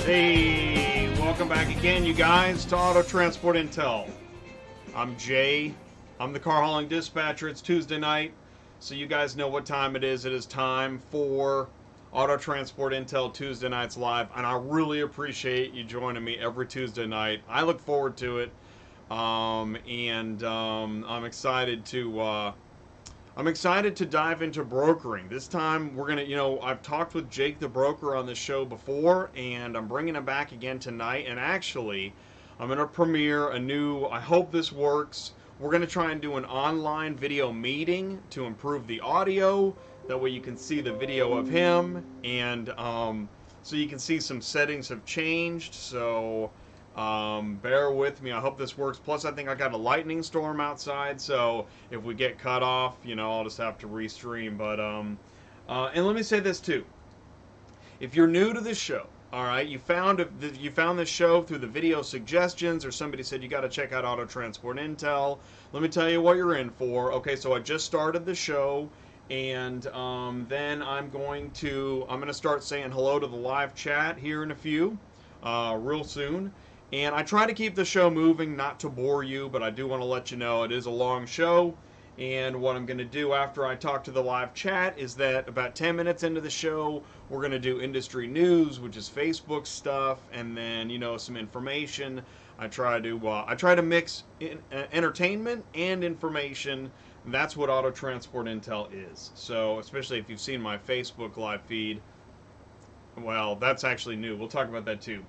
Hey, welcome back again, you guys, to Auto Transport Intel. I'm Jay. I'm the car hauling dispatcher. It's Tuesday night, so you guys know what time it is. It is time for Auto Transport Intel Tuesday Nights Live, and I really appreciate you joining me every Tuesday night. I look forward to it, I'm excited to dive into brokering. This time we're going to, I've talked with Jake the broker on this show before, and I'm bringing him back again tonight. And actually, I'm going to premiere a new, I hope this works. We're going to try and do an online video meeting to improve the audio. That way you can see the video of him, and so you can see some settings have changed. So bear with me. I hope this works. Plus, I think I got a lightning storm outside, so if we get cut off, I'll just have to restream. But and let me say this too: if you're new to this show, all right, you found this show through the video suggestions, or somebody said you got to check out Auto Transport Intel. Let me tell you what you're in for. Okay, so I just started the show, and then I'm going to start saying hello to the live chat here in a few, real soon. And I try to keep the show moving, not to bore you, but I do want to let you know it is a long show. And what I'm going to do after I talk to the live chat is that about 10 minutes into the show, we're going to do industry news, which is Facebook stuff, and then, some information. I try to mix entertainment and information. That's what Auto Transport Intel is. So, especially if you've seen my Facebook live feed. Well, that's actually new. We'll talk about that too.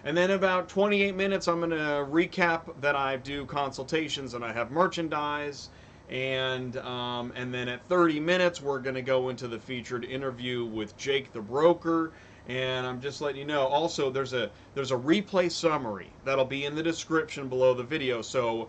And then about 28 minutes, I'm going to recap that I do consultations and I have merchandise. And then at 30 minutes, we're going to go into the featured interview with Jake the broker. And I'm just letting you know. Also, there's a replay summary that'll be in the description below the video. So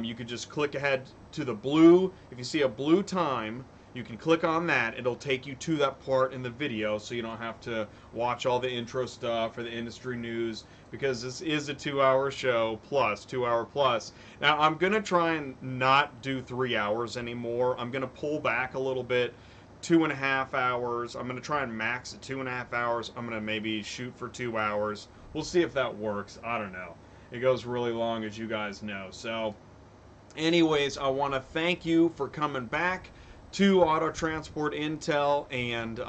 you could just click ahead to the blue. If you see a blue time, you can click on that. It'll take you to that part in the video, so you don't have to watch all the intro stuff or the industry news, because this is a 2-hour show plus 2-hour plus. Now, I'm going to try and not do 3 hours anymore. I'm going to pull back a little bit, 2.5 hours. I'm going to try and max at 2.5 hours. I'm going to maybe shoot for 2 hours. We'll see if that works. I don't know. It goes really long, as you guys know. So, anyways, I want to thank you for coming back to Auto Transport Intel, and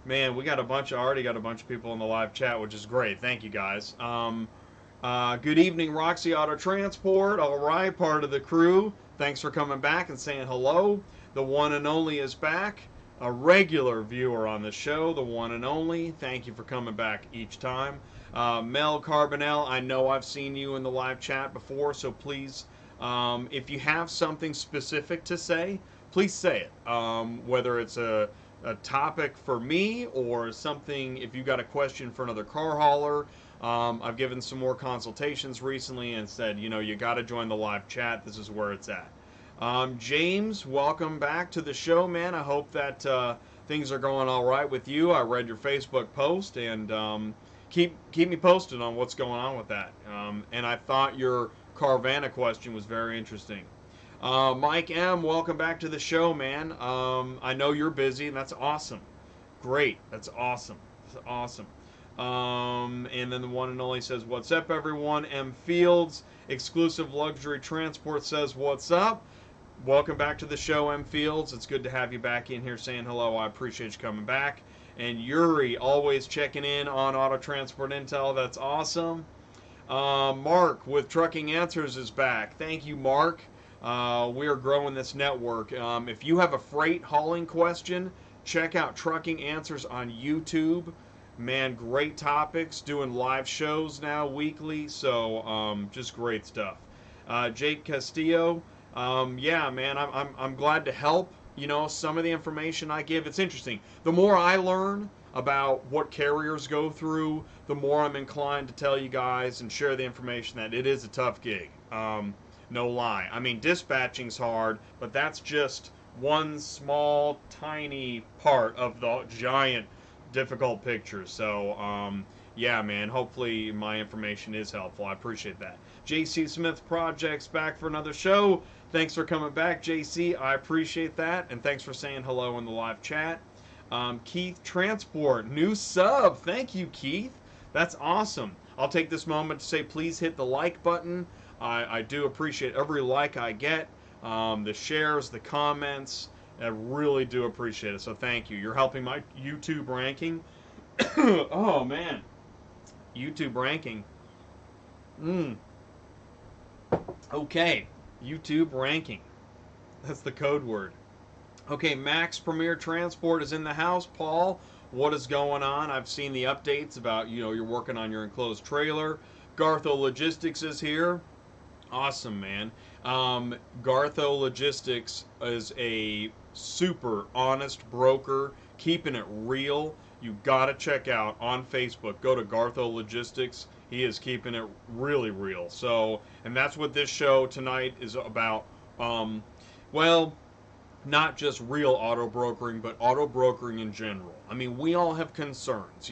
man, we got already got a bunch of people in the live chat, which is great. Thank you guys. Good evening, Roxy Auto Transport. All right, part of the crew. Thanks for coming back and saying hello. The one and only is back, a regular viewer on the show, the one and only. Thank you for coming back each time. Mel Carbonell, I know I've seen you in the live chat before, so please, if you have something specific to say, please say it, whether it's a topic for me or something, if you got a question for another car hauler. I've given some more consultations recently and said, you got to join the live chat. This is where it's at. James, welcome back to the show, man. I hope that things are going all right with you. I read your Facebook post, and keep me posted on what's going on with that. And I thought your Carvana question was very interesting. Mike M., welcome back to the show, man. I know you're busy, and that's awesome. Great. That's awesome. That's awesome. And then the one and only says, what's up, everyone? M. Fields, Exclusive Luxury Transport, says, what's up? Welcome back to the show, M. Fields. It's good to have you back in here saying hello. I appreciate you coming back. And Yuri, always checking in on Auto Transport Intel. That's awesome. Mark with Trucking Answers is back. Thank you, Mark. We are growing this network. If you have a freight hauling question, check out Trucking Answers on YouTube. Man, great topics. Doing live shows now weekly, so just great stuff. Jake Castillo, yeah, man, I'm glad to help. Some of the information I give, it's interesting. The more I learn about what carriers go through, the more I'm inclined to tell you guys and share the information that it is a tough gig. No lie. I mean, dispatching's hard, but that's just one small, tiny part of the giant, difficult picture. So, yeah, man, hopefully my information is helpful. I appreciate that. JC Smith Projects back for another show. Thanks for coming back, JC. I appreciate that. And thanks for saying hello in the live chat. Keith Transport, new sub. Thank you, Keith. That's awesome. I'll take this moment to say please hit the like button. I do appreciate every like I get, the shares, the comments. I really do appreciate it. So thank you. You're helping my YouTube ranking. Oh man, YouTube ranking. Mm. Okay, YouTube ranking. That's the code word. Okay, Max Premier Transport is in the house. Paul, what is going on? I've seen the updates about, you're working on your enclosed trailer. Gartho Logistics is here. Awesome, man. Gartho Logistics is a super honest broker, keeping it real. You gotta check out on Facebook. Go to Gartho Logistics. He is keeping it really real. So, and that's what this show tonight is about. Well, not just real auto brokering, but auto brokering in general. I mean, we all have concerns,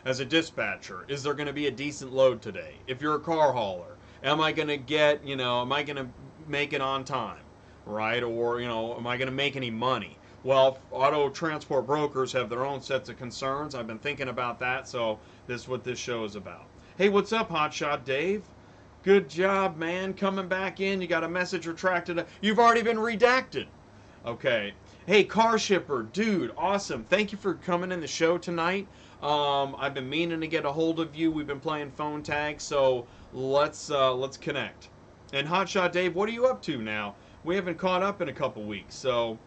as a dispatcher. Is there going to be a decent load today? If you're a car hauler, am I going to get, am I going to make it on time, right? Or, am I going to make any money? Well, auto transport brokers have their own sets of concerns. I've been thinking about that, so this is what this show is about. Hey, what's up, Hotshot Dave? Good job, man. Coming back in. You got a message retracted. You've already been redacted. Okay. Hey, Car Shipper, dude, awesome. Thank you for coming in the show tonight. I've been meaning to get a hold of you. We've been playing phone tag, so let's connect. And Hotshot Dave, what are you up to now? We haven't caught up in a couple weeks, so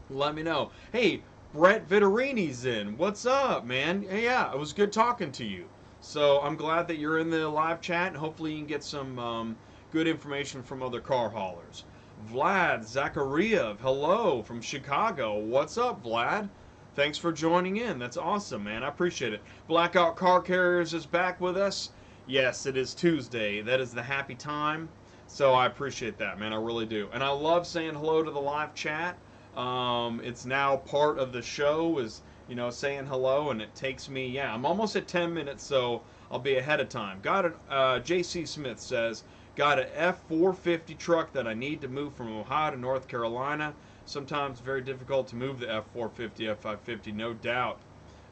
let me know. Hey, Brett Vittorini's in. What's up, man? Hey, yeah, it was good talking to you. So I'm glad that you're in the live chat, and hopefully you can get some good information from other car haulers. Vlad Zakhariev, hello from Chicago. What's up, Vlad? Thanks for joining in. That's awesome, man. I appreciate it. Blackout Car Carriers is back with us. Yes, it is Tuesday. That is the happy time. So I appreciate that, man. I really do. And I love saying hello to the live chat. It's now part of the show is, saying hello, and it takes me, I'm almost at 10 minutes, so I'll be ahead of time. Got it. J.C. Smith says, got an F450 truck that I need to move from Ohio to North Carolina. Sometimes very difficult to move the F450, F550, no doubt.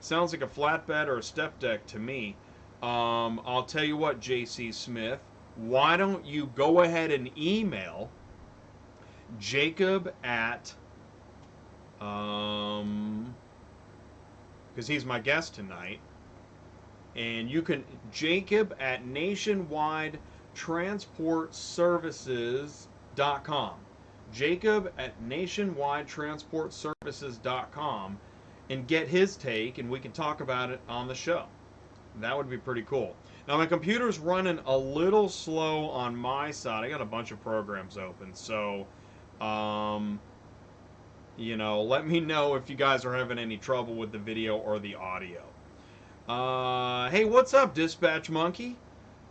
Sounds like a flatbed or a step deck to me. I'll tell you what, J.C. Smith, why don't you go ahead and email Jacob at, because he's my guest tonight, and you can, Jacob at nationwidetransportservices.com. Jacob at nationwidetransportservices.com, and get his take, and we can talk about it on the show. That would be pretty cool. Now, my computer's running a little slow on my side. I got a bunch of programs open, so, let me know if you guys are having any trouble with the video or the audio. Hey, what's up, Dispatch Monkey?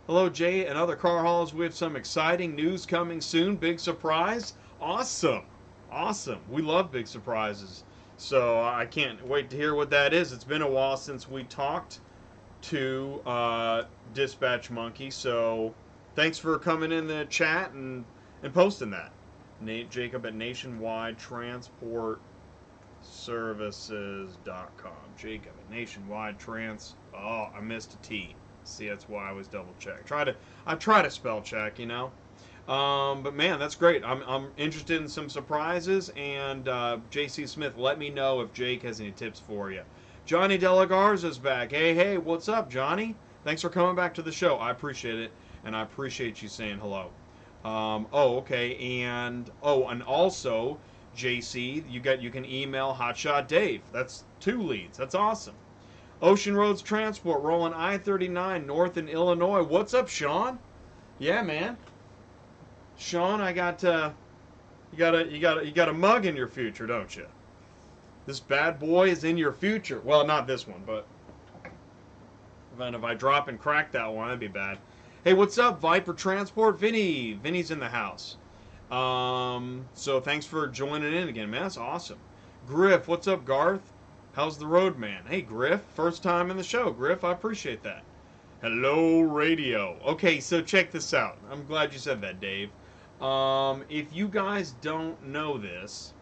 Hello, Jay and other car haulers. We have some exciting news coming soon. Big surprise. Awesome. Awesome. We love big surprises. So I can't wait to hear what that is. It's been a while since we talked to Dispatch Monkey. So thanks for coming in the chat and posting that. Nate Jacob at nationwidetransportservices.com. Jacob at nationwidetrans. Oh, I missed a T. See, that's why I was double check. I try to spell check, But man, that's great. I'm interested in some surprises, and J.C. Smith, let me know if Jake has any tips for you. Johnny Delagarza's back. Hey, what's up, Johnny? Thanks for coming back to the show. I appreciate it, and I appreciate you saying hello. Okay, and also, JC, you can email Hotshot Dave. That's 2 leads. That's awesome. Ocean Roads Transport rolling I-39 north in Illinois. What's up, Sean? Yeah, man. Sean, I got you got a mug in your future, don't you? This bad boy is in your future. Well, not this one, but if I drop and crack that one, that'd be bad. Hey, what's up, Viper Transport? Vinny's in the house. So thanks for joining in again, man. That's awesome. Griff, what's up, Garth? How's the road, man? Hey, Griff, first time in the show. Griff, I appreciate that. Hello, radio. Okay, so check this out. I'm glad you said that, Dave. If you guys don't know this,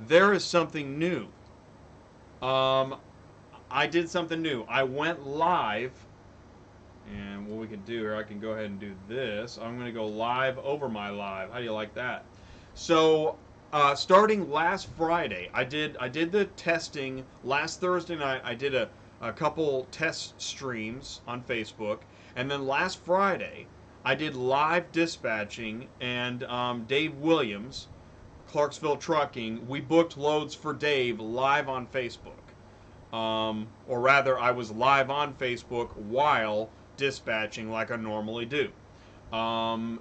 there is something new. I did something new. I went live, and what we can do here, I can go ahead and do this. I'm going to go live over my live. How do you like that? So, starting last Friday, I did the testing last Thursday night. I did a couple test streams on Facebook, and then last Friday, I did live dispatching, and Dave Williams, Clarksville Trucking, we booked loads for Dave live on Facebook. Or rather, I was live on Facebook while dispatching like I normally do.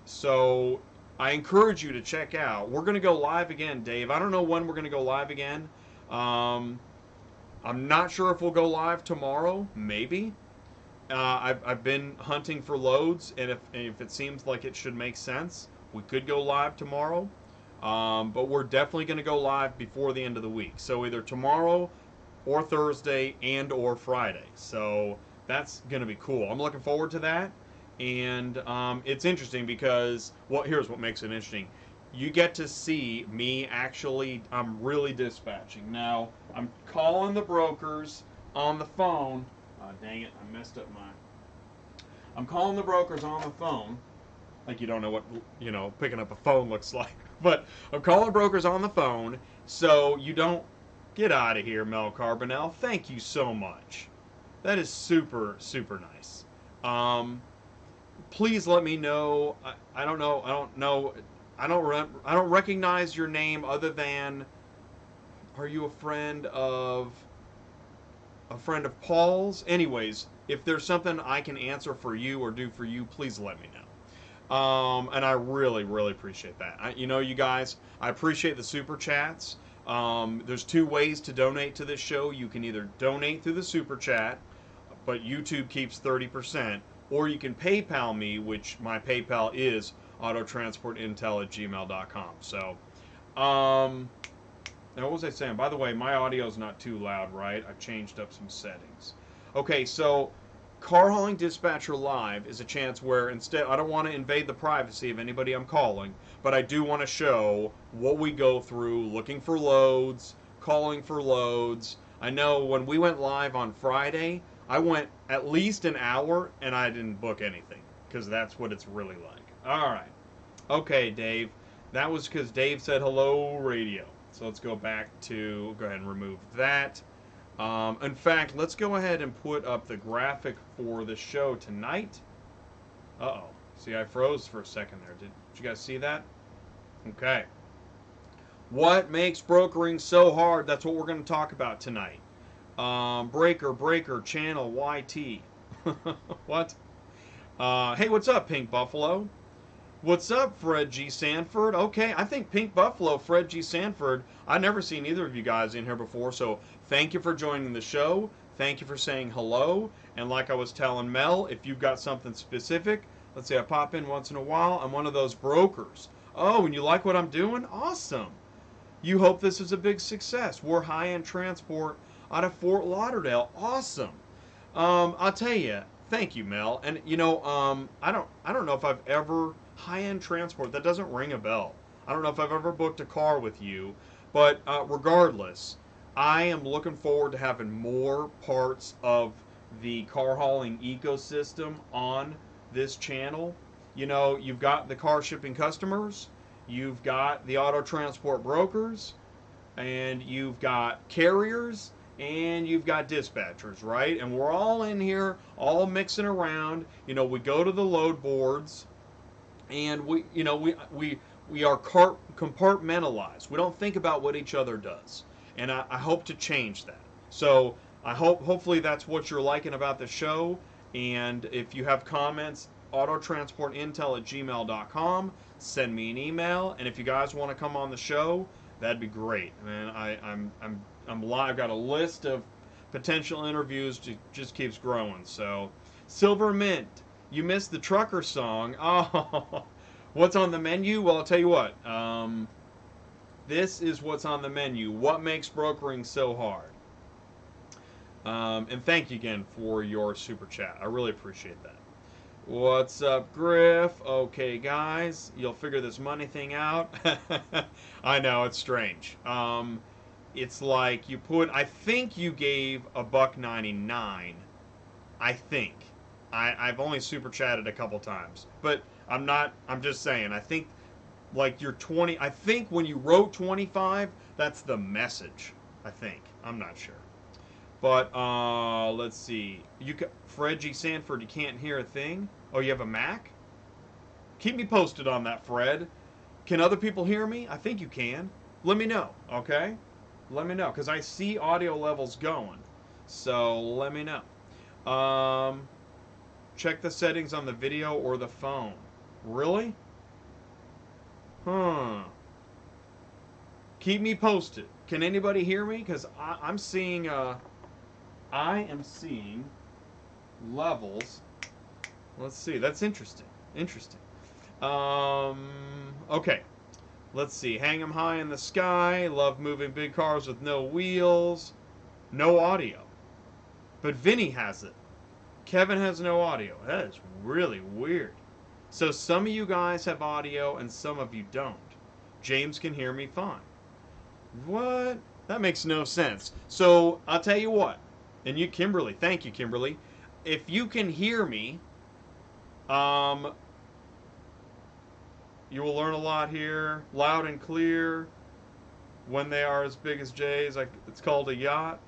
So I encourage you to check out. We're going to go live again, Dave. I don't know when we're going to go live again. I'm not sure if we'll go live tomorrow. Maybe. I've been hunting for loads, and if it seems like it should make sense, we could go live tomorrow. But we're definitely going to go live before the end of the week. So either tomorrow or Thursday and or Friday. So that's going to be cool. I'm looking forward to that. And it's interesting because, well, here's what makes it interesting. You get to see me actually, I'm really dispatching. Now, I'm calling the brokers on the phone. Dang it, I messed up I'm calling the brokers on the phone. Like you don't know what, picking up a phone looks like. But I'm calling brokers on the phone, so you don't get out of here, Mel Carbonell. Thank you so much. That is super, super nice. Please let me know. I don't know. I don't recognize your name other than. Are you a friend of Paul's? Anyways, if there's something I can answer for you or do for you, please let me know. And I really, really appreciate that. You guys, I appreciate the super chats. There's two ways to donate to this show. You can either donate through the super chat, but YouTube keeps 30%, or you can PayPal me, which my PayPal is autotransportintel@gmail.com. So, now what was I saying? By the way, my audio is not too loud, right? I've changed up some settings. Okay, so Car Hauling Dispatcher Live is a chance where instead, I don't want to invade the privacy of anybody I'm calling, but I do want to show what we go through looking for loads, calling for loads. I know when we went live on Friday, I went at least an hour and I didn't book anything because that's what it's really like. All right. Okay, Dave. That was because Dave said hello radio. So let's go ahead and remove that. In fact, let's go ahead and put up the graphic for the show tonight. Uh-oh. See, I froze for a second there. Did you guys see that? Okay. What makes brokering so hard? That's what we're going to talk about tonight. Breaker, channel, YT. What? Hey, what's up, Pink Buffalo? What's up, Fred G. Sanford? Okay, I think Pink Buffalo, Fred G. Sanford, I've never seen either of you guys in here before, so thank you for joining the show. Thank you for saying hello. And like I was telling Mel, if you've got something specific, let's say I pop in once in a while, I'm one of those brokers. Oh, and you like what I'm doing? Awesome. You hope this is a big success. We're high-end transport out of Fort Lauderdale. Awesome. I'll tell you, thank you, Mel. And I don't know if I've ever high-end transport, that doesn't ring a bell. I don't know if I've ever booked a car with you, but regardless, I am looking forward to having more parts of the car hauling ecosystem on this channel. You've got the car shipping customers, you've got the auto transport brokers, and you've got carriers, and you've got dispatchers, right? And we're all in here, all mixing around. We go to the load boards, and we are compartmentalized. We don't think about what each other does, and I hope to change that. So hopefully that's what you're liking about the show. And if you have comments, autotransportintel@gmail.com. Send me an email, and if you guys want to come on the show, that'd be great. Man, I'm live. I've got a list of potential interviews. Just keeps growing. So, Silver Mint. You missed the trucker song. Oh, what's on the menu? Well, I'll tell you what. This is what's on the menu. What makes brokering so hard? And thank you again for your super chat. I really appreciate that. What's up, Griff? Okay, guys, you'll figure this money thing out. I know, it's strange. it's like you put, I think you gave a $1.99. I think. I've only super chatted a couple times, but I'm just saying, I think like you're 20, I think when you wrote 25, that's the message. I think. I'm not sure. But let's see. Fred G. Sanford, you can't hear a thing? Oh, you have a Mac? Keep me posted on that, Fred. Can other people hear me? I think you can. Let me know, okay? Let me know, because I see audio levels going. So let me know. Check the settings on the video or the phone. Really? Huh. Keep me posted. Can anybody hear me? Because I'm seeing, I am seeing levels. Let's see. That's interesting. Interesting. Okay. Let's see. Hang 'em high in the sky. Love moving big cars with no wheels. No audio. But Vinny has it. Kevin has no audio. That is really weird. So some of you guys have audio and some of you don't. James can hear me fine. What? That makes no sense. So I'll tell you what. And you, Kimberly, thank you, Kimberly. If you can hear me, you will learn a lot here. Loud and clear. When they are as big as Jay's, like it's called a yacht.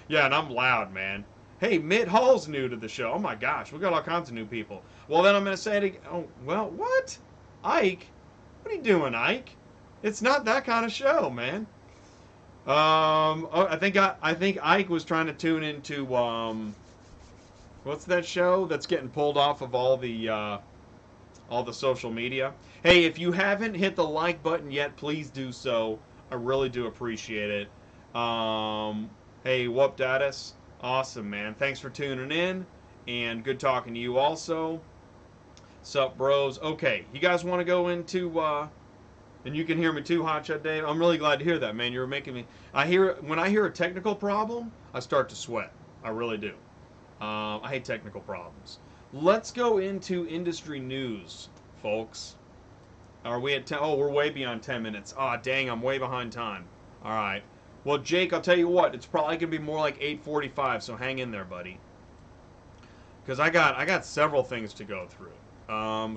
Yeah, and I'm loud, man. Hey, Mitt Hall's new to the show. Oh my gosh, we got all kinds of new people. Well, then I'm gonna say it again. Oh, well, what? Ike? What are you doing, Ike? It's not that kind of show, man. I think Ike was trying to tune into what's that show that's getting pulled off of all the social media. Hey, if you haven't hit the like button yet, please do so. I really do appreciate it. Hey, Whoop Datus. Awesome, man. Thanks for tuning in, and good talking to you also. Sup, bros. Okay, you guys want to go into, and you can hear me too, Hotshot Dave. I'm really glad to hear that, man. You're making me, when I hear a technical problem, I start to sweat. I really do. I hate technical problems. Let's go into industry news, folks. Are we at 10? Oh, we're way beyond 10 minutes. Ah, dang, I'm way behind time. All right. Well, Jake, I'll tell you what. It's probably going to be more like 8:45, so hang in there, buddy. Because I got several things to go through.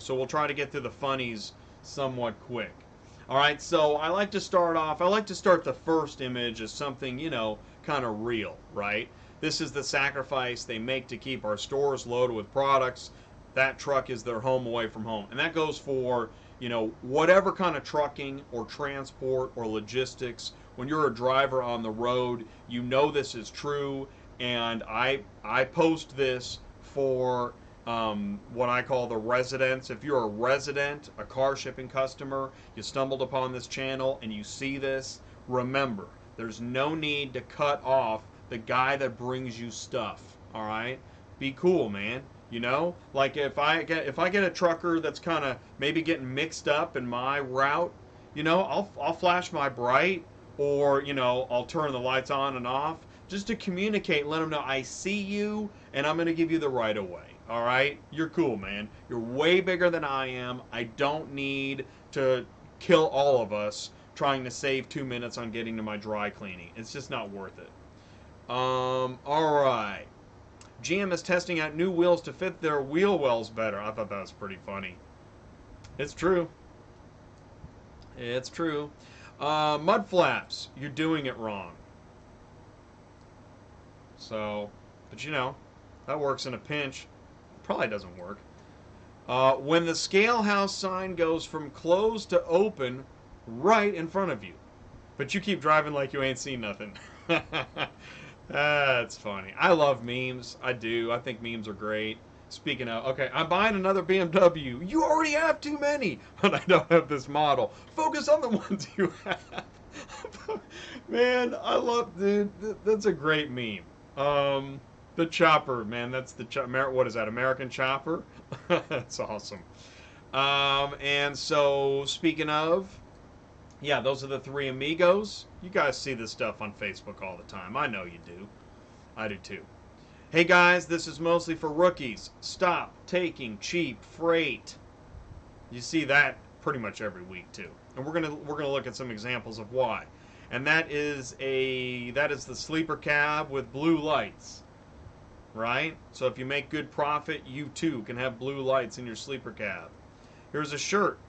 So we'll try to get through the funnies somewhat quick. All right, so I like to start the first image as something, kind of real, right? This is the sacrifice they make to keep our stores loaded with products. That truck is their home away from home. And that goes for, whatever kind of trucking or transport or logistics. When you're a driver on the road, this is true. And I post this for what I call the residents. If you're a resident, a car shipping customer, you stumbled upon this channel and you see this, remember, there's no need to cut off the guy that brings you stuff. All right, be cool, man. Like if I get a trucker that's kind of maybe getting mixed up in my route, I'll flash my bright, or I'll turn the lights on and off just to communicate and let them know I see you and I'm gonna give you the right of way. All right, you're cool, man. You're way bigger than I am. I don't need to kill all of us trying to save 2 minutes on getting to my dry cleaning. It's just not worth it. All right. GM is testing out new wheels to fit their wheel wells better. I thought that was pretty funny. It's true. It's true. Mud flaps. You're doing it wrong. So, but that works in a pinch. Probably doesn't work. When the scale house sign goes from closed to open right in front of you, but you keep driving like you ain't seen nothing. That's funny. I love memes. I do. I think memes are great. Speaking of, okay, I'm buying another BMW. You already have too many, but I don't have this model. Focus on the ones you have. Man, I love, dude, that's a great meme. The chopper, man, that's the what is that, American Chopper? That's awesome. And so, speaking of, yeah, those are the three amigos. You guys see this stuff on Facebook all the time. I know you do. I do too. Hey guys, this is mostly for rookies. Stop taking cheap freight. You see that pretty much every week too. And we're gonna look at some examples of why. and that is the sleeper cab with blue lights, right? So if you make good profit, you too can have blue lights in your sleeper cab. Here's a shirt.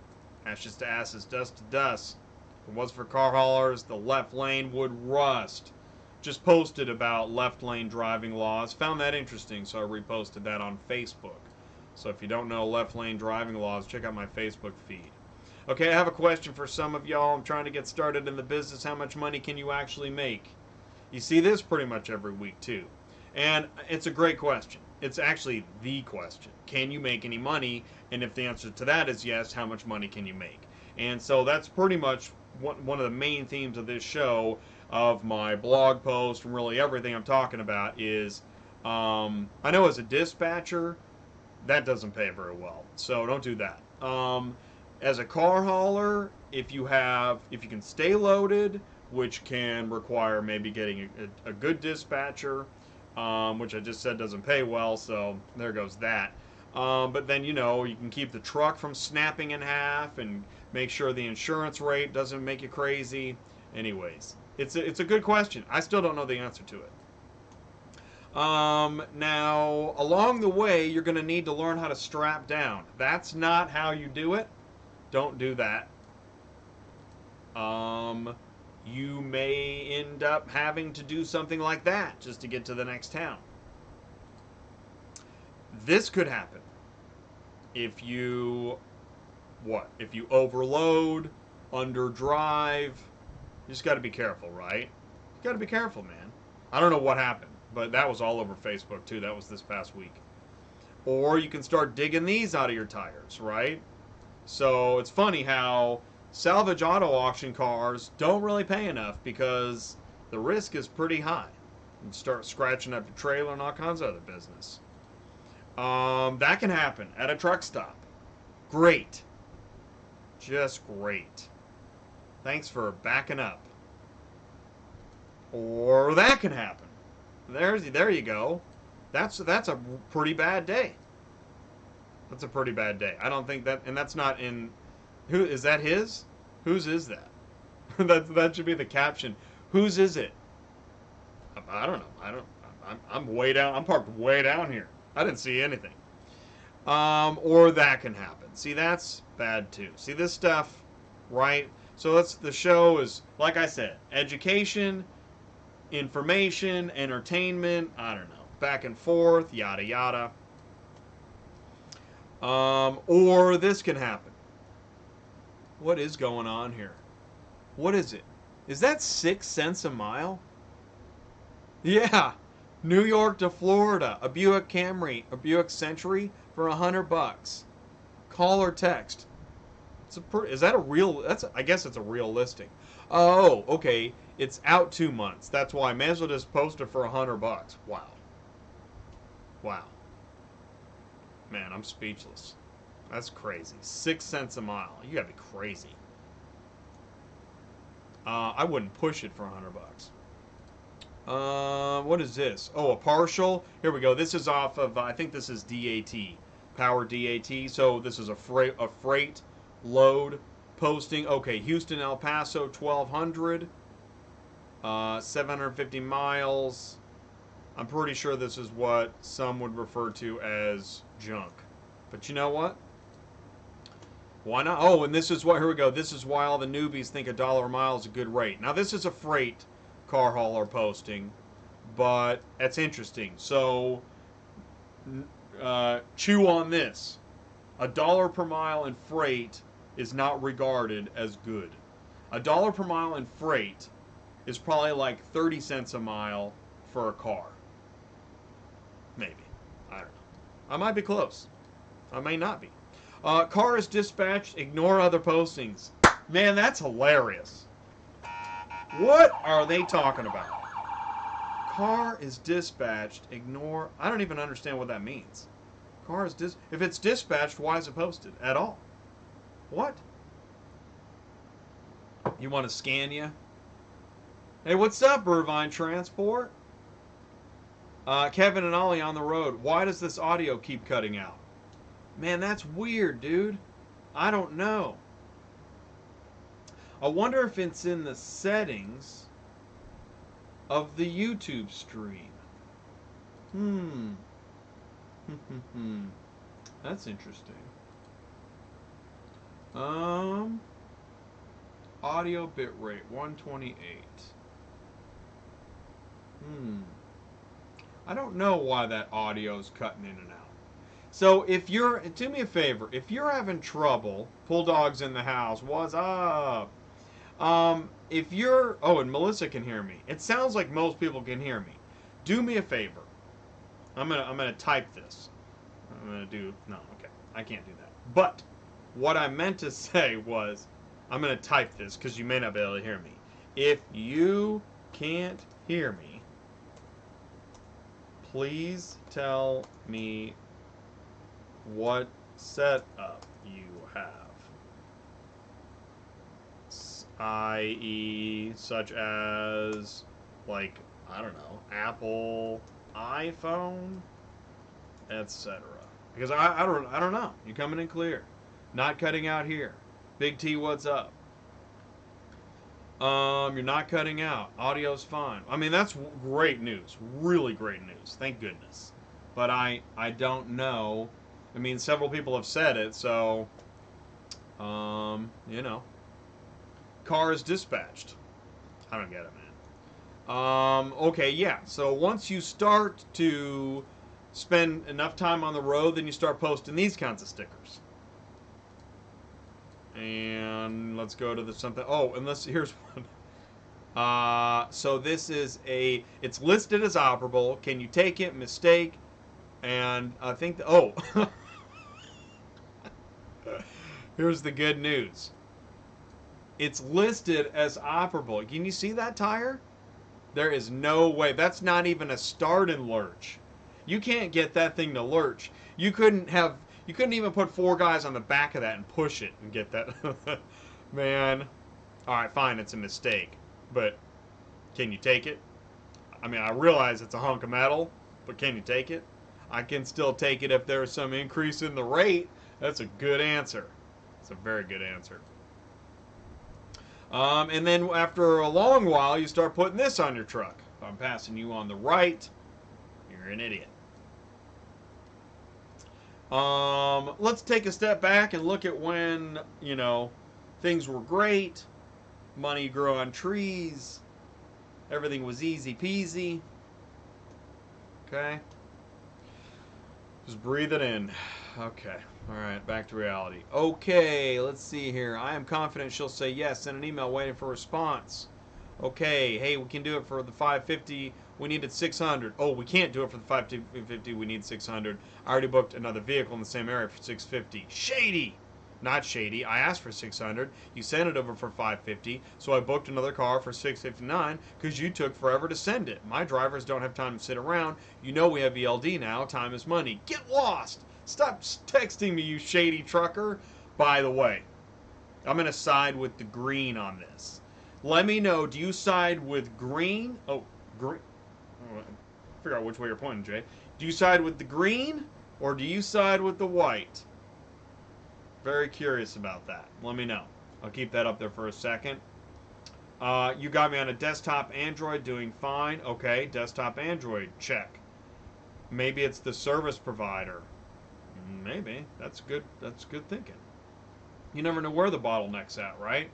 Ashes to ashes, dust to dust. If it was for car haulers, the left lane would rust. Just posted about left lane driving laws. Found that interesting, so I reposted that on Facebook. So if you don't know left lane driving laws, check out my Facebook feed. Okay, I have a question for some of y'all. I'm trying to get started in the business. How much money can you actually make? You see this pretty much every week too. And it's a great question. It's actually the question. Can you make any money? And if the answer to that is yes, how much money can you make? And so that's pretty much one of the main themes of this show, of my blog post, and really everything I'm talking about is, I know as a dispatcher, that doesn't pay very well. So don't do that. As a car hauler, if you can stay loaded, which can require maybe getting a good dispatcher, which I just said doesn't pay well, so there goes that. But then, you can keep the truck from snapping in half and make sure the insurance rate doesn't make you crazy. Anyways, it's a good question. I still don't know the answer to it. Now, along the way, you're going to need to learn how to strap down. That's not how you do it. Don't do that. You may end up having to do something like that just to get to the next town. This could happen if you overload, underdrive. You just got to be careful, right? You got to be careful, man. I don't know what happened, but that was all over Facebook too. That was this past week. Or you can start digging these out of your tires, right? So it's funny how salvage auto auction cars don't really pay enough because the risk is pretty high. You start scratching up your trailer and all kinds of other business. That can happen at a truck stop. Great. Just great. Thanks for backing up. Or that can happen. There you go. That's a pretty bad day. That's a pretty bad day. I don't think that, and that's not in. Who is that? His? Whose is that? that should be the caption. Whose is it? I don't know. I'm way down. I'm parked way down here. I didn't see anything. Or that can happen. See, that's bad too. See this stuff, right? So the show is, like I said, education, information, entertainment. I don't know, back and forth, yada yada. Or this can happen. What is going on here? What is it? Is that 6 cents a mile? Yeah. New York to Florida. A Buick Camry, a Buick Century for $100. Call or text. Is that a real? I guess it's a real listing. Oh, okay. It's out 2 months. That's why I may as well just post it for $100. Wow. Wow. Man, I'm speechless. That's crazy. 6 cents a mile. You gotta be crazy. I wouldn't push it for $100. What is this? Oh, a partial. Here we go. This is off of. I think this is DAT, Power DAT. So this is a freight load posting. Okay, Houston, El Paso, 1,200. 750 miles. I'm pretty sure this is what some would refer to as junk. But you know what? Why not? Oh, and this is why, here we go. This is why all the newbies think $1 a mile is a good rate. Now, this is a freight car hauler posting, but that's interesting. So, chew on this. $1 per mile in freight is not regarded as good. $1 per mile in freight is probably like 30 cents a mile for a car. Maybe. I don't know. I might be close. I may not be. Car is dispatched. Ignore other postings. Man, that's hilarious. What are they talking about? Car is dispatched. Ignore. I don't even understand what that means. Car is if it's dispatched, why is it posted at all? What? You want to scan you? Hey, what's up, Irvine Transport? Kevin and Ollie on the road. Why does this audio keep cutting out? Man, that's weird, dude. I don't know. I wonder if it's in the settings of the YouTube stream. Hmm. That's interesting. Audio bitrate 128. I don't know why that audio's cutting in and out. So if you're, do me a favor, if you're having trouble, Pull Dog's in the house, what's up? If you're, oh, and Melissa can hear me. It sounds like most people can hear me. Do me a favor. I'm gonna type this. I'm gonna do, no, okay, I can't do that. But what I meant to say was, I'm gonna type this because you may not be able to hear me. If you can't hear me, please tell me what setup you have. I.e., such as, like, I don't know, Apple, iPhone, etc. Because I don't know. You coming in clear. Not cutting out here. Big T, what's up? You're not cutting out. Audio's fine. I mean, that's great news. Really great news. Thank goodness. But I don't know. I mean, several people have said it, so, you know. Car is dispatched. I don't get it, man. Okay, yeah. So once you start to spend enough time on the road, then you start posting these kinds of stickers. And let's go to the something. Oh, and here's one. So this is it's listed as operable. Can you take it? Mistake. And I think, here's the good news. It's listed as operable. Can you see that tire? There is no way. That's not even a start and lurch. You can't get that thing to lurch. You couldn't even put 4 guys on the back of that and push it and get that. Man. Alright, fine, it's a mistake. But can you take it? I mean, I realize it's a hunk of metal, but can you take it? I can still take it if there's some increase in the rate. That's a good answer. It's a very good answer. And then after a long while, you start putting this on your truck. If I'm passing you on the right, you're an idiot. Let's take a step back and look at when, you know, things were great. Money grew on trees. Everything was easy peasy. Okay. Just breathe it in. Okay. All right, back to reality. Okay, let's see here. I am confident she'll say yes. Send an email waiting for a response. Okay, hey, we can do it for the 550. We needed 600. Oh, we can't do it for the 550. We need 600. I already booked another vehicle in the same area for 650. Shady! Not shady. I asked for 600. You sent it over for 550. So I booked another car for 659 because you took forever to send it. My drivers don't have time to sit around. You know we have ELD now. Time is money. Get lost! Stop texting me, you shady trucker. By the way, I'm going to side with the green on this. Let me know, do you side with green? Oh, green. Oh, figure out which way you're pointing, Jay. Do you side with the green or do you side with the white? Very curious about that. Let me know. I'll keep that up there for a second. You got me on a desktop Android, doing fine. Okay, desktop Android, check. Maybe it's the service provider. Maybe. That's good. That's good thinking. You never know where the bottleneck's at, right?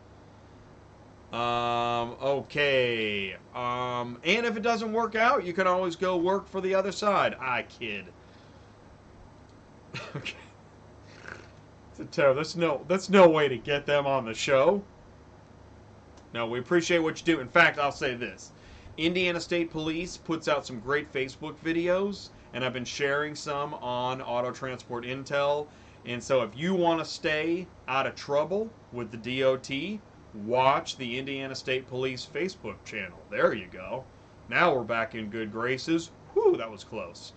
Okay. And if it doesn't work out, you can always go work for the other side. I kid. Okay. It's a terrible. That's no way to get them on the show. No, we appreciate what you do. In fact, I'll say this. Indiana State Police puts out some great Facebook videos, and I've been sharing some on Auto Transport Intel. And so if you want to stay out of trouble with the DOT, watch the Indiana State Police Facebook channel. There you go. Now we're back in good graces. Whew, that was close.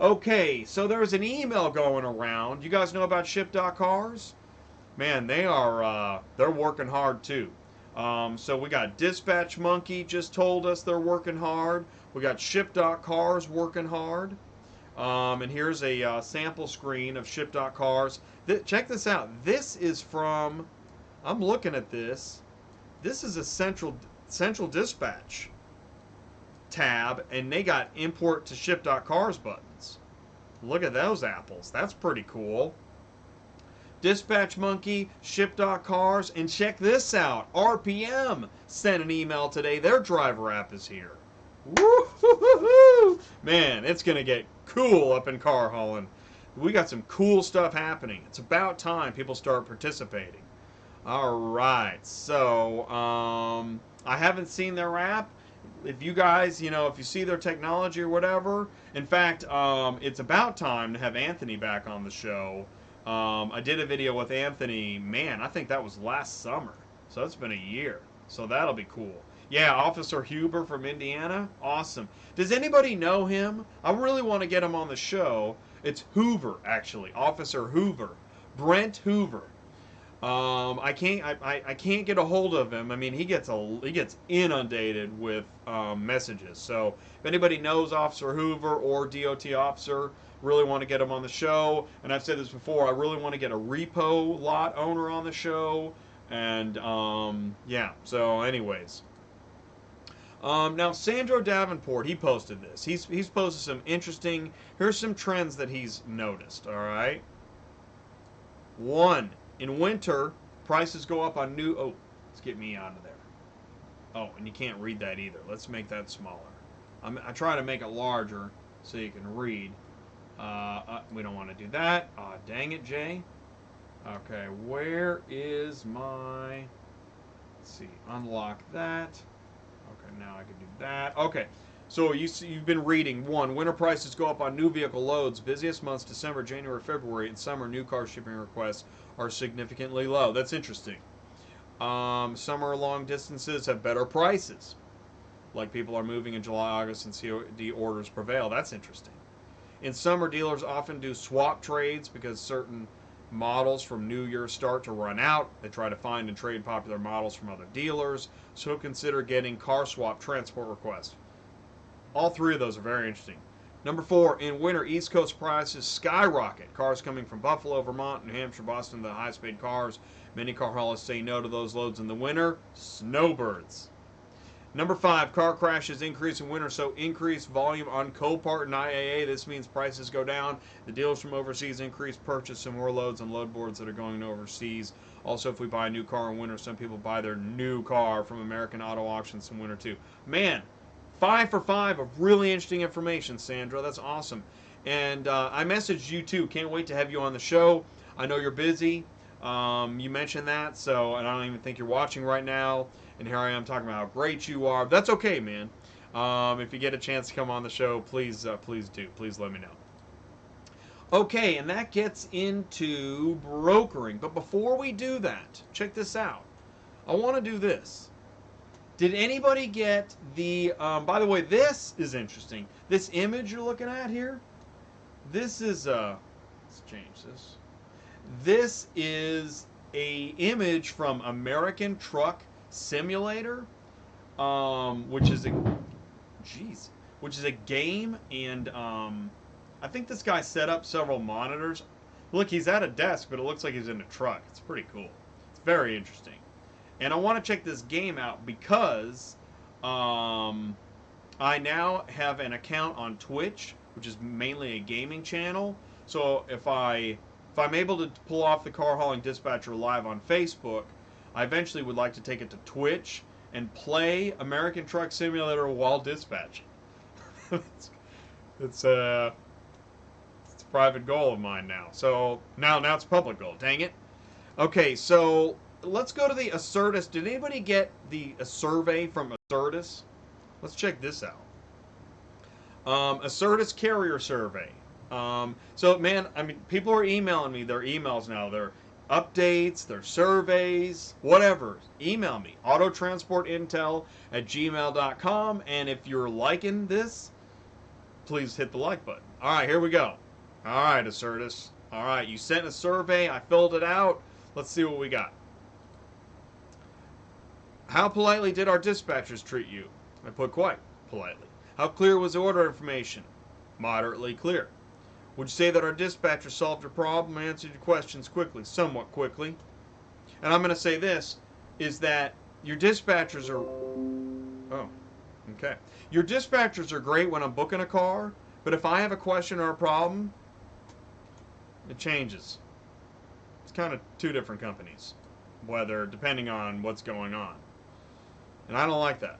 Okay, so there's an email going around. You guys know about Ship.Cars? Man, they're working hard too. So we got Dispatch Monkey just told us they're working hard. We got Ship.Cars working hard. And here's a sample screen of Ship.Cars. Check this out. This is from, I'm looking at this. This is a central dispatch tab, and they got import to ship.cars buttons. Look at those apples. That's pretty cool. Dispatch Monkey, ship.cars, and check this out. RPM sent an email today. Their driver app is here. Woo-hoo-hoo-hoo! Man, it's going to get cool up in car hauling. We got some cool stuff happening. It's about time people start participating. All right, so I haven't seen their app. If you guys, if you see their technology or whatever, in fact, it's about time to have Anthony back on the show. I did a video with Anthony, man, I think that was last summer. So it's been a year. So that'll be cool. Yeah, Officer Huber from Indiana. Awesome. Does anybody know him? I really want to get him on the show. It's Hoover, actually. Officer Hoover. Brent Hoover. I can't get a hold of him. I mean, he gets inundated with messages. So if anybody knows Officer Hoover or DOT officer, really want to get him on the show. And I've said this before, I really want to get a repo lot owner on the show. And yeah. So anyways. Now Sandro Davenport, he posted this. He's posted some interesting. Here's some trends that he's noticed. All right. 1. In winter, prices go up on new. Oh, let's get me out of there. Oh, and you can't read that either. Let's make that smaller. I try to make it larger so you can read. We don't want to do that. Dang it, Jay. Okay, where is my? Let's see. Unlock that. Okay, now I can do that. Okay. So you've been reading. 1. Winter prices go up on new vehicle loads. Busiest months, December, January, February. In summer, new car shipping requests are significantly low. That's interesting. Summer long distances have better prices. Like people are moving in July, August, and COD orders prevail. That's interesting. In summer, dealers often do swap trades because certain models from new year start to run out. They try to find and trade popular models from other dealers. So consider getting car swap transport requests. All 3 of those are very interesting. Number 4, in winter, East Coast prices skyrocket. Cars coming from Buffalo, Vermont, New Hampshire, Boston, the highest paid cars. Many car haulers say no to those loads in the winter. Snowbirds. Number 5, car crashes increase in winter, so increased volume on Copart and IAA. This means prices go down. The dealers from overseas increase purchase some more loads on load boards that are going overseas. Also, if we buy a new car in winter, some people buy their new car from American Auto Auctions in winter too. Man, 5 for 5 of really interesting information, Sandra. That's awesome. And I messaged you too. Can't wait to have you on the show. I know you're busy. You mentioned that, so and I don't even think you're watching right now. And here I am talking about how great you are. That's okay, man. If you get a chance to come on the show, please do. Please let me know. Okay, and that gets into brokering. But before we do that, check this out. I want to do this. Did anybody get the, by the way, this is interesting. This image you're looking at here, this is, let's change this. This is a image from American Truck Simulator, which is a game, and I think this guy set up several monitors. Look, he's at a desk, but it looks like he's in a truck. It's pretty cool. It's very interesting. And I want to check this game out because I now have an account on Twitch, which is mainly a gaming channel. So if I'm able to pull off the Car Hauling Dispatcher live on Facebook, I eventually would like to take it to Twitch and play American Truck Simulator while dispatching. it's a private goal of mine now. So now it's a public goal. Dang it. Okay, so let's go to the Acertus. Did anybody get a survey from Acertus? Let's check this out. Acertus Carrier Survey. So, man, I mean, people are emailing me their emails now. Their updates, their surveys, whatever. Email me. autotransportintel@gmail.com. And if you're liking this, please hit the like button. All right, here we go. All right, Acertus. All right, you sent a survey. I filled it out. Let's see what we got. How politely did our dispatchers treat you? I put quite politely. How clear was the order information? Moderately clear. Would you say that our dispatcher solved your problem and answered your questions quickly? Somewhat quickly. And I'm going to say this, is that Your dispatchers are... Oh, okay. Your dispatchers are great when I'm booking a car, but if I have a question or a problem, it changes. It's kind of two different companies, whether depending on what's going on. And I don't like that.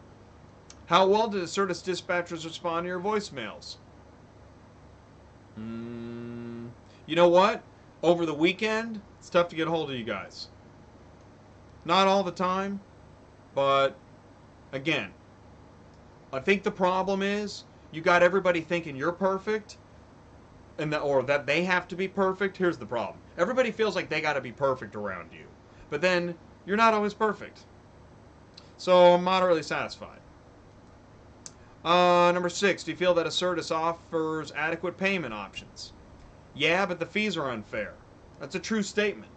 How well did Certus dispatchers respond to your voicemails? You know what? Over the weekend, it's tough to get a hold of you guys. Not all the time, but again, I think the problem is you got everybody thinking you're perfect, and or that they have to be perfect. Here's the problem: everybody feels like they got to be perfect around you, but then you're not always perfect. So I'm moderately satisfied. Number 6, do you feel that Acertus offers adequate payment options? Yeah, but the fees are unfair. That's a true statement.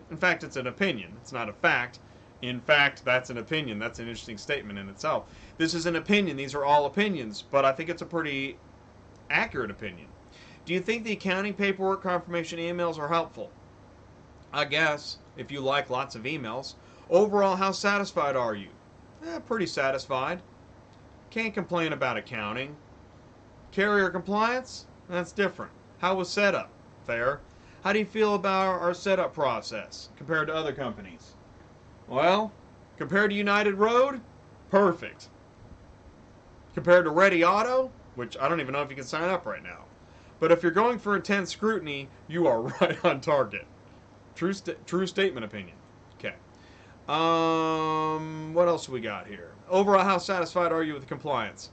In fact, it's an opinion. It's not a fact. In fact, that's an opinion. That's an interesting statement in itself. This is an opinion. These are all opinions, but I think it's a pretty accurate opinion. Do you think the accounting paperwork confirmation emails are helpful? I guess, if you like lots of emails. Overall, how satisfied are you? Pretty satisfied. Can't complain about accounting. Carrier compliance? That's different. How was setup? Fair. How do you feel about our setup process compared to other companies? Well, compared to United Road, perfect. Compared to Ready Auto, which I don't even know if you can sign up right now. But if you're going for intense scrutiny, you are right on target. True statement opinion. Okay. What else we got here? Overall, how satisfied are you with the compliance?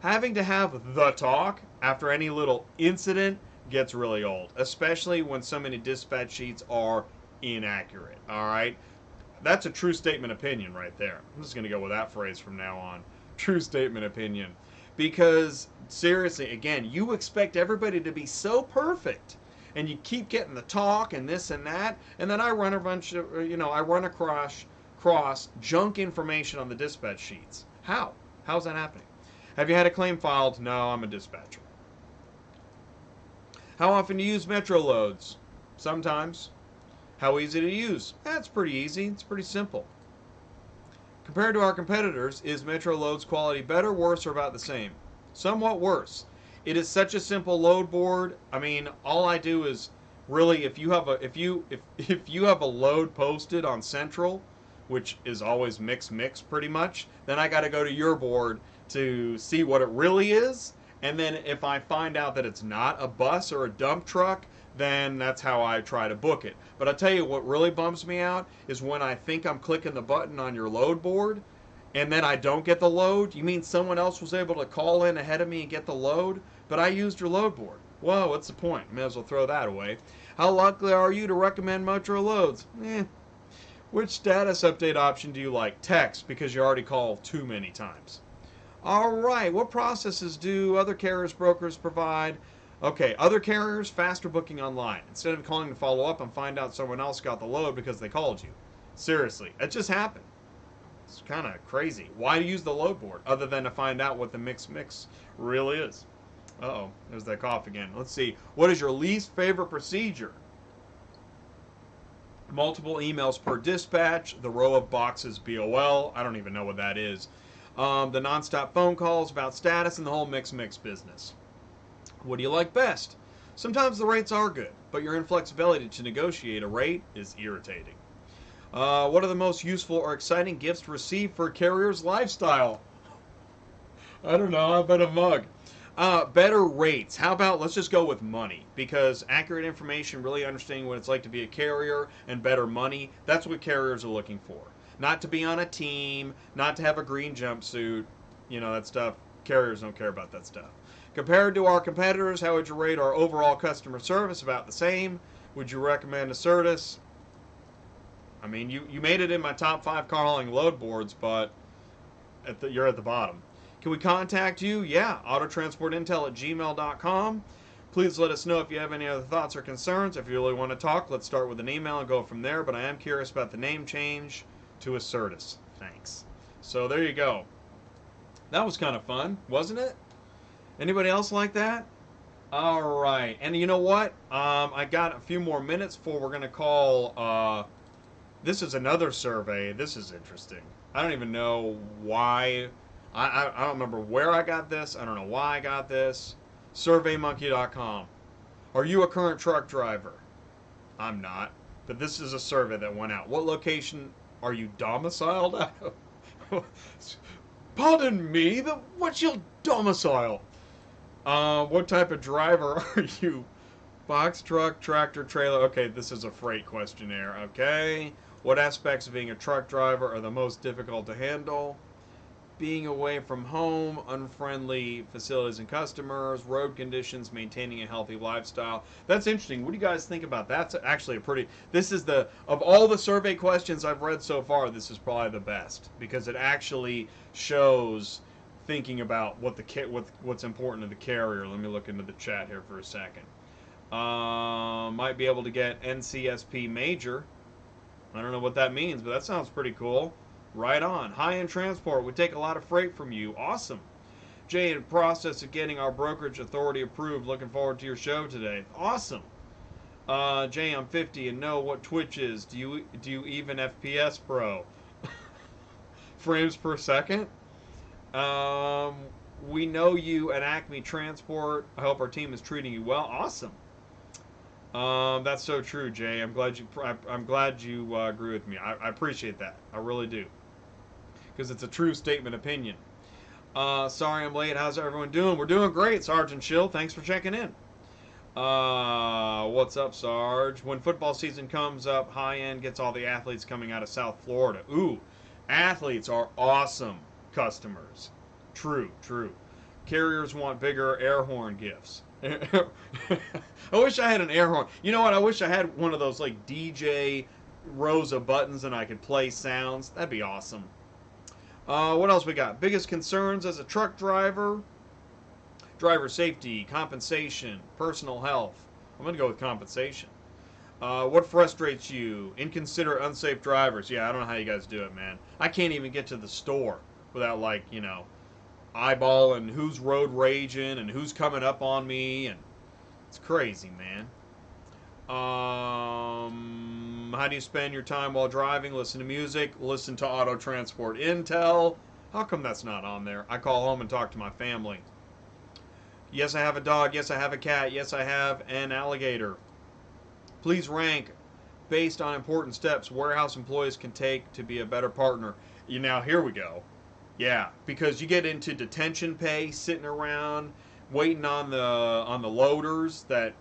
Having to have the talk after any little incident gets really old, especially when so many dispatch sheets are inaccurate. All right, that's a true statement opinion right there. I'm just going to go with that phrase from now on. True statement opinion. Because seriously, again, you expect everybody to be so perfect, and you keep getting the talk and this and that, and then I run a bunch of, I run across junk information on the dispatch sheets. How's that happening? Have you had a claim filed? No, I'm a dispatcher. How often do you use Metro loads? Sometimes. How easy to use? It's pretty easy. It's pretty simple. Compared to our competitors, is Metro loads quality better, worse, or about the same? Somewhat worse. It is such a simple load board. I mean, all I do is really, if you have a load posted on Central, which is always mix pretty much, then I got to go to your board to see what it really is. And then if I find out that it's not a bus or a dump truck, then that's how I try to book it. But I'll tell you what really bums me out is when I think I'm clicking the button on your load board and then I don't get the load. You mean someone else was able to call in ahead of me and get the load, but I used your load board? Whoa, what's the point? May as well throw that away. How likely are you to recommend Metro loads? Which status update option do you like? Text, because you already called too many times. All right, what processes do other carriers, brokers provide? Okay, other carriers, faster booking online. Instead of calling to follow up and find out someone else got the load because they called you. Seriously, it just happened. It's kind of crazy. Why use the load board other than to find out what the mix really is? Uh-oh, there's that cough again. Let's see. What is your least favorite procedure? Multiple emails per dispatch, the row of boxes BOL, I don't even know what that is. The nonstop phone calls about status and the whole mix business. What do you like best? Sometimes the rates are good, but your inflexibility to negotiate a rate is irritating. What are the most useful or exciting gifts to receive for a carrier's lifestyle? I don't know, I bet a mug. Better rates. How about, let's just go with money, because accurate information, really understanding what it's like to be a carrier, and better money, that's what carriers are looking for. Not to be on a team, not to have a green jumpsuit, that stuff. Carriers don't care about that stuff. Compared to our competitors, how would you rate our overall customer service? About the same. Would you recommend Acertus? I mean, you made it in my top 5 calling load boards, but you're at the bottom. Can we contact you? Yeah, autotransportintel@gmail.com. Please let us know if you have any other thoughts or concerns. If you really want to talk, let's start with an email and go from there, but I am curious about the name change to Acertus. Thanks. So there you go. That was kind of fun, wasn't it? Anybody else like that? All right. And you know what? I got a few more minutes before we're going to call This is another survey. This is interesting. I don't even know why. I don't remember where I got this. I don't know why I got this. SurveyMonkey.com. Are you a current truck driver? I'm not. But this is a survey that went out. What location are you domiciled out of? Pardon me? What's your domicile? What type of driver are you? Box truck, tractor, trailer. Okay, this is a freight questionnaire. Okay. What aspects of being a truck driver are the most difficult to handle? Being away from home, unfriendly facilities and customers, road conditions, maintaining a healthy lifestyle. That's interesting. What do you guys think about that? That's actually a pretty. This is of all the survey questions I've read so far, this is probably the best because it actually shows thinking about what's important to the carrier. Let me look into the chat here for a second. Might be able to get NCSP major. I don't know what that means, but that sounds pretty cool. Right on. High-end transport would take a lot of freight from you. Awesome. Jay, in the process of getting our brokerage authority approved. Looking forward to your show today. Awesome. Jay, I'm 50 and know what Twitch is. Do you even FPS Pro? Frames per second? We know you at Acme Transport. I hope our team is treating you well. Awesome. That's so true, Jay. I'm glad you agree with me. I appreciate that. I really do, because it's a true statement opinion. Sorry I'm late. How's everyone doing? We're doing great, Sergeant Schill. Thanks for checking in. What's up, Sarge? When football season comes up, High End gets all the athletes coming out of South Florida. Ooh, athletes are awesome customers. True. Carriers want bigger air horn gifts. I wish I had an air horn. You know what? I wish I had one of those like DJ rows of buttons and I could play sounds. That'd be awesome. What else we got? Biggest concerns as a truck driver? Driver safety, compensation, personal health. I'm going to go with compensation. What frustrates you? Inconsiderate, unsafe drivers. Yeah, I don't know how you guys do it, man. I can't even get to the store without, like, eyeballing who's road raging and who's coming up on me. And it's crazy, man. How do you spend your time while driving? Listen to music. Listen to Auto Transport Intel. How come that's not on there? I call home and talk to my family. Yes, I have a dog. Yes, I have a cat. Yes, I have an alligator. Please rank based on important steps warehouse employees can take to be a better partner. Now, here we go. Yeah, because you get into detention pay, sitting around, waiting on the loaders that,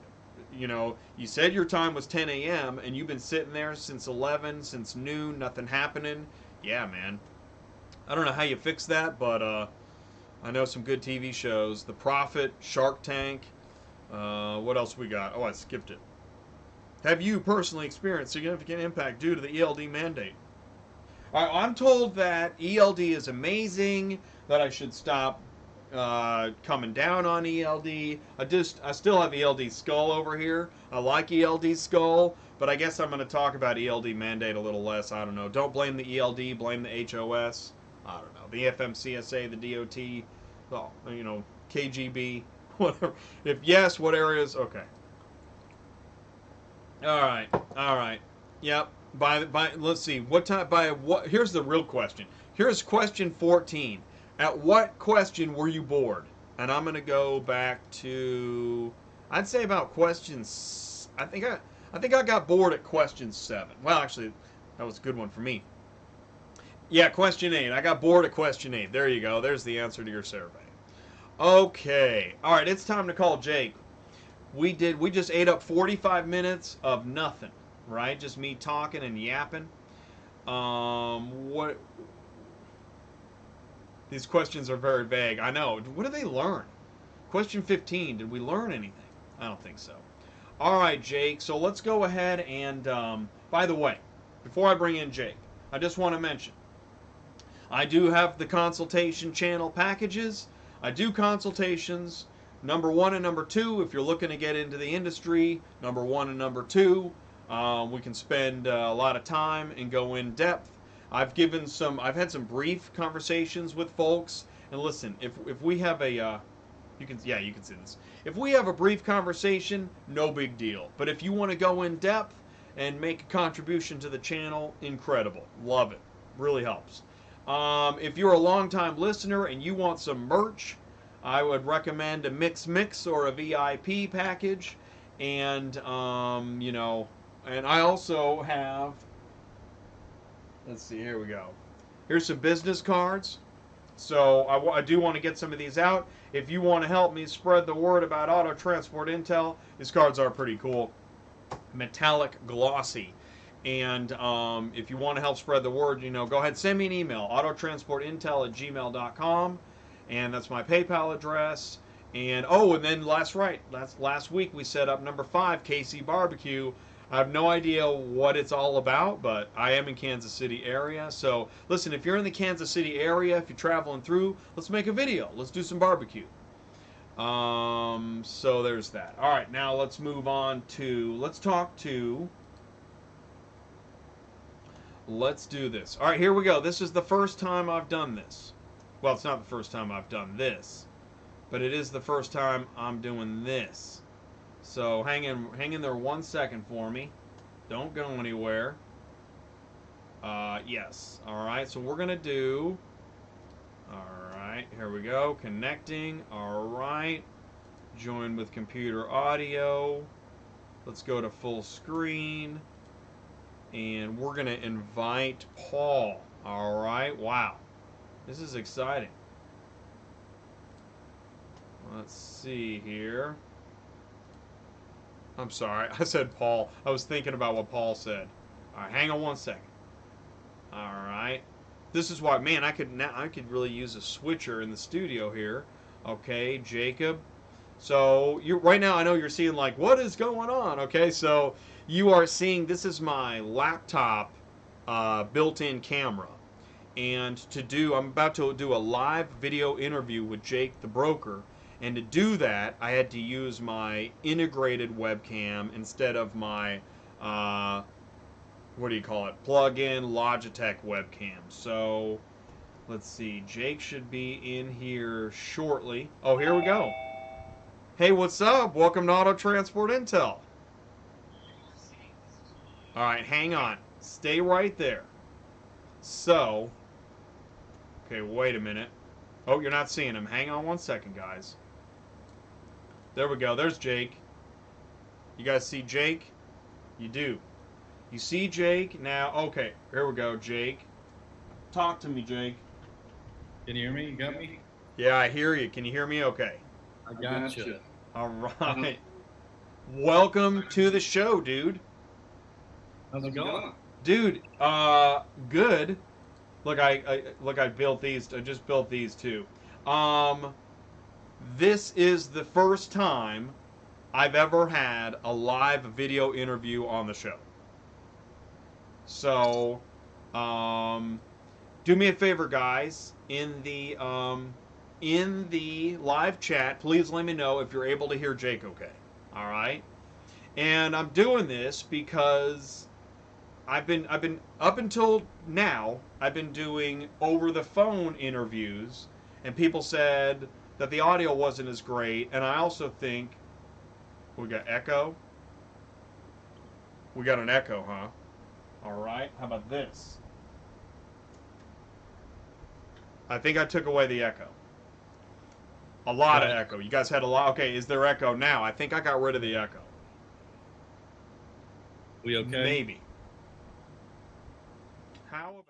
you said your time was 10 a.m. and you've been sitting there since 11, since noon, nothing happening. Yeah, man. I don't know how you fix that, but I know some good TV shows. The Prophet, Shark Tank. What else we got? Oh, I skipped it. Have you personally experienced significant impact due to the ELD mandate? I'm told that ELD is amazing, that I should stop coming down on ELD. I still have ELD Skull over here. I like ELD Skull, but I guess I'm going to talk about ELD mandate a little less. I don't know. Don't blame the ELD, blame the HOS. I don't know. The FMCSA, the DOT, KGB, whatever. If yes, what areas? Okay. All right. Yep. Let's see. What time? Here's the real question. Here's question 14. At what question were you bored? And I'm gonna go back to. I'd say about questions. I think I got bored at question 7. Well, actually, that was a good one for me. Yeah, question 8. I got bored at question 8. There you go. There's the answer to your survey. Okay. All right. It's time to call Jake. We just ate up 45 minutes of nothing, right? Just me talking and yapping. What? These questions are very vague. I know. What did they learn? Question 15. Did we learn anything? I don't think so. All right, Jake. So let's go ahead and, by the way, before I bring in Jake, I just want to mention, I do have the consultation channel packages. I do consultations. Number 1 and number 2, if you're looking to get into the industry, number 1 and number 2, we can spend a lot of time and go in depth. I've had some brief conversations with folks, and listen, if we have you can see this. If we have a brief conversation, no big deal. But if you want to go in depth and make a contribution to the channel, incredible. Love it. Really helps. If you're a longtime listener and you want some merch, I would recommend a mix or a VIP package. And, and I also have, let's see, here we go. Here's some business cards. So I do want to get some of these out. If you want to help me spread the word about Auto Transport Intel, these cards are pretty cool. Metallic glossy. And if you want to help spread the word, go ahead, send me an email, autotransportintel@gmail.com. And that's my PayPal address. And and then last week we set up number 5, KC Barbecue. I have no idea what it's all about, but I am in Kansas City area. So listen, if you're in the Kansas City area, if you're traveling through, let's make a video. Let's do some barbecue. So there's that. All right, now let's move on to, let's do this. All right, here we go. This is the first time I've done this. Well, it's not the first time I've done this, but it is the first time I'm doing this. So hang in there 1 second for me. Don't go anywhere. Yes. All right, so we're going to do, all right, here we go. Connecting. All right. Join with computer audio. Let's go to full screen. And we're going to invite Paul. All right. Wow. This is exciting. Let's see here. I'm sorry. I said Paul. I was thinking about what Paul said. All right. Hang on 1 second. All right. This is why, man, I could really use a switcher in the studio here. Okay, Jacob. So you right now, I know you're seeing like, what is going on? Okay, so you are seeing, this is my laptop built-in camera, and I'm about to do a live video interview with Jake the broker, and to do that, I had to use my integrated webcam instead of my what do you call it? Plug-in Logitech webcam. So let's see, Jake should be in here shortly. Oh, here we go. Hey, what's up? Welcome to Auto Transport Intel. All right, hang on. Stay right there. So, okay, wait a minute. Oh, you're not seeing him. Hang on 1 second, guys. There we go. There's Jake. You guys see Jake? You do. You see Jake now? Okay, here we go, Jake. Talk to me, Jake. Can you hear me? You got me? Yeah, I hear you. Can you hear me okay? I got you. All right. Welcome to the show, dude. How's it going? Dude, good. Look, I built these. I just built these too. This is the first time I've ever had a live video interview on the show. So, do me a favor, guys. In the live chat, please let me know if you're able to hear Jake okay. All right. And I'm doing this because I've been up until now, I've been doing over the phone interviews, and people said that the audio wasn't as great, and I also think we got echo. We got an echo, huh? All right. How about this? I think I took away the echo. A lot of echo. You guys had a lot. Okay, is there echo now? I think I got rid of the echo. We okay? Maybe. How about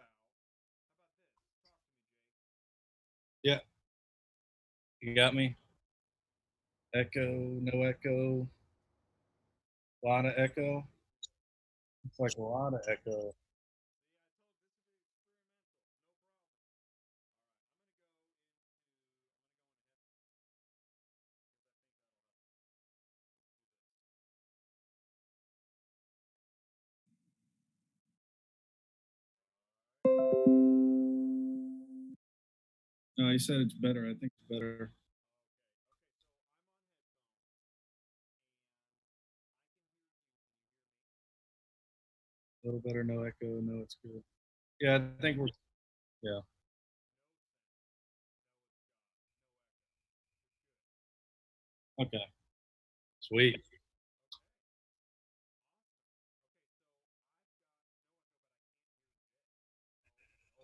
Yeah. You got me? Echo, no echo. A lot of echo. It's like a lot of echo. No, you said it's better. I think it's better. A little better, no echo. No, it's good. Yeah, I think we're, yeah. Okay. Sweet.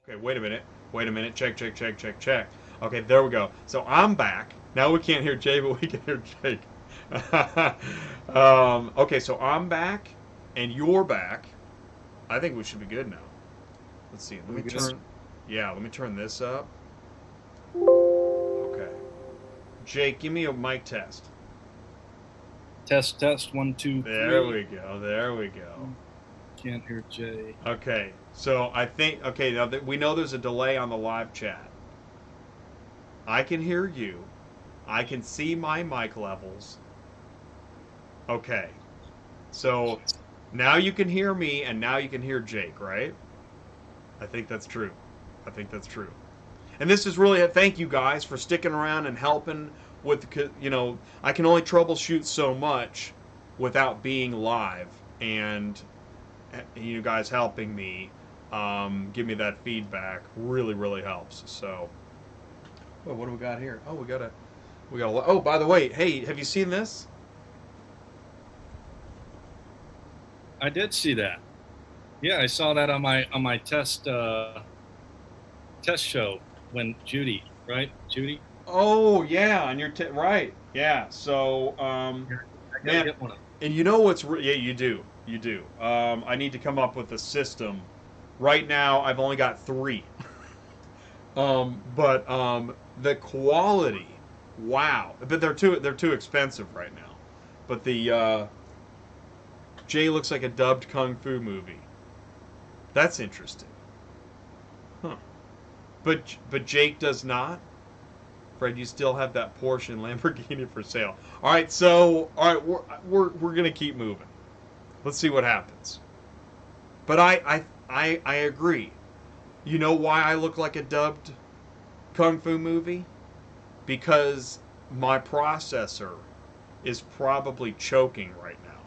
Okay, wait a minute. Wait a minute. Check, check, check, check, check. Okay, there we go. So I'm back. Now we can't hear Jay, but we can hear Jake. Okay, so I'm back, and you're back. I think we should be good now. Let's see. Let me We good? turn. Yeah, let me turn this up. Okay. Jake, give me a mic test. Test, test, 1, 2, 3. There we go. There we go. Can't hear Jay. Okay, so I think now that we know there's a delay on the live chat. I can hear you. I can see my mic levels. Okay, so now you can hear me, and now you can hear Jake, right? I think that's true. I think that's true. And this is really thank you guys for sticking around and helping with I can only troubleshoot so much without being live, and you guys helping me give me that feedback really helps. So, well, what do we got here? Oh, we got a. Oh, by the way, hey, have you seen this? I did see that. Yeah, I saw that on my test show when Judy, right? Judy. Oh yeah, on your right, yeah. So, I gotta man, get one of them. and you know what's yeah, you do. I need to come up with a system. Right now, I've only got 3. But the quality, wow. But they're too expensive right now. But the Jay looks like a dubbed kung fu movie. That's interesting. Huh. But Jake does not. Fred, you still have that Porsche and Lamborghini for sale. All right, we're gonna keep moving. Let's see what happens. But I agree. You know why I look like a dubbed kung fu movie? Because my processor is probably choking right now,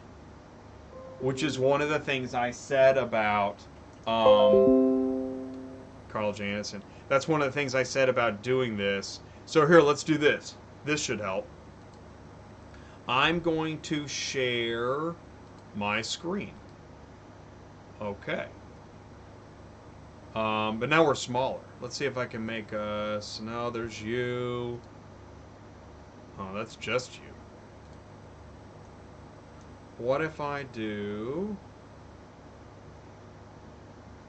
which is one of the things I said about Carl Janison. That's one of the things I said about doing this. So here, let's do this. This should help. I'm going to share my screen. Okay. But now we're smaller. Let's see if I can make us. No, there's you. Oh, that's just you. What if I do?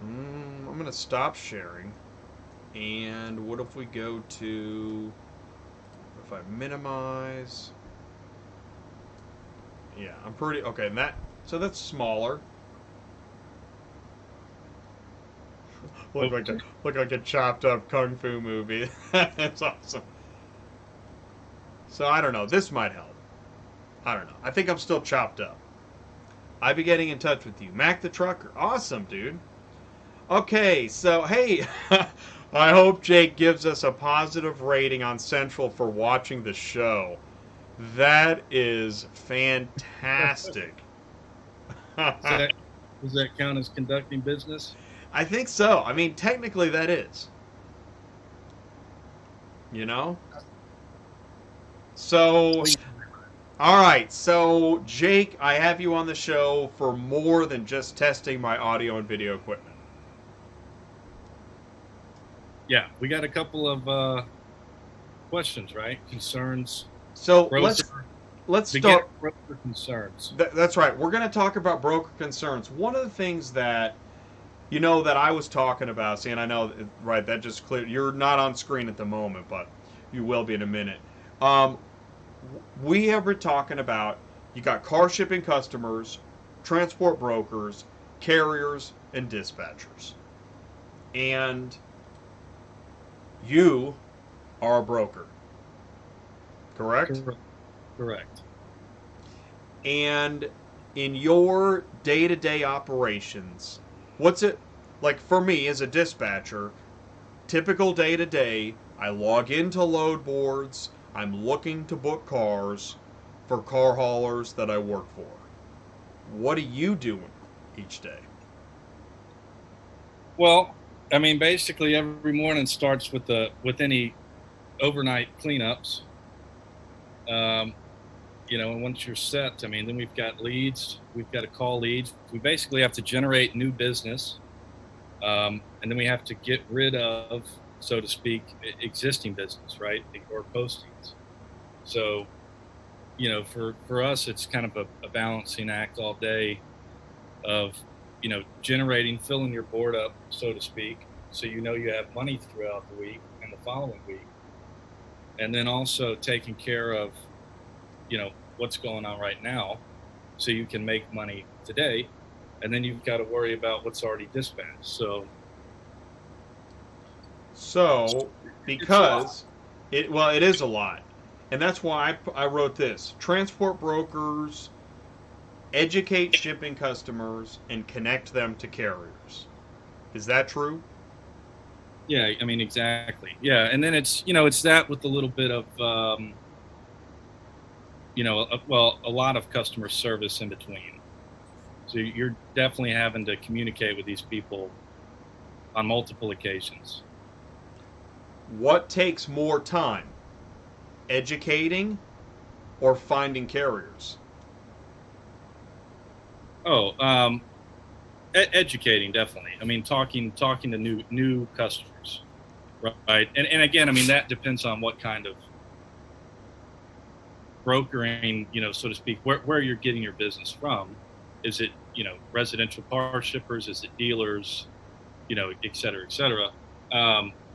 I'm going to stop sharing. And what if we go to. If I minimize. Yeah, I'm pretty. Okay, and that. So that's smaller. Look like a chopped up kung fu movie. That's awesome. So I don't know. This might help. I don't know. I think I'm still chopped up. I'll be getting in touch with you. Mac the Trucker. Awesome, dude. Okay, so hey, I hope Jake gives us a positive rating on Central for watching the show. That is fantastic. Does that count as conducting business? I think so. I mean, technically that is. You know? So, all right. So, Jake, I have you on the show for more than just testing my audio and video equipment. Yeah, we got a couple of questions, right? Concerns. So Broker, let's start. Broker concerns. That's right. We're going to talk about broker concerns. One of the things that that I was talking about. See, and I know, right? That just cleared. You're not on screen at the moment, but you will be in a minute. We have been talking about. You got car shipping customers, transport brokers, carriers, and dispatchers, and you are a broker, correct? Correct. And in your day-to-day operations, what's it like for me as a dispatcher? Typical day-to-day, I log into load boards. I'm looking to book cars for car haulers that I work for. What are you doing each day? Well, I mean, basically every morning starts with any overnight cleanups. And once you're set, I mean, then we've got leads. We've got to call leads. We basically have to generate new business. And then we have to get rid of, so to speak, existing business, right, or postings. So for us, it's kind of a balancing act all day of generating, filling your board up, so to speak, so you have money throughout the week and the following week, and then also taking care of what's going on right now, so you can make money today, and then you've got to worry about what's already dispatched. So, It's a lot. because it is a lot, and that's why I wrote this: transport brokers educate shipping customers and connect them to carriers. Is that true? Yeah, I mean, exactly. Yeah, and then it's that with a little bit of a lot of customer service in between. So you're definitely having to communicate with these people on multiple occasions. What takes more time, educating or finding carriers? Oh, educating, definitely. I mean, talking to new customers, right? And again, I mean, that depends on what kind of brokering, so to speak, where you're getting your business from. Is it residential car shippers? Is it dealers? Et cetera, et cetera.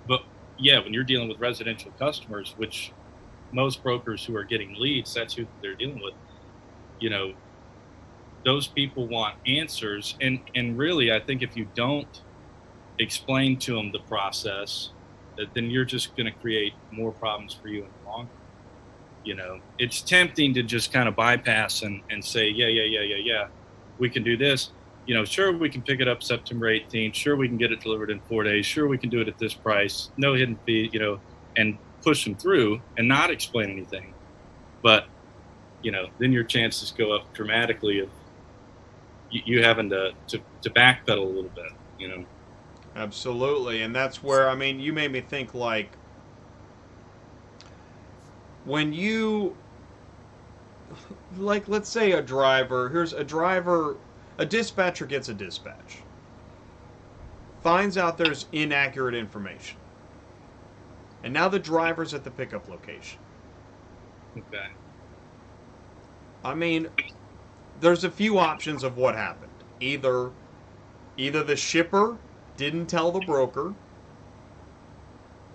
But yeah, when you're dealing with residential customers, which most brokers who are getting leads, that's who they're dealing with. You know, those people want answers, and really, I think if you don't explain to them the process, then you're just going to create more problems for you in the long run. It's tempting to just kind of bypass and say, yeah, we can do this. Sure, we can pick it up September 18th. Sure, we can get it delivered in 4 days. Sure, we can do it at this price, no hidden fee, and push them through and not explain anything. But, then your chances go up dramatically of you having to backpedal a little bit. Absolutely, and that's where I mean, you made me think like when you like let's say a dispatcher gets a dispatch, finds out there's inaccurate information, and now the driver's at the pickup location. Okay. I mean, there's a few options of what happened. Either the shipper didn't tell the broker,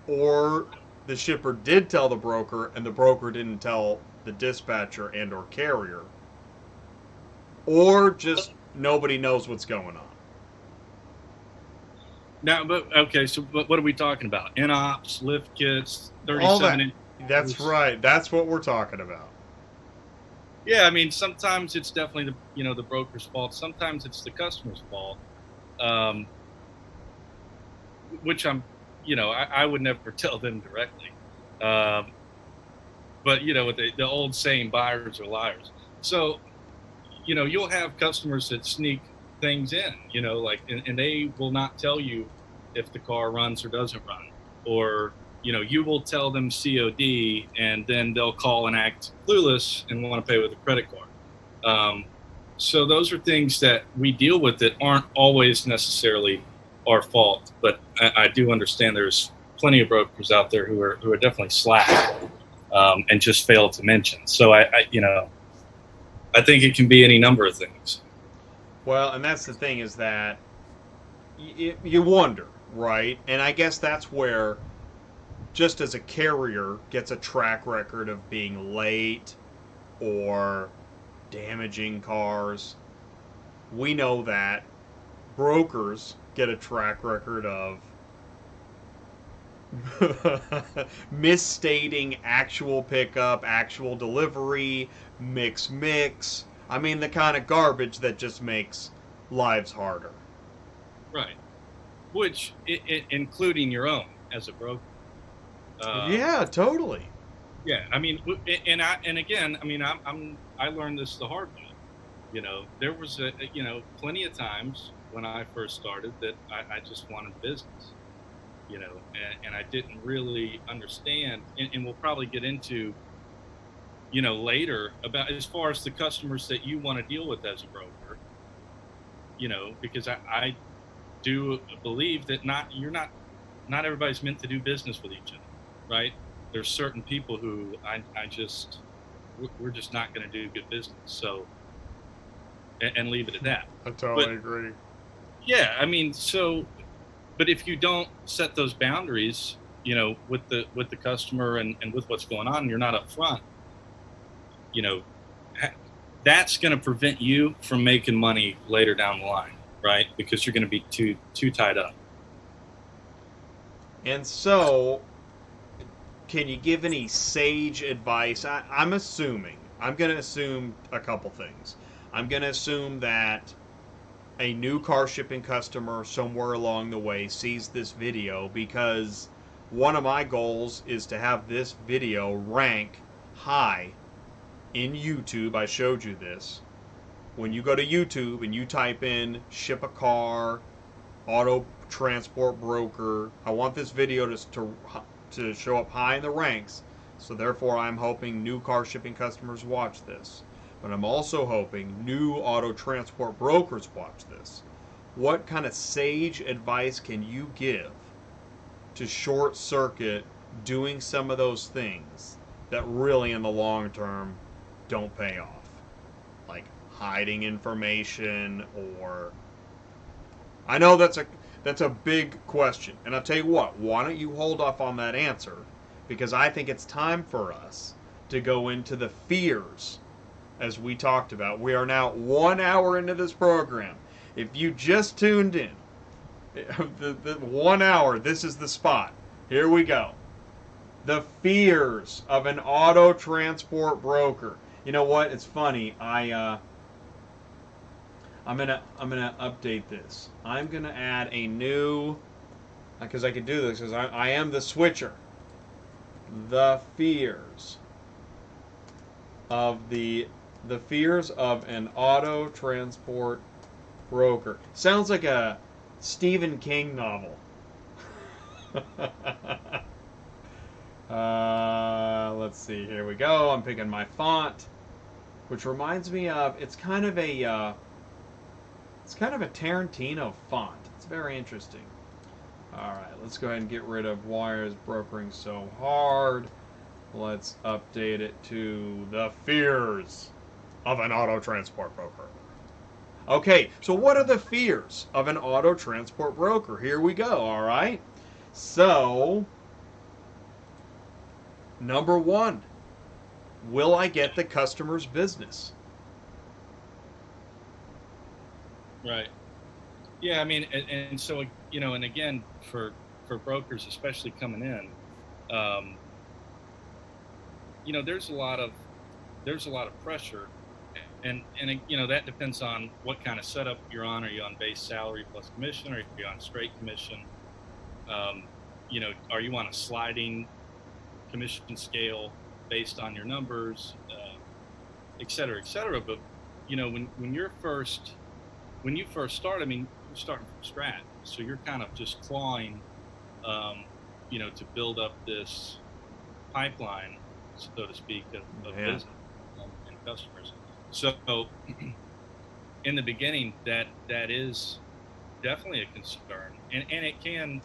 or the shipper did tell the broker and the broker didn't tell the dispatcher and or carrier, or just nobody knows what's going on. Now, but okay, so what are we talking about? INOPS, lift kits, All that. 37 That's inches. right. That's what we're talking about. Yeah, I mean, sometimes it's definitely the broker's fault. Sometimes it's the customer's fault, um, which I would never tell them directly. Um, but with the old saying, buyers are liars. So you'll have customers that sneak things in, like, and they will not tell you if the car runs or doesn't run, or you will tell them COD, and then they'll call and act clueless and want to pay with a credit card. So those are things that we deal with that aren't always necessarily our fault, but I do understand there's plenty of brokers out there who are definitely slack, and just fail to mention. So I think it can be any number of things. Well, and that's the thing is that you wonder, right? And I guess that's where, just as a carrier gets a track record of being late or damaging cars, we know that brokers get a track record of misstating actual pickup, actual delivery, mix. I mean, the kind of garbage that just makes lives harder. Right. Which, including your own as a broker. Yeah, totally. Yeah, I mean, and again, I mean, I learned this the hard way. There was plenty of times when I first started that I just wanted business. And I didn't really understand, and we'll probably get into later about as far as the customers that you want to deal with as a broker. Because do believe that not everybody's meant to do business with each other, right? There's certain people who we're just not going to do good business. So, and leave it at that. I totally But agree. yeah, I mean, but if you don't set those boundaries, with the customer and with what's going on, and you're not upfront, you know, that's going to prevent you from making money later down the line, right? Because you're going to be too tied up. And so, can you give any sage advice? I'm assuming, I'm going to assume a couple things. I'm going to assume that a new car shipping customer somewhere along the way sees this video, because one of my goals is to have this video rank high in YouTube. I showed you this. When you go to YouTube and you type in ship a car, auto transport broker, I want this video to show up high in the ranks. So therefore, I'm hoping new car shipping customers watch this. But I'm also hoping new auto transport brokers watch this. What kind of sage advice can you give to short circuit doing some of those things that really in the long term don't pay off? Like hiding information, or I know that's a big question. And I'll tell you what, why don't you hold off on that answer, because I think it's time for us to go into the fears as we talked about. We are now 1 hour into this program. If you just tuned in, the 1 hour, this is the spot. Here we go. The fears of an auto transport broker. You know what? It's funny. I'm gonna update this. I'm gonna add a new, because I could do this because I am the switcher. The fears of the fears of an auto transport broker. Sounds like a Stephen King novel. Let's see. Here we go. I'm picking my font, which reminds me of, it's kind of a Tarantino font. It's very interesting. All right, let's go ahead and get rid of why is brokering so hard. Let's update it to the fears of an auto transport broker. Okay, so what are the fears of an auto transport broker? Here we go, all right? So, number one, will I get the customer's business? Right. Yeah, I mean, and so and again, for brokers, especially coming in, um, there's a lot of pressure, and that depends on what kind of setup you're on. Are you on base salary plus commission, or are you on straight commission? Are you on a sliding commission scale based on your numbers, et cetera, et cetera. But when you first start, I mean, you're starting from scratch, so you're kind of just clawing, to build up this pipeline, so to speak, of business and customers. So in the beginning, that is definitely a concern, and it can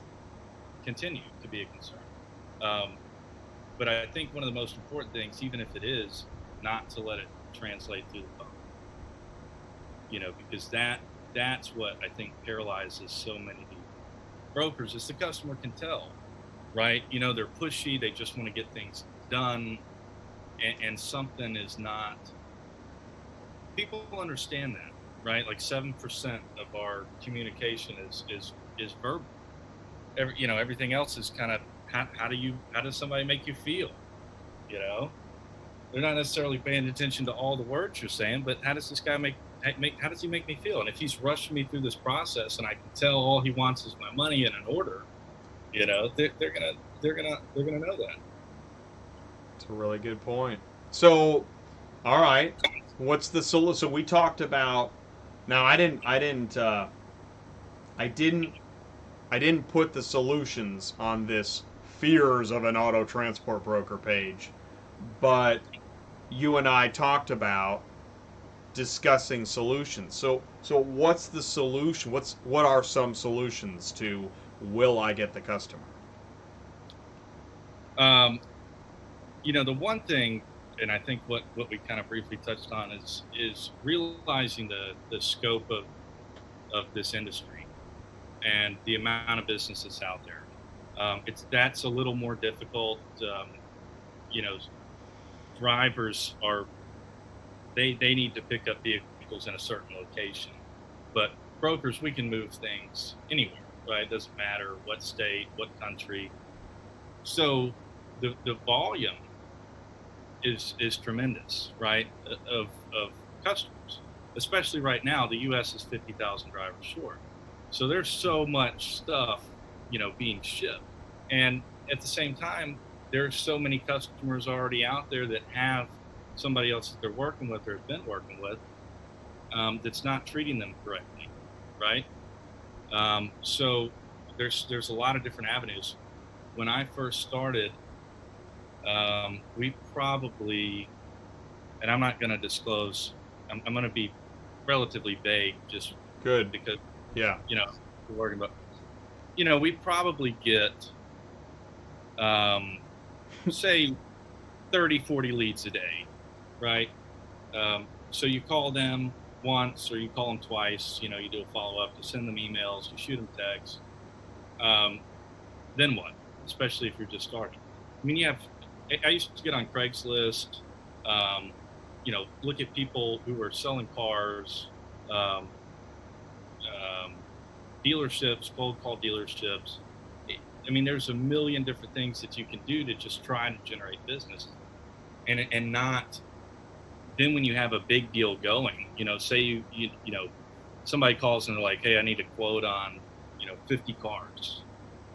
continue to be a concern. But I think one of the most important things, even if it is, not to let it translate through the phone. Because that's what I think paralyzes so many brokers, is the customer can tell, right? They're pushy, they just want to get things done, and something is not. People understand that, right? Like 7% of our communication is verbal. Everything else is kind of how does somebody make you feel? They're not necessarily paying attention to all the words you're saying, but how does this guy how does he make me feel? And if he's rushing me through this process, and I can tell all he wants is my money and an order, they're gonna know that. It's a really good point. So, all right, what's the solution? So we talked about. Now I didn't put the solutions on this fears of an auto transport broker page, but you and I talked about discussing solutions. So what's the solution? What are some solutions to will I get the customer? Um, the one thing, and I think what we kind of briefly touched on is realizing the scope of this industry and the amount of business that's out there. That's a little more difficult. You know, drivers they need to pick up vehicles in a certain location, but brokers, we can move things anywhere, right? It doesn't matter what state, what country. So the volume is tremendous, right? Of customers, especially right now. The U.S. is 50,000 drivers short, so there's so much stuff, being shipped, and at the same time, there's so many customers already out there that have somebody else that they're working with or have been working with, that's not treating them correctly, right? So there's a lot of different avenues. When I first started, we probably, and I'm not going to disclose, I'm going to be relatively vague just Good. because, Yeah. we're working about, we probably get, say 30, 40 leads a day, right? So you call them once or you call them twice, you do a follow-up, you send them emails, you shoot them texts. Then what? Especially if you're just starting. I mean, I used to get on Craigslist, look at people who are selling cars, um, dealerships, cold call dealerships. I mean, there's a million different things that you can do to just try to generate business, and not. Then when you have a big deal going, say somebody calls and they're like, hey, I need a quote on 50 cars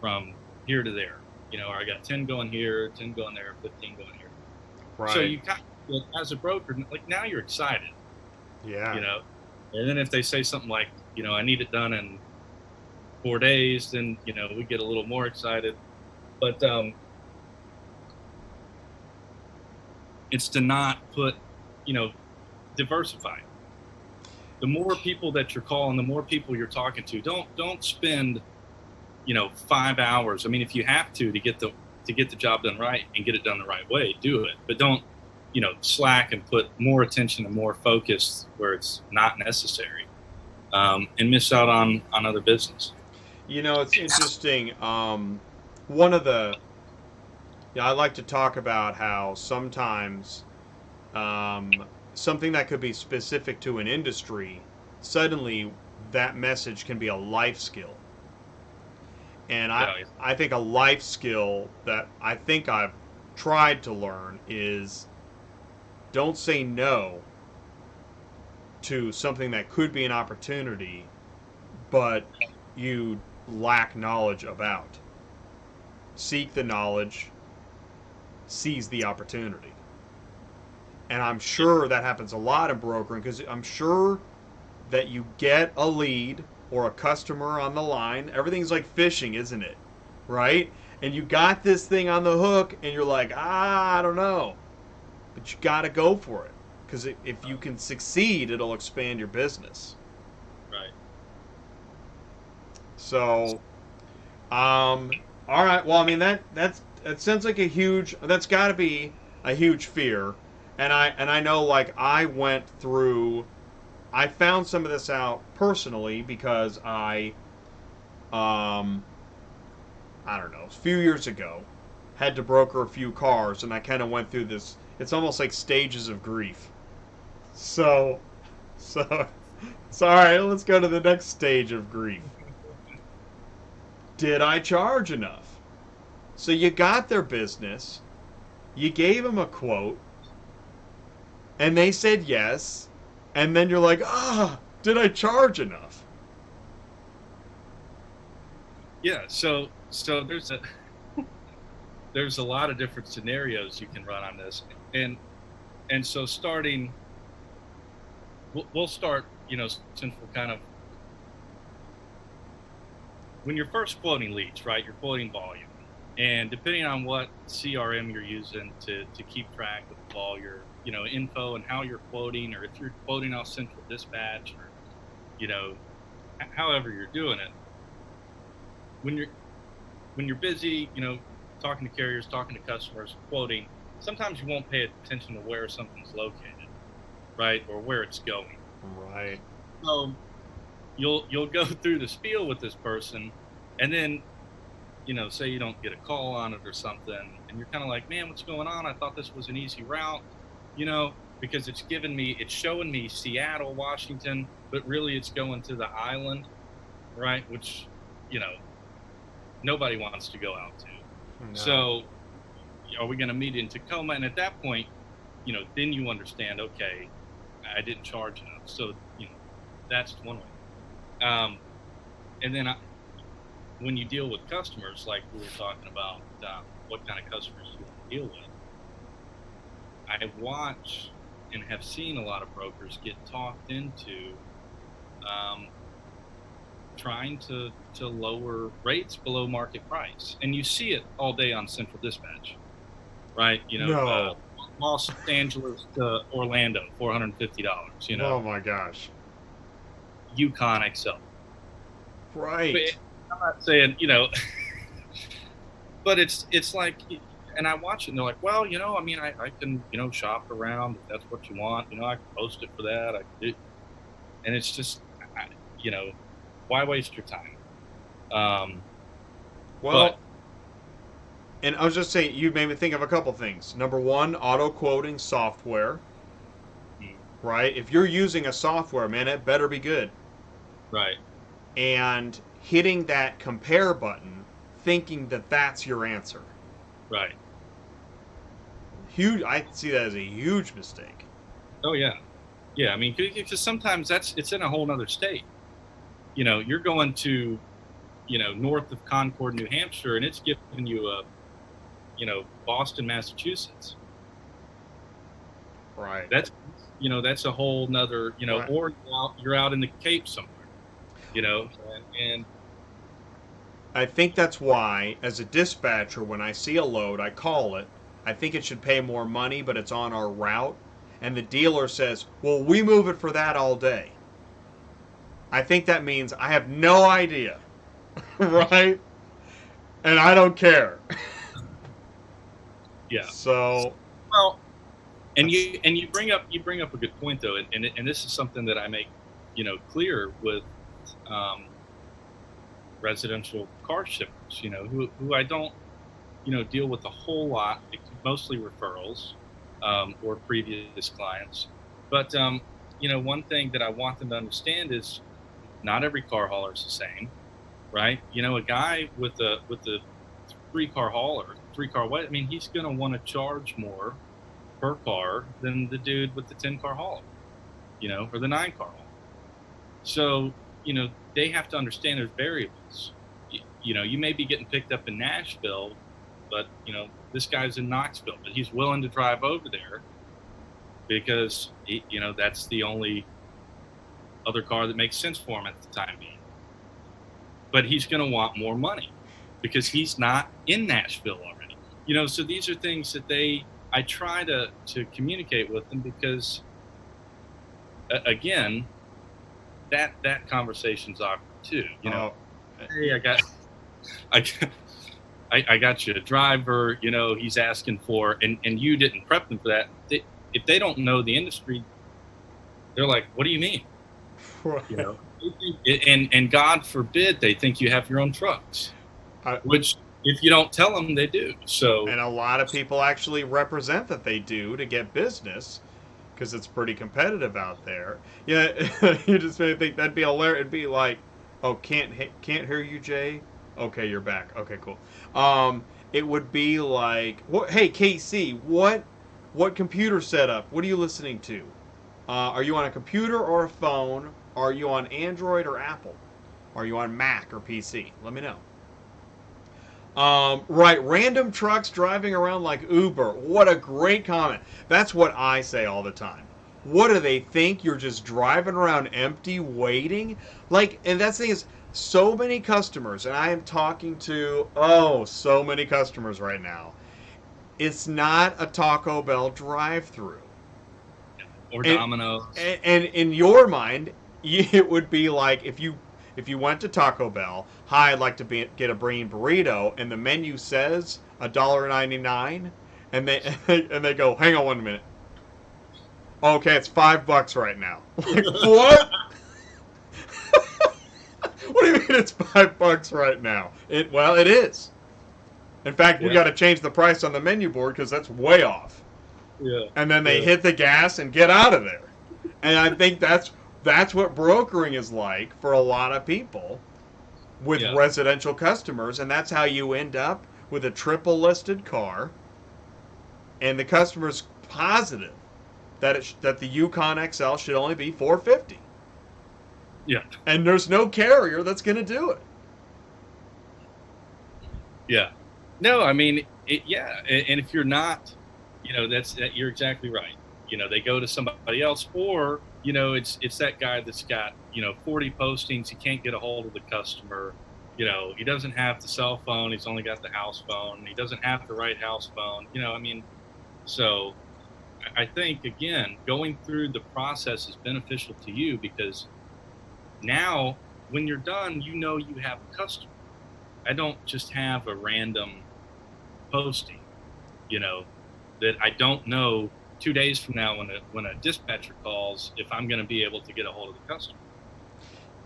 from here to there. Or I got 10 going here, 10 going there, 15 going here. Right. So you kind of, as a broker, like now you're excited. Yeah. And then if they say something like, I need it done in 4 days, then we get a little more excited. But it's to not put, diversify. The more people that you're calling, the more people you're talking to. Don't spend 5 hours. I mean, if you have to get the job done right and get it done the right way, do it. But don't slack and put more attention and more focus where it's not necessary, and miss out on other business. It's interesting. One of the I like to talk about how sometimes something that could be specific to an industry, suddenly that message can be a life skill. And I think a life skill that I think I've tried to learn is don't say no to something that could be an opportunity, but you lack knowledge about. Seek the knowledge, seize the opportunity. And I'm sure that happens a lot in brokering because I'm sure that you get a lead or a customer on the line. Everything's like fishing, isn't it? Right? And you got this thing on the hook and you're like, I don't know. But you got to go for it because if you can succeed, it'll expand your business. Right. So, all right. Well, I mean that sounds like that's got to be a huge fear. And I know like I found some of this out personally because I don't know, a few years ago had to broker a few cars and I kind of went through this. It's almost like stages of grief. So so all right, let's go to the next stage of grief. Did I charge enough? So you got their business, you gave them a quote, and they said yes, and then you're like, did I charge enough? Yeah. So there's a lot of different scenarios you can run on this, and so starting, we'll start. Since we're kind of, when you're first quoting leads, right? You're quoting volume, And depending on what CRM you're using to keep track of all your, info and how you're quoting, or if you're quoting off central dispatch, or, however you're doing it, when you're busy, talking to carriers, talking to customers, quoting, sometimes you won't pay attention to where something's located, right, or where it's going. Right. So you'll go through the spiel with this person, and then, say you don't get a call on it or something, and you're kind of like, man, what's going on? I thought this was an easy route, because it's showing me Seattle, Washington, but really it's going to the island, right? Which, nobody wants to go out to. No. So are we going to meet in Tacoma? And at that point, then you understand, okay, I didn't charge enough. So, that's one way. And then when you deal with customers, like we were talking about, what kind of customers you want to deal with, I watch and have seen a lot of brokers get talked into trying to lower rates below market price. And you see it all day on Central Dispatch, right? No. Los Angeles to Orlando, $450, Oh my gosh. Yukon XL. Right. But I'm not saying, but it's like, and I watch it and they're like, well, I can, shop around if that's what you want. I can post it for that. I can do. And it's just, why waste your time? Well, and I was just saying, you made me think of a couple things. Number one, auto quoting software. Right? If you're using a software, man, it better be good. Right. And hitting that compare button, thinking that that's your answer. Right. Huge. I see that as a huge mistake. Oh yeah, yeah. I mean, because sometimes it's in a whole other state. You're going to, north of Concord, New Hampshire, and it's giving you a, Boston, Massachusetts. Right. That's a whole nother, Right. Or you're out in the Cape somewhere, and I think that's why, as a dispatcher, when I see a load, I call it. I think it should pay more money, but it's on our route. And the dealer says, well, we move it for that all day. I think that means I have no idea. Right? And I don't care. Yeah. So, well, and you bring up a good point though, and this is something that I make, clear with residential car shippers, who I don't, deal with a whole lot, mostly referrals or previous clients. But one thing that I want them to understand is not every car hauler is the same, right? A guy with a 3-car hauler, 3-car what? I mean, he's going to want to charge more per car than the dude with the 10-car hauler, or the 9-car hauler. So, they have to understand there's variables. You may be getting picked up in Nashville, but, this guy's in Knoxville, but he's willing to drive over there because, that's the only other car that makes sense for him at the time being. But he's going to want more money because he's not in Nashville already. So these are things that I try to communicate with them because, again, that conversation's awkward too. Hey, I got you a driver. He's asking for, and you didn't prep them for that. If they don't know the industry, they're like, "What do you mean?" And God forbid they think you have your own trucks, which if you don't tell them, they do. So, and a lot of people actually represent that they do to get business. Because it's pretty competitive out there. Yeah, you just may think that'd be hilarious. It'd be like, oh, can't hear you, Jay. Okay, you're back. Okay, cool. It would be like, hey, KC, what computer setup? What are you listening to? Are you on a computer or a phone? Are you on Android or Apple? Are you on Mac or PC? Let me know. Right, random trucks driving around like Uber. What a great comment. That's what I say all the time. What do they think? You're just driving around empty, waiting? Like, and that's the thing is, so many customers, and I am talking to, so many customers right now. It's not a Taco Bell drive-through. Or And, Domino's. and in your mind, it would be like if you went to Taco Bell, hi, I'd like to get a bean burrito, and the menu says $1.99, and they go, hang on 1 minute. Okay, it's $5 right now. Like what? What do you mean it's $5 right now? It is. In fact, we Yeah. got to change the price on the menu board because that's way off. Yeah. And then they Yeah. hit the gas and get out of there. And I think that's what brokering is like for a lot of people with Yeah. residential customers, and that's how you end up with a triple listed car, and the customer's positive that the Yukon XL should only be $450, Yeah. and there's no carrier that's going to do it. Yeah. No, I mean, yeah. And if you're not, you're exactly right. They go to somebody else, or, it's that guy that's got, 40 postings. He can't get a hold of the customer. He doesn't have the cell phone. He's only got the house phone. He doesn't have the right house phone. I mean, so I think, again, going through the process is beneficial to you, because now when you're done, you have a customer. I don't just have a random posting, that I don't know 2 days from now when a dispatcher calls if I'm going to be able to get a hold of the customer.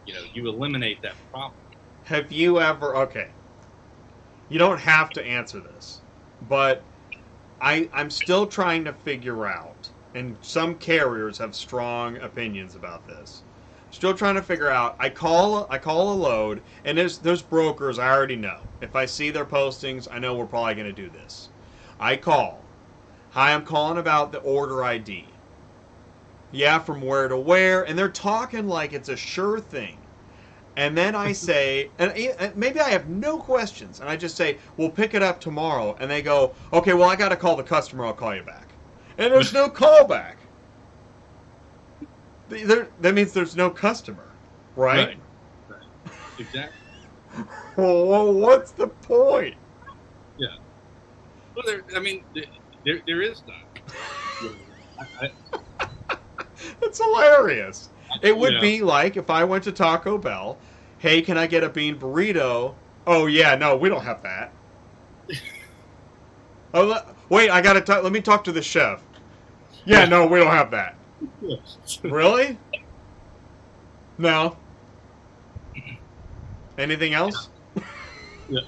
You eliminate that problem. Have you ever? Okay, you don't have to answer this, but I'm still trying to figure out, and some carriers have strong opinions about this. Still trying to figure out. I call a load, and there's brokers I already know. If I see their postings, I know we're probably going to do this. I call. Hi, I'm calling about the order ID. Yeah, from where to where, and they're talking like it's a sure thing. And then I say, and maybe I have no questions, and I just say, we'll pick it up tomorrow. And they go, okay, well, I got to call the customer. I'll call you back. And there's no callback. That means there's no customer, right? Right. Exactly. Well, what's the point? Yeah. Well, there is none. It's hilarious. It would Yeah. be like if I went to Taco Bell, hey, can I get a bean burrito? Oh, yeah, no, we don't have that. Wait, let me talk to the chef. Yeah, no, we don't have that. Really? No. Anything else? Yeah.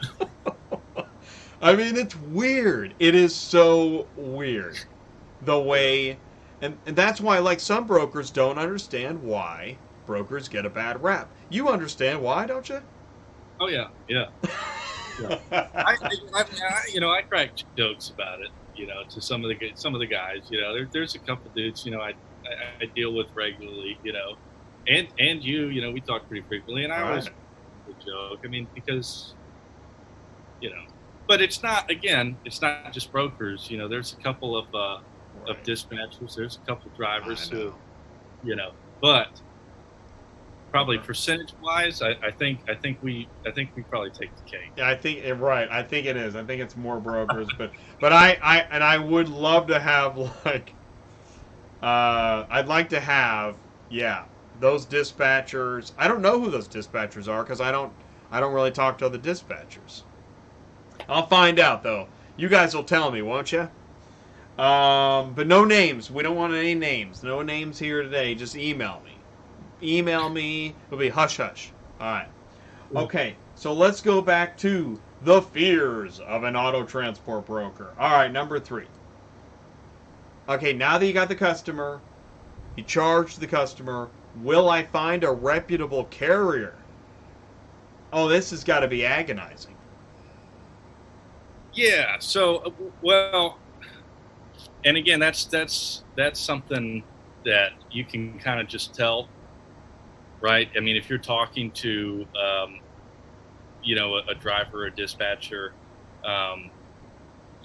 I mean, it's weird. It is so weird. The way, and that's why, like, some brokers don't understand why brokers get a bad rap. You understand why, don't you? Oh yeah, yeah. Yeah. I crack jokes about it, to some of the guys. There's a couple dudes, I deal with regularly, and we talk pretty frequently, and I always Right. joke. I mean, because but it's not just brokers. There's a couple of Right. dispatchers. There's a couple drivers I who, know. but probably Okay. percentage wise, I think we probably take the cake. Yeah, I think right. I think it is. I think it's more brokers, but I would love to have like I'd like to have those dispatchers. I don't know who those dispatchers are because I don't really talk to other dispatchers. I'll find out though. You guys will tell me, won't you? But no names. We don't want any names. No names here today. Just email me. Email me. It'll be hush hush. All right. Okay. So let's go back to the fears of an auto transport broker. All right. Number 3. Okay. Now that you got the customer, you charged the customer. Will I find a reputable carrier? Oh, this has got to be agonizing. Yeah. So, well, and again, that's something that you can kind of just tell, right? I mean, if you're talking to, a driver, a dispatcher,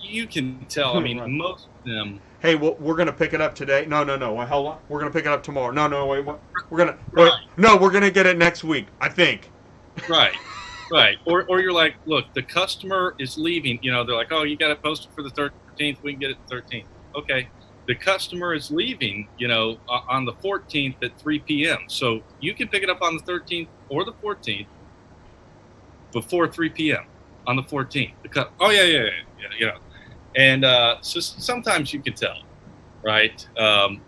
you can tell. I mean, Right. most of them. Hey, well, we're gonna pick it up today. No, no, no. Hold on. We're gonna pick it up tomorrow. No, no, wait. What? We're gonna wait. Right, No, we're gonna get it next week. I think. right, right. Or you're like, look, the customer is leaving. You know, they're like, oh, you got to post it for the 13th. We can get it the 13th. Okay. The customer is leaving, you know, on the 14th at 3 p.m. So you can pick it up on the 13th or the 14th before 3 p.m. on the 14th. Oh yeah. You know, and so sometimes you can tell, right?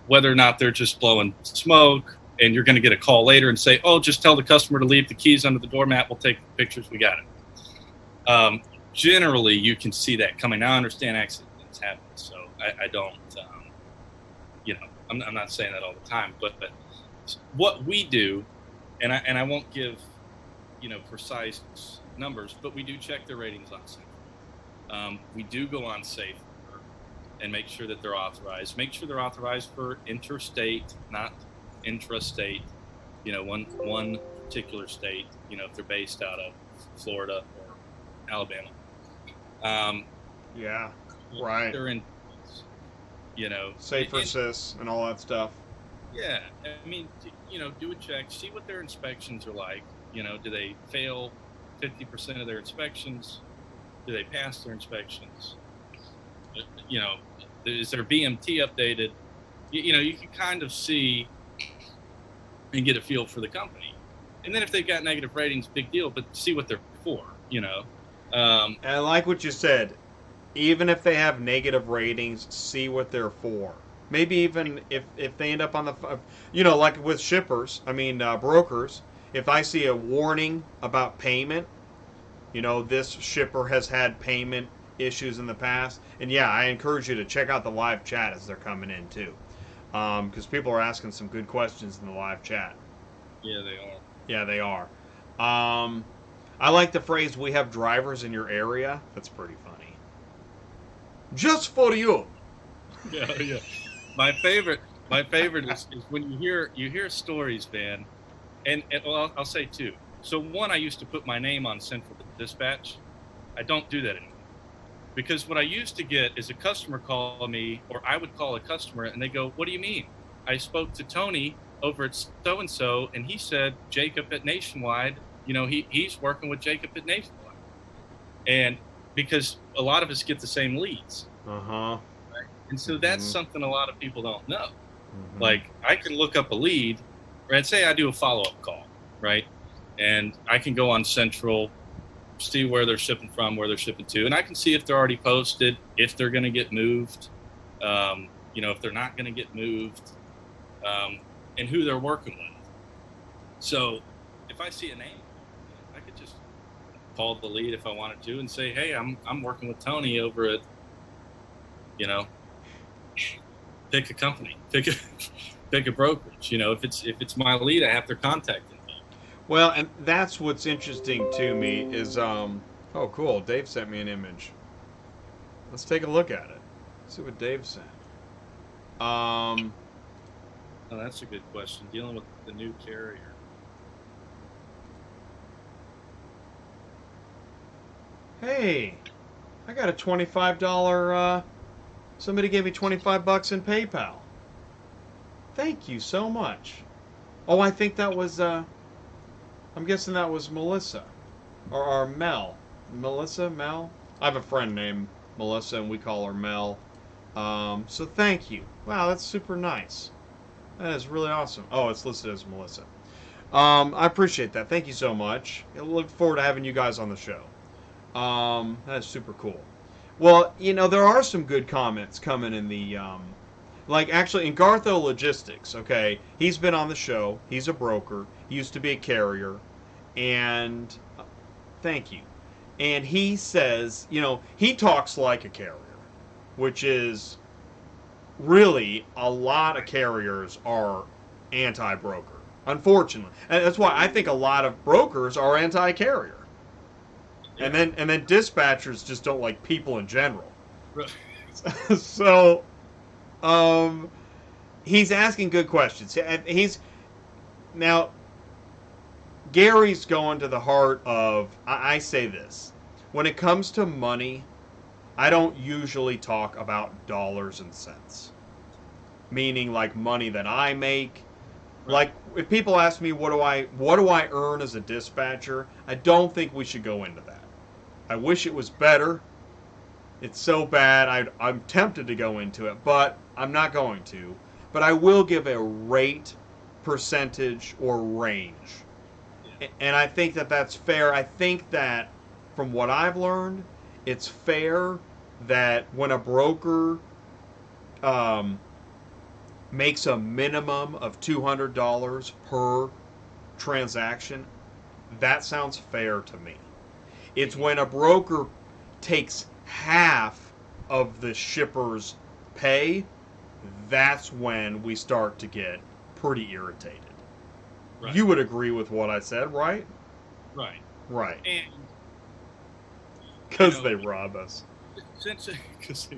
Whether or not they're just blowing smoke, and you're going to get a call later and say, "Oh, just tell the customer to leave the keys under the doormat. We'll take pictures. We got it." Generally, you can see that coming. Now, I understand accidents happen, so I don't. You know, I'm not saying that all the time, but what we do, and I won't give, you know, precise numbers, but we do check their ratings on Safe. We do go on Safe and make sure that they're authorized. Make sure they're authorized for interstate, not intrastate. You know, one particular state. You know, if they're based out of Florida or Alabama. Yeah. Right. They're in. You know, Safer sys and all that stuff. Yeah, I mean, you know, do a check, see what their inspections are like. You know, do they fail 50% of their inspections? Do they pass their inspections? You know, is their BMT updated? You know, you can kind of see and get a feel for the company. And then if they've got negative ratings, big deal, but see what they're for, you know. And I like what you said. Even if they have negative ratings, see what they're for. Maybe even if they end up on the, you know, like with shippers, I mean brokers, if I see a warning about payment, you know, this shipper has had payment issues in the past, and yeah, I encourage you to check out the live chat as they're coming in too, because people are asking some good questions in the live chat. Yeah, they are. Yeah, they are. I like the phrase "we have drivers in your area." That's pretty funny. Just for you. Yeah. My favorite is when you hear stories, man. And well, I'll say two. So one, I used to put my name on Central Dispatch. I don't do that anymore because what I used to get is a customer call me, or I would call a customer, and they go, "What do you mean? I spoke to Tony over at so and so, and he said Jacob at Nationwide. You know, he's working with Jacob at Nationwide, and because a lot of us get the same leads." Uh-huh. And so that's something a lot of people don't know. Mm-hmm. Like I can look up a lead, or I'd say I do a follow-up call, right? And I can go on Central, see where they're shipping from, where they're shipping to, and I can see if they're already posted, if they're going to get moved, you know, if they're not going to get moved, and who they're working with. So if I see a name, I could just call the lead if I wanted to and say, "Hey, I'm working with Tony over at," you know, pick a company, pick a brokerage. You know, if it's my lead, I have their contact info. Well, and that's what's interesting to me is oh cool, Dave sent me an image. Let's take a look at it. See what Dave sent. Oh, that's a good question. Dealing with the new carrier. Hey, I got a $25 somebody gave me $25 in PayPal. Thank you so much. Oh, I think that was I'm guessing that was Melissa or Mel. Melissa, Mel. I have a friend named Melissa, and we call her Mel. So thank you. Wow, that's super nice. That is really awesome. Oh, it's listed as Melissa. I appreciate that. Thank you so much. I look forward to having you guys on the show. That's super cool. Well, you know, there are some good comments coming in the like actually in Gartho Logistics, okay? He's been on the show. He's a broker. He used to be a carrier. And thank you. And he says, you know, he talks like a carrier, which is really a lot of carriers are anti-broker. Unfortunately. And that's why I think a lot of brokers are anti-carrier. Yeah. And then dispatchers just don't like people in general. Right. So he's asking good questions. He's now Gary's going to the heart of I say this. When it comes to money, I don't usually talk about dollars and cents, meaning like money that I make. Right. Like if people ask me what do I earn as a dispatcher, I don't think we should go into that. I wish it was better. It's so bad. I'm tempted to go into it, but I'm not going to. But I will give a rate, percentage, or range. Yeah. And I think that that's fair. I think that from what I've learned, it's fair that when a broker um, makes a minimum of $200 per transaction, that sounds fair to me. It's Mhm. when a broker takes half of the shipper's pay, that's when we start to get pretty irritated. Right. You would agree with what I said, right? Right. Right. And you Because know, they rob us. since because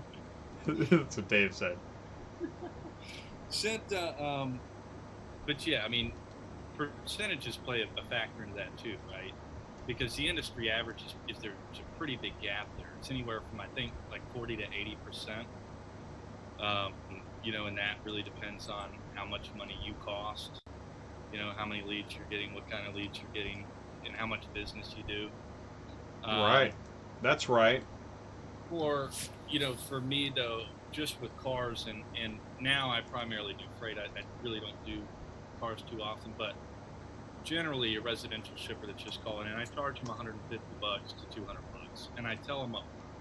That's what Dave said. since but yeah, I mean, percentages play a factor into that too, right? Because the industry average is there's a pretty big gap there. It's anywhere from I think like 40 to 80%. Um, and that really depends on how much money you cost. How many leads you're getting, what kind of leads you're getting, and how much business you do. Right. Um, That's right. for for me though, just with cars and now I primarily do freight. I really don't do cars too often, but generally a residential shipper that's just calling in, I charge them $150 to $200, and I tell them up front.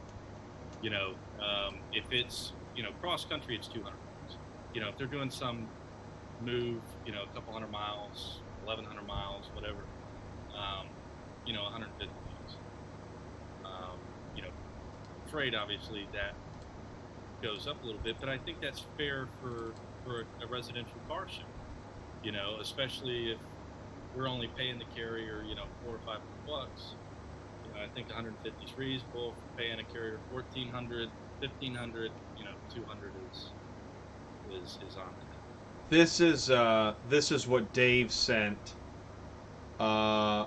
If it's cross country, it's $200. If they're doing some move, a couple hundred miles, 1,100 miles, whatever, $150. Um, you know, freight obviously that goes up a little bit, but I think that's fair for a residential car shipper. Especially if we're only paying the carrier, $400 or $500. I think 150 is reasonable. If we're paying a carrier 1,400, 1,500, 200 is on that. This is what Dave sent. Uh,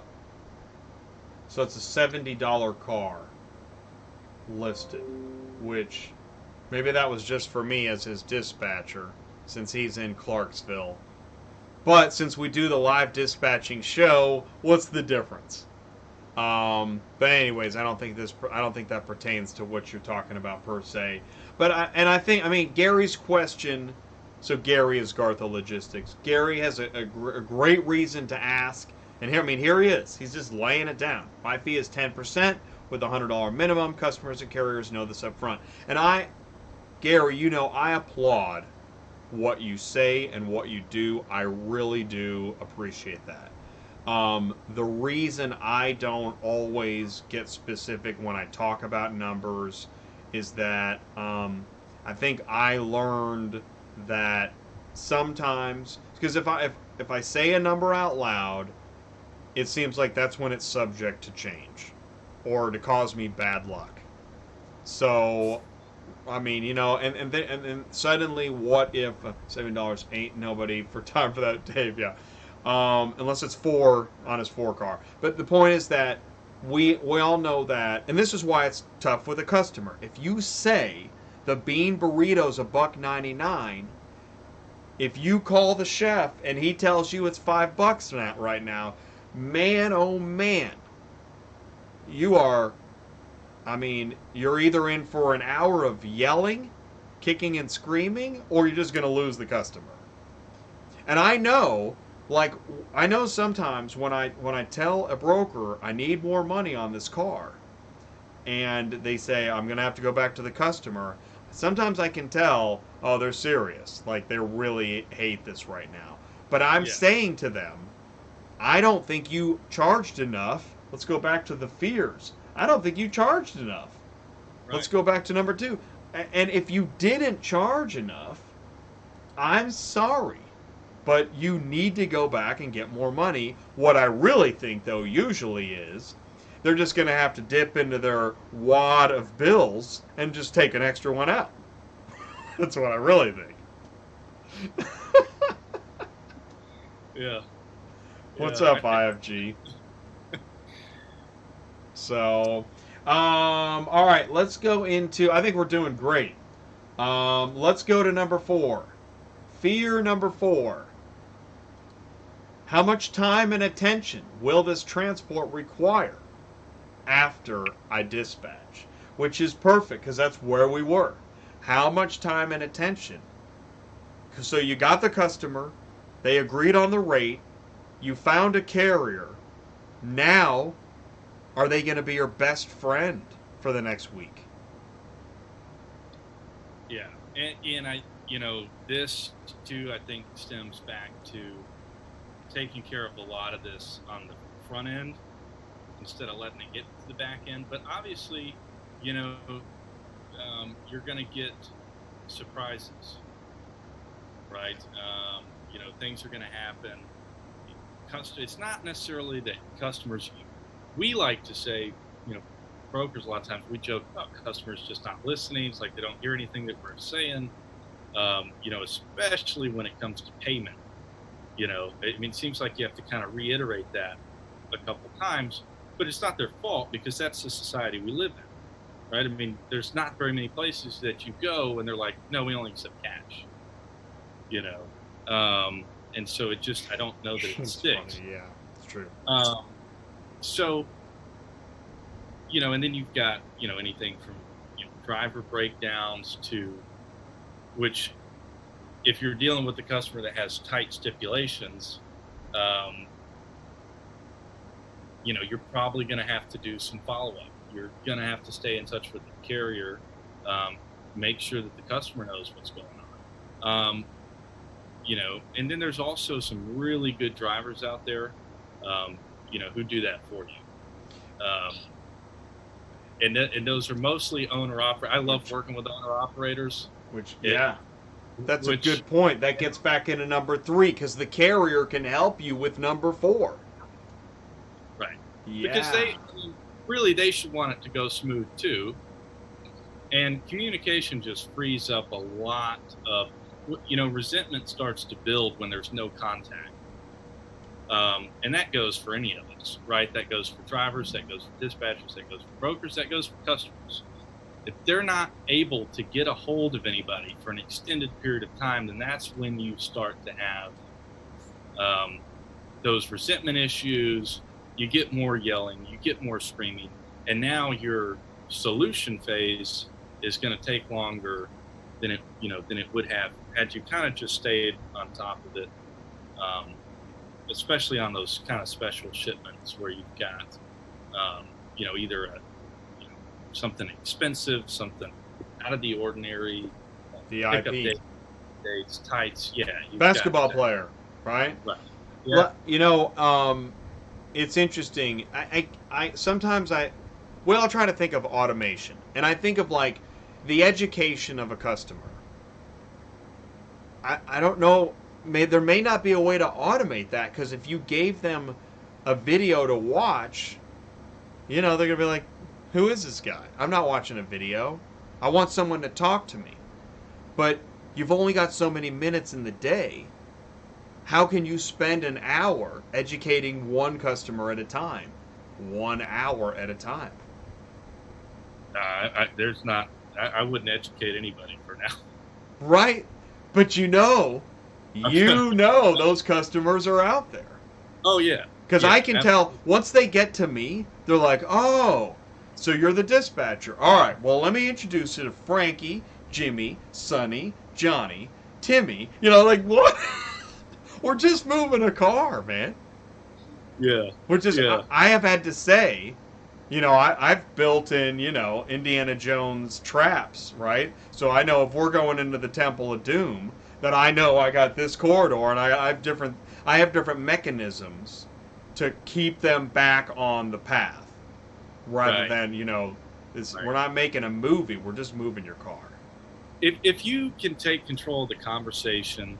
so it's a $70 car listed, which maybe that was just for me as his dispatcher since he's in Clarksville. But since we do the live dispatching show, what's the difference? But anyways, I don't think that pertains to what you're talking about per se. But I think I mean Gary's question. So Gary is Gartha Logistics. Gary has a great reason to ask, and here he is. He's just laying it down. My fee is 10% with a $100 minimum. Customers and carriers know this up front. And Gary, I applaud what you say and what you do. I really do appreciate that. The reason I don't always get specific when I talk about numbers is that I think I learned that sometimes because if I say a number out loud, it seems like that's when it's subject to change or to cause me bad luck. So I mean, and then suddenly, what if $7 ain't nobody for time for that, Dave? Yeah, unless it's four on his four car. But the point is that we all know that, and this is why it's tough with a customer. If you say the bean burrito's $1.99, if you call the chef and he tells you it's $5 right now, man, oh man, you are I mean, you're either in for an hour of yelling, kicking and screaming, or you're just going to lose the customer. And like, I know sometimes when I tell a broker I need more money on this car, and they say I'm going to have to go back to the customer, sometimes I can tell, oh, they're serious, like they really hate this right now. But I'm Yeah. saying to them, I don't think you charged enough. Let's go back to the fears. I don't think you charged enough. Let's Right. go back to number two. And if you didn't charge enough, I'm sorry. But you need to go back and get more money. What I really think, though, usually is they're just going to have to dip into their wad of bills and just take an extra one out. That's what I really think. Yeah. What's Yeah. up, IFG? So, All right, let's go into. I think we're doing great. Let's go to number 4. Fear number 4. How much time and attention will this transport require after I dispatch? Which is perfect because that's where we were. How much time and attention? So you got the customer, they agreed on the rate, you found a carrier. Now, are they going to be your best friend for the next week? Yeah, and this too, I think stems back to taking care of a lot of this on the front end instead of letting it get to the back end. But obviously, you're going to get surprises, right? Things are going to happen. It's not necessarily that customers. We like to say, brokers, a lot of times we joke about customers just not listening. It's like they don't hear anything that we're saying. Especially when it comes to payment. It seems like you have to kind of reiterate that a couple times, but it's not their fault because that's the society we live in, right? There's not very many places that you go and they're like, no, we only accept cash, and so I don't know that it sticks. Funny. Yeah, it's true. So, and then you've got, anything from driver breakdowns to, which if you're dealing with a customer that has tight stipulations, you're probably going to have to do some follow-up. You're going to have to stay in touch with the carrier, make sure that the customer knows what's going on. And then there's also some really good drivers out there, who do that for you. And those are mostly owner-operator. I love working with owner-operators. That's a good point. That gets back into number 3 because the carrier can help you with number 4. Right. Yeah. Because they should want it to go smooth too. And communication just frees up a lot of, resentment starts to build when there's no contact. And that goes for any of us, right? That goes for drivers, that goes for dispatchers, that goes for brokers, that goes for customers. If they're not able to get a hold of anybody for an extended period of time, then that's when you start to have those resentment issues. You get more yelling, you get more screaming, and now your solution phase is going to take longer than it would have had you kind of just stayed on top of it. Especially on those kind of special shipments where you've got, either something expensive, something out of the ordinary, VIP dates, tights, basketball player, right? Right. Yeah. It's interesting. Sometimes I'll try to think of automation, and I think of like the education of a customer. I don't know. There may not be a way to automate that because if you gave them a video to watch, they're going to be like, who is this guy? I'm not watching a video. I want someone to talk to me. But you've only got so many minutes in the day. How can you spend an hour educating one customer at a time? 1 hour at a time. I wouldn't educate anybody for now. Right? But those customers are out there. Oh, yeah. Because I can tell, once they get to me, they're like, oh, so you're the dispatcher. All right, well, let me introduce you to Frankie, Jimmy, Sonny, Johnny, Timmy. Like, what? We're just moving a car, man. Yeah. I have had to say, I've built in, Indiana Jones traps, right? So I know if we're going into the Temple of Doom, that I know I got this corridor, and I have different mechanisms to keep them back on the path, rather than we're not making a movie, we're just moving your car. If you can take control of the conversation,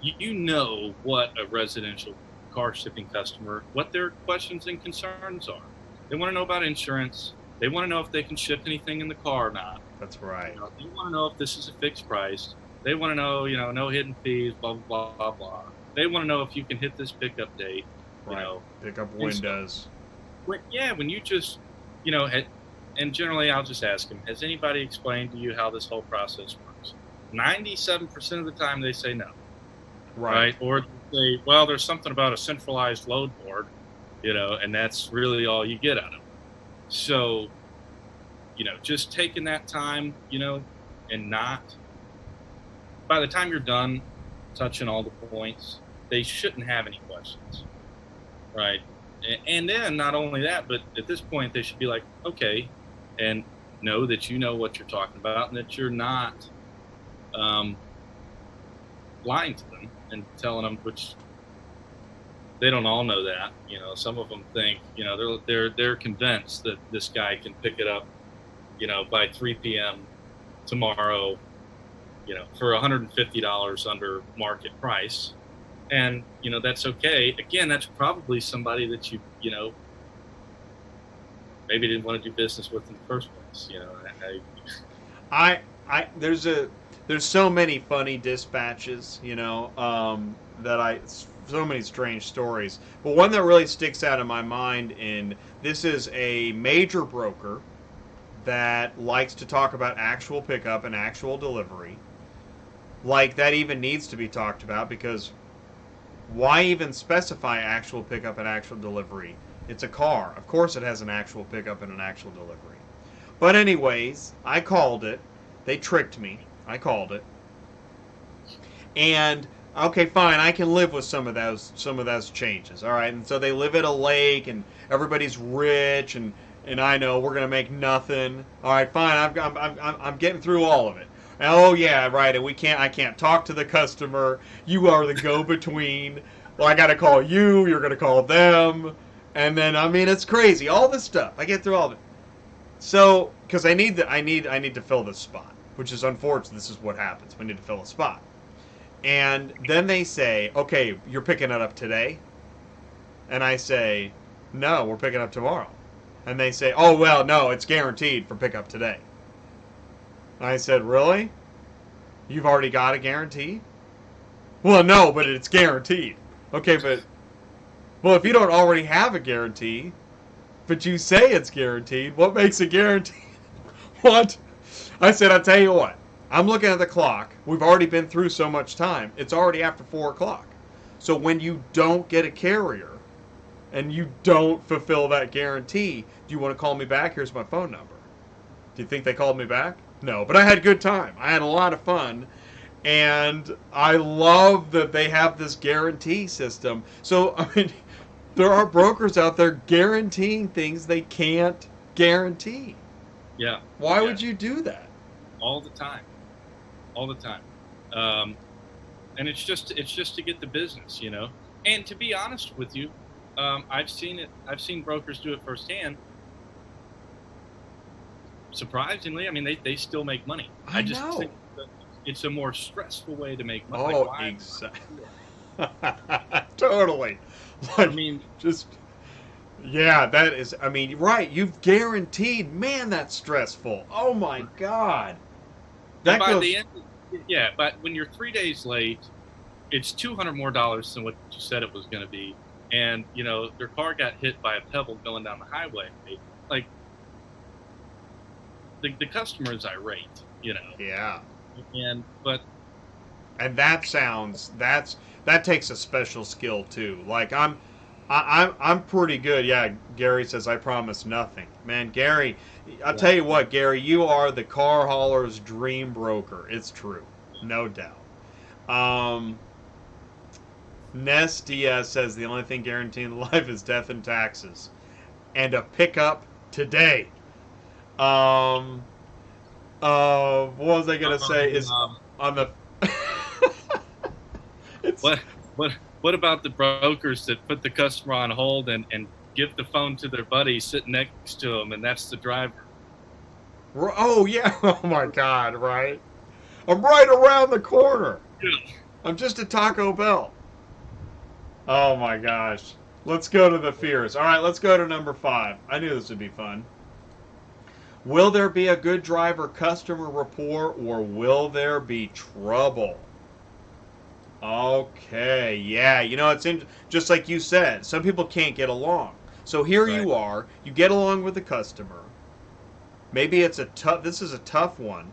you know what a residential car shipping customer, what their questions and concerns are. They want to know about insurance. They want to know if they can ship anything in the car or not. That's right. They want to know if this is a fixed price. They want to know, no hidden fees, blah, blah, blah, blah. They want to know if you can hit this pickup date. Right. Pick up windows. When you just, and generally I'll just ask them, has anybody explained to you how this whole process works? 97% of the time they say no, right? Or they say, well, there's something about a centralized load board, and that's really all you get out of it. So, just taking that time, and not, by the time you're done touching all the points, they shouldn't have any questions, right? And then not only that, but at this point they should be like, okay, and know that you know what you're talking about and that you're not lying to them and telling them, which they don't all know that. Some of them think, they're convinced that this guy can pick it up, by 3 p.m. tomorrow, for $150 under market price. And, that's okay. Again, that's probably somebody that maybe didn't want to do business with in the first place. There's so many funny dispatches, so many strange stories. But one that really sticks out in my mind, and this is a major broker that likes to talk about actual pickup and actual delivery. Like that even needs to be talked about, because why even specify actual pickup and actual delivery? It's a car. Of course it has an actual pickup and an actual delivery. But anyways, I called it. They tricked me. I called it. And okay, fine, I can live with some of those changes. All right. And so they live at a lake and everybody's rich, and I know we're going to make nothing. All right, fine. I'm getting through all of it. Oh yeah, right. And I can't talk to the customer. You are the go-between. Well, I got to call you. You're going to call them, and then it's crazy. All this stuff. I get through all of it. So, because I need to fill this spot, which is unfortunate. This is what happens. We need to fill a spot, and then they say, okay, you're picking it up today, and I say, no, we're picking up tomorrow, and they say, oh well, no, it's guaranteed for pickup today. I said, really? You've already got a guarantee? Well, no, but it's guaranteed. Okay, but... Well, if you don't already have a guarantee, but you say it's guaranteed, what makes it guaranteed? What? I said, I'll tell you what. I'm looking at the clock. We've already been through so much time. It's already after 4 o'clock. So when you don't get a carrier, and you don't fulfill that guarantee, do you want to call me back? Here's my phone number. Do you think they called me back? No, but I had a good time. I had a lot of fun. And I love that they have this guarantee system. So, there are brokers out there guaranteeing things they can't guarantee. Yeah. Why would you do that? All the time. All the time. And it's just to get the business, And to be honest with you, I've seen brokers do it firsthand. Surprisingly, they still make money. I just think that it's a more stressful way to make money. Oh, exactly. Totally. Yeah, that is, right. You've guaranteed, man, that's stressful. Oh my God. That by the end, yeah, but when you're 3 days late, it's $200 more than what you said it was going to be. And, their car got hit by a pebble going down the highway. Like, the customer is irate, Yeah. And that takes a special skill too. Like I'm pretty good. Yeah, Gary says I promise nothing. Man, Gary, I'll tell you what, Gary, you are the car hauler's dream broker. It's true. No doubt. Ness Diaz says the only thing guaranteed in life is death and taxes. And a pickup today. What was I gonna say? Is on the what about the brokers that put the customer on hold and give the phone to their buddy sitting next to them, and that's the driver? Oh yeah! Oh my God! Right? I'm right around the corner. Yeah. I'm just at Taco Bell. Oh my gosh! Let's go to the fears. All right, let's go to number 5. I knew this would be fun. Will there be a good driver-customer rapport, or will there be trouble? Okay, yeah. It's just like you said. Some people can't get along. So here you are. You get along with the customer. maybe it's a tough. This is a tough one.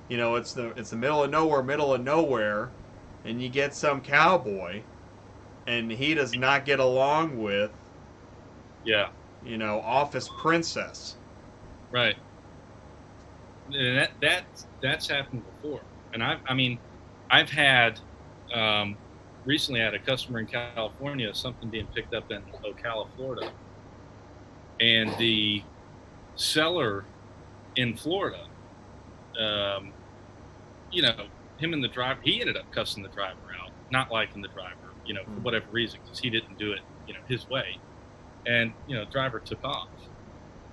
You know, it's the middle of nowhere, and you get some cowboy, and he does not get along with, Yeah, office princess. right. And that's happened before. And I mean, I've had um, recently had a customer in California, something being picked up in Ocala, Florida, and the seller in Florida, um, you know, him and the driver, he ended up cussing the driver out, not liking the driver, for whatever reason, because he didn't do it, his way. And, driver took off.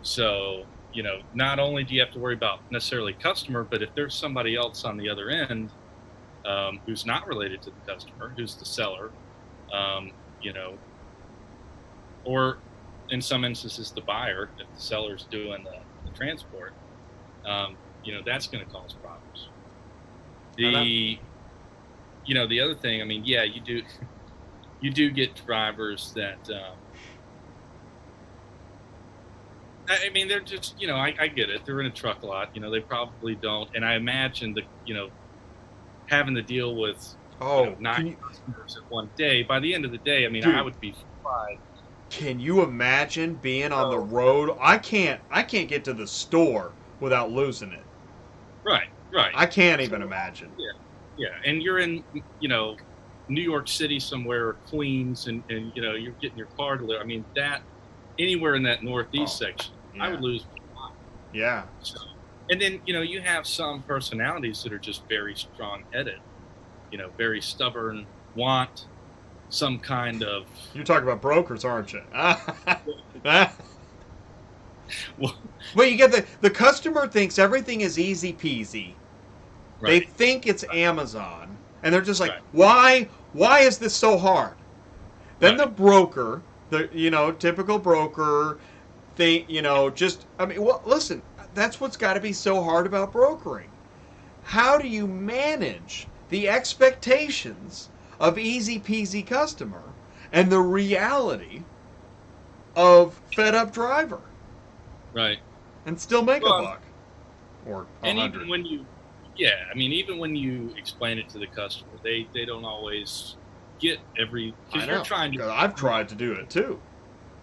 So, not only do you have to worry about necessarily customer, but if there's somebody else on the other end who's not related to the customer, who's the seller, um, you know, or in some instances the buyer, if the seller's doing the transport, that's going to cause problems. The other thing, I mean, yeah, you do get drivers that, I mean, they're just, I get it. They're in a truck lot, they probably don't. And I imagine having to deal with, nine customers at one day, by the end of the day, I mean, Dude, I would be fried. Can you imagine being on the road? I can't get to the store without losing it. Right. I can't even imagine. Yeah. And you're in, New York City somewhere, or Queens, and you're getting your car delivered. I mean, that anywhere in that northeast section, yeah. I would lose. Yeah. So, and then you have some personalities that are just very strong-headed, very stubborn, want some kind of. You're talking about brokers, aren't you? Well, you get the customer thinks everything is easy peasy. Right. They think it's Amazon, and they're just like, right. Why is this so hard? Then the broker, the typical broker, listen, that's what's got to be so hard about brokering. How do you manage the expectations of easy peasy customer and the reality of fed up driver? Right. And still make a buck. Or and even when even when you explain it to the customer, they don't always get every. Because you're trying to. I've tried to do it too.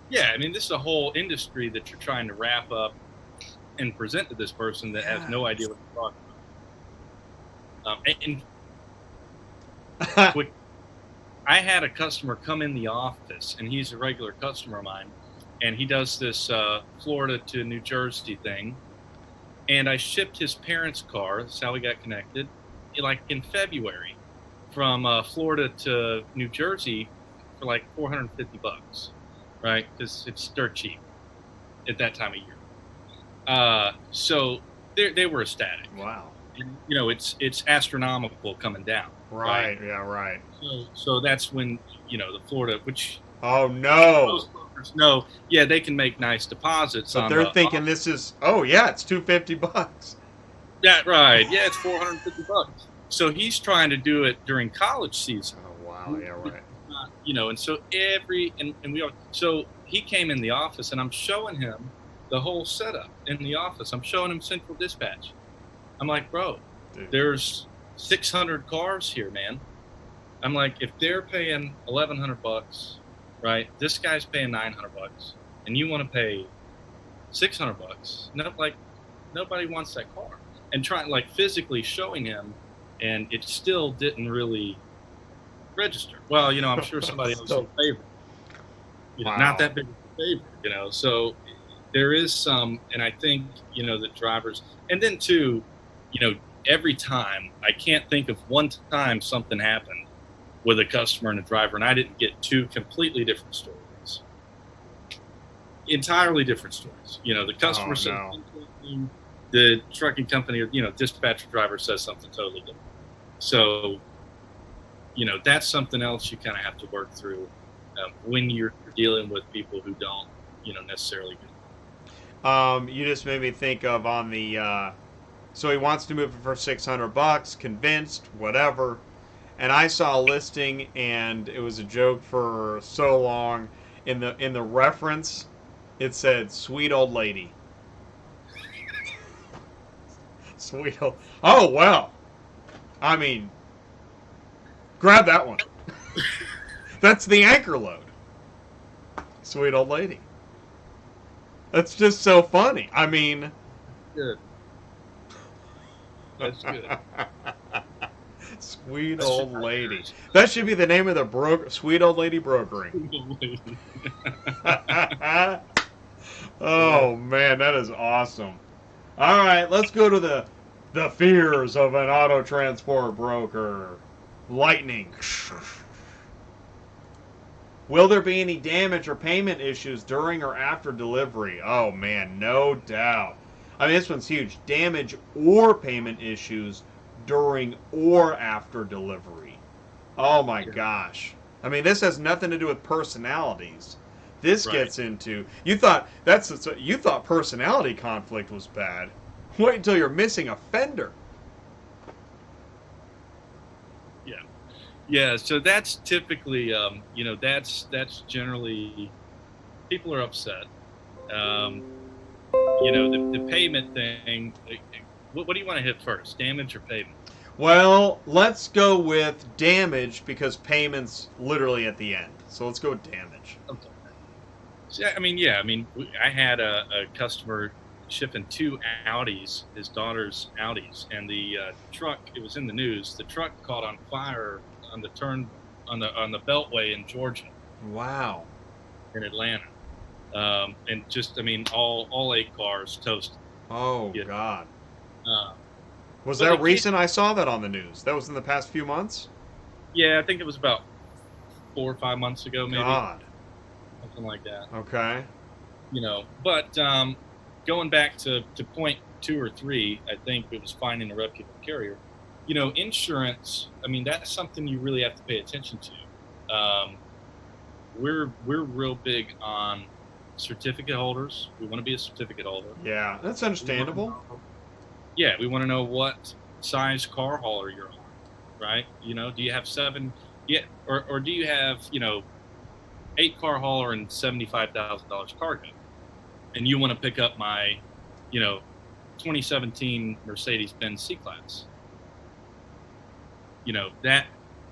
Yeah, I mean, this is a whole industry that you're trying to wrap up and present to this person that has no idea what you're talking about. I had a customer come in the office, and he's a regular customer of mine, and he does this Florida to New Jersey thing. And I shipped his parents' car. That's how we got connected. Like in February, from Florida to New Jersey, for like $450, right? Because it's dirt cheap at that time of year. So they were ecstatic. Wow. And, it's astronomical coming down. Right. Yeah. Right. So that's when the Florida, which. Oh no. No, yeah, they can make nice deposits. But they're thinking this is, it's $250. Yeah, right. Yeah, it's $450. So he's trying to do it during college season. Oh wow, yeah, right. And so so he came in the office, and I'm showing him the whole setup in the office. I'm showing him Central Dispatch. I'm like, bro, there's 600 cars here, man. I'm like, if they're paying $1,100. Right, this guy's paying $900, and you want to pay $600. Nobody wants that car. And trying physically showing him, and it still didn't really register. Well, I'm sure somebody else in favor. Not that big of a favor. So there is some, and I think the drivers, and then too, every time I can't think of one time something happened with a customer and a driver, and I didn't get two completely different stories. Entirely different stories. The customer says something, the trucking company or, dispatcher driver says something totally different. So, that's something else you kind of have to work through when you're dealing with people who don't, necessarily get. You just made me think of on the, so he wants to move it for $600, convinced, whatever. And I saw a listing, and it was a joke for so long. In the reference, it said "sweet old lady." Sweet old. Oh well. I mean, grab that one. That's the anchor load. Sweet old lady. That's just so funny. I mean, Good. That's good. sweet That should old not lady. embarrass That should be the name of the broker. Sweet old lady brokering. you. Yeah. Oh man, that is awesome. All right, let's go to the fears of an auto transport broker. Lightning. Will there be any damage or payment issues during or after delivery? Oh man, no doubt. I mean, this one's huge. Damage or payment issues during or after delivery. Oh my Yeah. gosh. I mean, this has nothing to do with personalities. This Right. gets into you thought personality conflict was bad. Wait until you're missing a fender. Yeah. Yeah. So that's typically, that's generally people are upset. Um, the payment thing. What do you want to hit first? Damage or payment? Well, let's go with damage because payment's literally at the end. So let's go with damage. Okay. So, I mean, yeah. I mean, I had a customer shipping two Audis, his daughter's Audis, and the truck. It was in the news. The truck caught on fire on the turn on the Beltway in Georgia, Wow. in Atlanta, and just I mean, all eight cars toasted. Oh Yeah. God. Uh, Was but that again, recent? I saw that on the news. That was in the past few months? yeah, I think it was about 4 or 5 months ago, maybe God. something like that. Okay. But going back to point 2 or 3, I think it was finding a reputable carrier. Insurance. I mean, that's something you really have to pay attention to. We're real big on certificate holders. We want to be a certificate holder. Yeah, that's We wanna understandable. know- Yeah, we want to know what size car hauler you're on, right? Do you have 7? Yeah, or do you have 8 car hauler and $75,000 cargo, and you want to pick up my, you know, 2017 Mercedes-Benz C-Class? That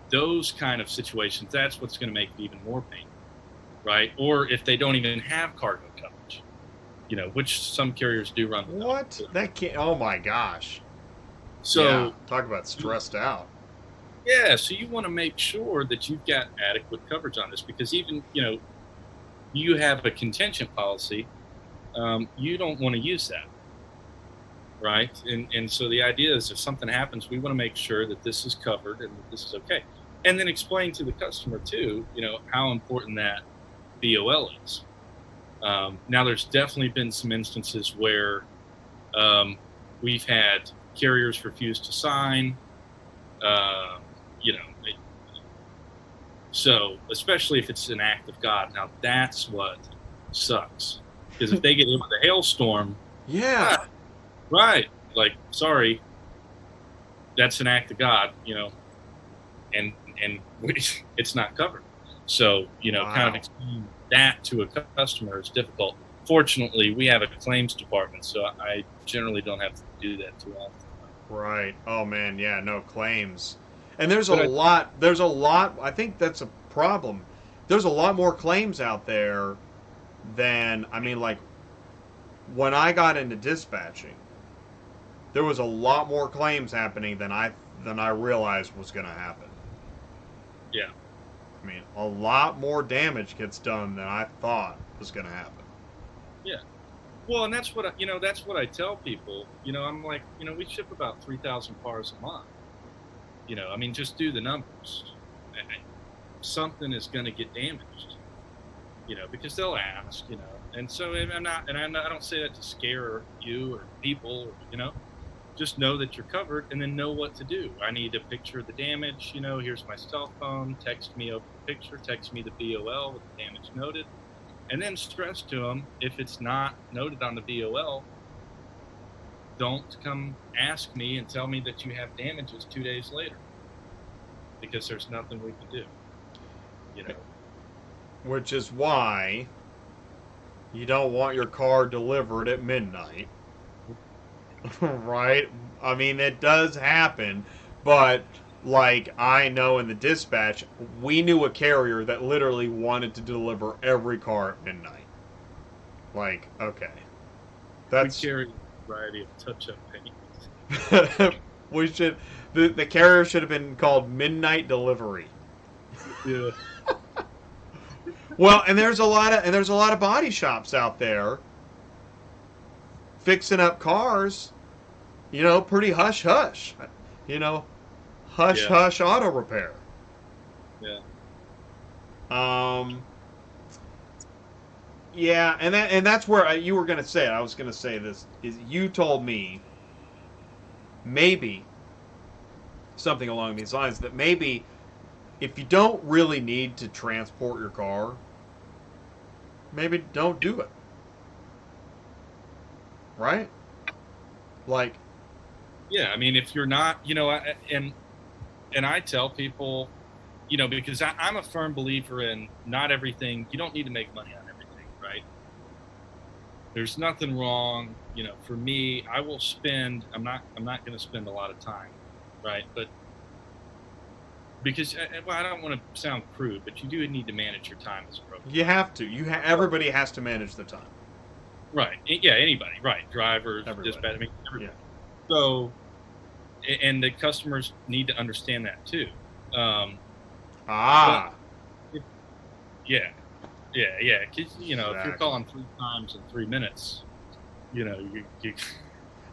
those kind of situations, that's what's going to make it even more painful, right? Or if they don't even have cargo coverage, which some carriers do run without. What? That can't. Oh my gosh. So Yeah, talk about stressed out. yeah, so you want to make sure that you've got adequate coverage on this, because even you have a contingent policy, you don't want to use that, right? And so the idea is, if something happens, we want to make sure that this is covered and that this is okay, and then explain to the customer too, how important that BOL is. Now, there's definitely been some instances where we've had carriers refuse to sign. Uh, you know, it, so especially if it's an act of God. Now that's what sucks, because if they get hit with a hailstorm, Yeah. right? Like, sorry, that's an act of God, and it's not covered. So kind of Wow. explaining that to a customer is difficult. Fortunately, we have a claims department, so I generally don't have to do that too often. Right. Oh man, yeah, no claims. And there's a But lot I think that's a problem. There's a lot more claims out there than I mean like when I got into dispatching, there was a lot more claims happening than I realized was going to happen. yeah, I mean, a lot more damage gets done than I thought was going to happen. yeah. Well, and that's what that's what I tell people. I'm like, we ship about 3,000 cars a month. I mean, just do the numbers. Something is going to get damaged. Because they'll ask. And so I don't say that to scare you or people. Just know that you're covered, and then know what to do. I need a picture of the damage. Here's my cell phone. Text me over the picture. Text me the BOL with the damage noted. And then stress to them, if it's not noted on the BOL, don't come ask me and tell me that you have damages 2 days later, because there's nothing we can do. Which is why you don't want your car delivered at midnight. Right? I mean, it does happen, but like I know in the dispatch, we knew a carrier that literally wanted to deliver every car at midnight. Like, okay, We that's carry a variety of touch-up paintings. we should the carrier should have been called Midnight Delivery. Yeah. Well, and there's a lot of body shops out there fixing up cars. You know, pretty hush hush. You know, hush Yeah. hush auto repair. Yeah. Yeah, and that's where you were gonna say it. I was gonna say this is you told me maybe something along these lines that maybe if you don't really need to transport your car, maybe don't do it. Right? Like, Yeah. I mean, if you're not, and I tell people, because I'm a firm believer in not everything. You don't need to make money on everything, right? There's nothing wrong. For me, I will spend. I'm not going to spend a lot of time, right? But because well, I don't want to sound crude, but you do need to manage your time as a broker. you have to. Everybody has to manage the time. Right. Yeah. Anybody. Right. Drivers, Everybody. dispatch. I mean, everybody. Yeah. So, and the customers need to understand that too. Ah. Yeah. Because if you're Exactly. calling 3 times in 3 minutes, you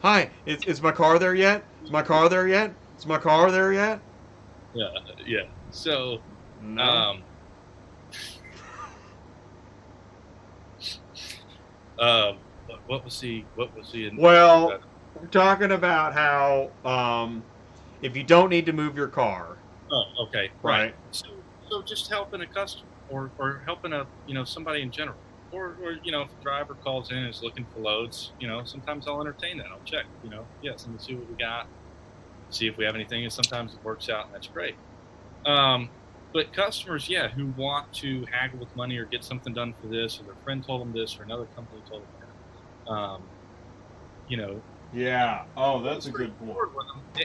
Hi, is my car there yet? Is my car there yet? Is my car there yet? yeah. So, No. what was he? Well, we're talking about how if you don't need to move your car, Oh, okay, right? right. So just helping a customer or helping somebody in general, or if a driver calls in and is looking for loads, sometimes I'll entertain that. I'll check, yes, let me see what we got, see if we have anything, and sometimes it works out, and that's great. But customers, yeah, who want to haggle with money or get something done for this, or their friend told them this, or another company told them that, Yeah. Oh, that's a good point.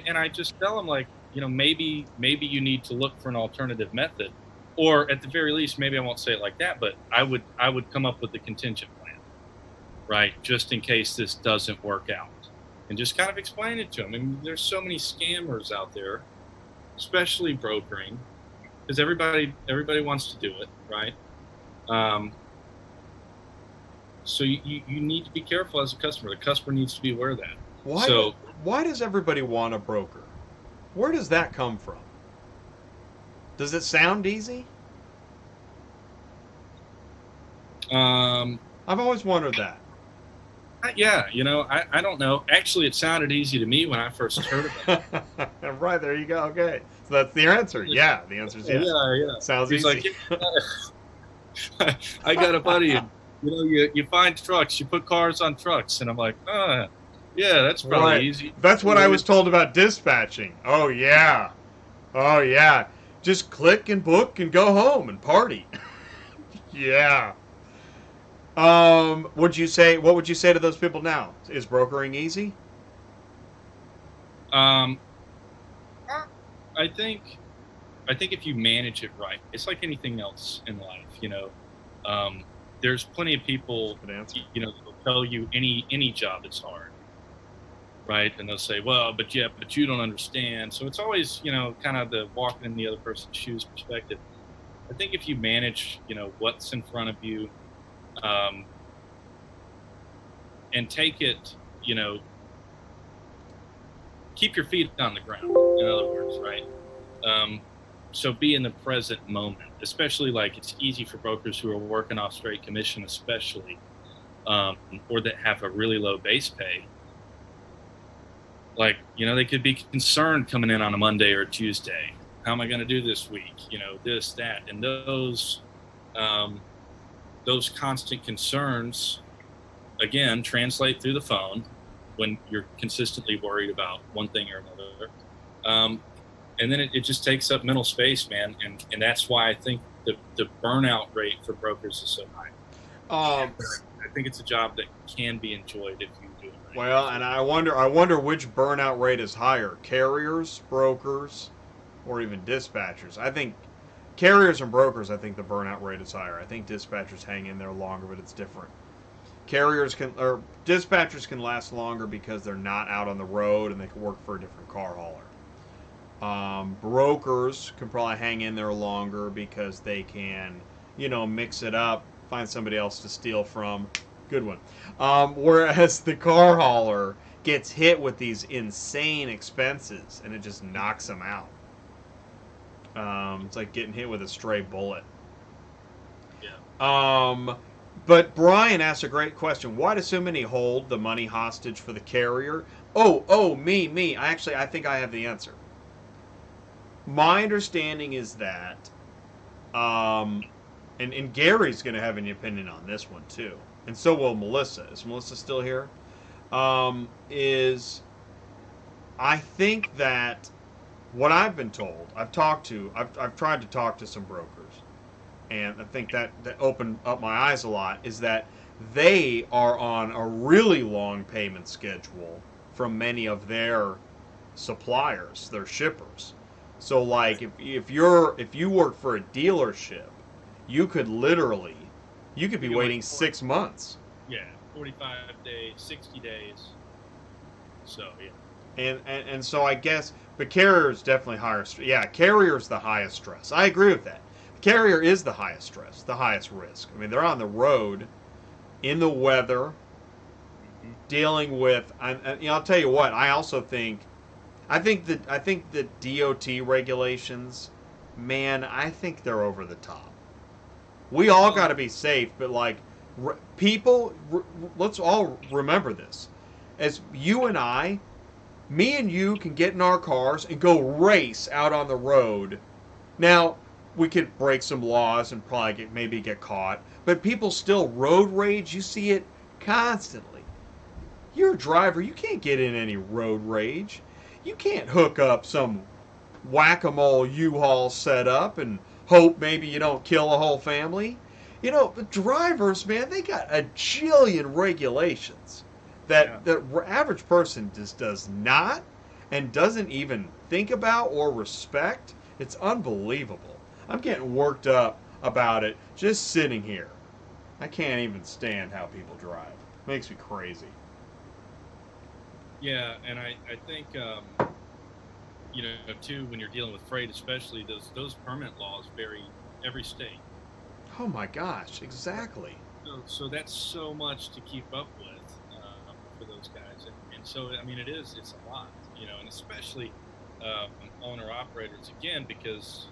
and I just tell them, like, maybe you need to look for an alternative method, or at the very least, maybe I won't say it like that, but I would come up with a contingent plan, right, just in case this doesn't work out, and just kind of explain it to them. I mean, there's so many scammers out there, especially brokering, because everybody wants to do it, right? So you need to be careful as a customer. The customer needs to be aware of that. Why does everybody want a broker? Where does that come from? Does it sound easy? I've always wondered that. Yeah, I don't know. Actually, it sounded easy to me when I first heard of it. Right, there you go. Okay. So that's the answer. Yeah, the answer is yes. Yeah. Sounds He's easy. Like, I got a buddy, and you find trucks, you put cars on trucks, and I'm like, yeah, that's probably Right. easy. That's what I was told about dispatching. Oh yeah. Oh yeah. Just click and book and go home and party. Yeah. What would you say to those people now? Is brokering easy? I think if you manage it right, it's like anything else in life. There's plenty of people, Good answer. that'll tell you any job is hard, right? And they'll say, well, but you don't understand. So it's always, kind of the walking in the other person's shoes perspective. I think if you manage, what's in front of you, and take it, keep your feet on the ground, in other words, right? So be in the present moment, especially, like, it's easy for brokers who are working off straight commission, especially, or that have a really low base pay. Like, they could be concerned coming in on a Monday or a Tuesday. How am I going to do this week? This, that, and those constant concerns, again, translate through the phone when you're consistently worried about one thing or another. And then it just takes up mental space, man. And that's why I think the burnout rate for brokers is so high. Um, I think it's a job that can be enjoyed if you do it right. well, and I wonder which burnout rate is higher: carriers, brokers, or even dispatchers. I think carriers and brokers. I think the burnout rate is higher. I think dispatchers hang in there longer, but it's different. Dispatchers can last longer because they're not out on the road and they can work for a different car hauler. Brokers can probably hang in there longer because they can, mix it up, find somebody else to steal from. Good one. Whereas the car hauler gets hit with these insane expenses and it just knocks them out. It's like getting hit with a stray bullet. Yeah. But Brian asked a great question. Why do so many hold the money hostage for the carrier? Me. I think I have the answer. My understanding is that, and Gary's going to have an opinion on this one too, and so will Melissa. Is Melissa still here? Is I think that what I've been told, I've tried to talk to some brokers, and I think that opened up my eyes a lot, is that they are on a really long payment schedule from many of their suppliers, their shippers. So like if you work for a dealership, you could be waiting 6 months. Yeah, 45 days, 60 days. So yeah. And so I guess, but carrier's definitely higher. Yeah, carrier's the highest stress. I agree with that. Carrier is the highest stress, the highest risk. I mean, they're on the road, in the weather, dealing with. I'll tell you what. I think the DOT regulations, man, I think they're over the top. We all got to be safe, but like let's all remember this. As you and I, me and you can get in our cars and go race out on the road. Now, we could break some laws and probably maybe get caught, but people still road rage. You see it constantly. You're a driver. You can't get in any road rage. You can't hook up some whack-a-mole U-Haul setup and hope maybe you don't kill a whole family. The drivers, man, they got a jillion regulations that the average person just does not and doesn't even think about or respect. It's unbelievable. I'm getting worked up about it just sitting here. I can't even stand how people drive. It makes me crazy. Yeah, and I think too, when you're dealing with freight, especially those permit laws vary every state. Oh my gosh, exactly. So that's so much to keep up with for those guys, and so I mean it's a lot, and especially owner operators again, because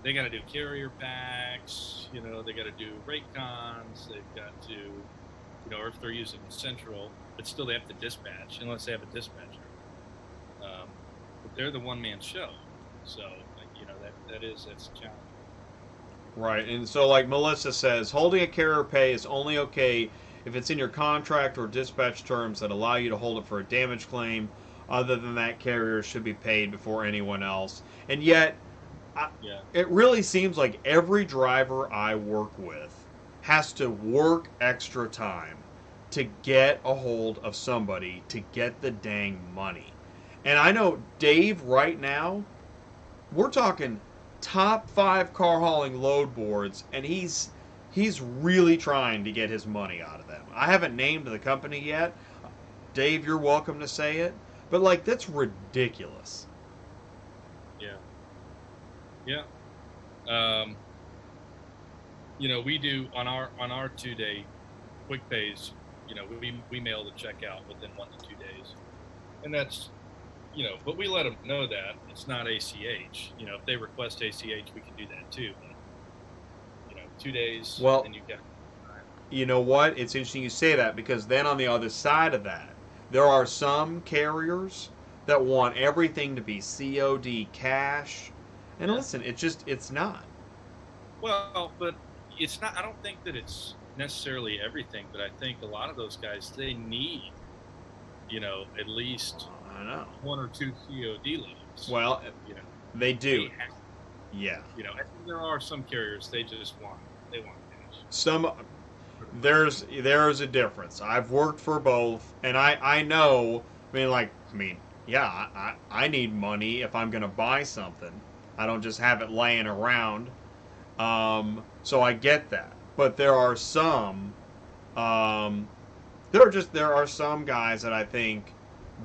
they got to do carrier packs, they got to do rate cons, they've got to, or if they're using central, but still they have to dispatch unless they have a dispatcher. But they're the one-man show, so that's a challenge. Right, and so like Melissa says, holding a carrier pay is only okay if it's in your contract or dispatch terms that allow you to hold it for a damage claim. Other than that, carriers should be paid before anyone else. And yet, it really seems like every driver I work with has to work extra time to get a hold of somebody to get the dang money. And I know Dave right now, we're talking top 5 car hauling load boards, and he's really trying to get his money out of them. I haven't named the company yet. Dave, you're welcome to say it, but like that's ridiculous. Yeah. We do on our 2-day quick pays. We mail the check out within 1 to 2 days, and that's but we let them know that it's not ACH. If they request ACH, we can do that too. But, 2 days. Well, and you get. You know what? It's interesting you say that, because then on the other side of that, there are some carriers that want everything to be COD cash. And listen, it's not. Well, but it's not. I don't think that it's necessarily everything, but I think a lot of those guys, they need, at least I know 1 or 2 COD loads. Well, they do. I think there are some carriers they want cash. some there's a difference. I've worked for both, and I know. Yeah, I need money if I'm gonna buy something. I don't just have it laying around. So I get that, but there are some. Um, there are some guys that I think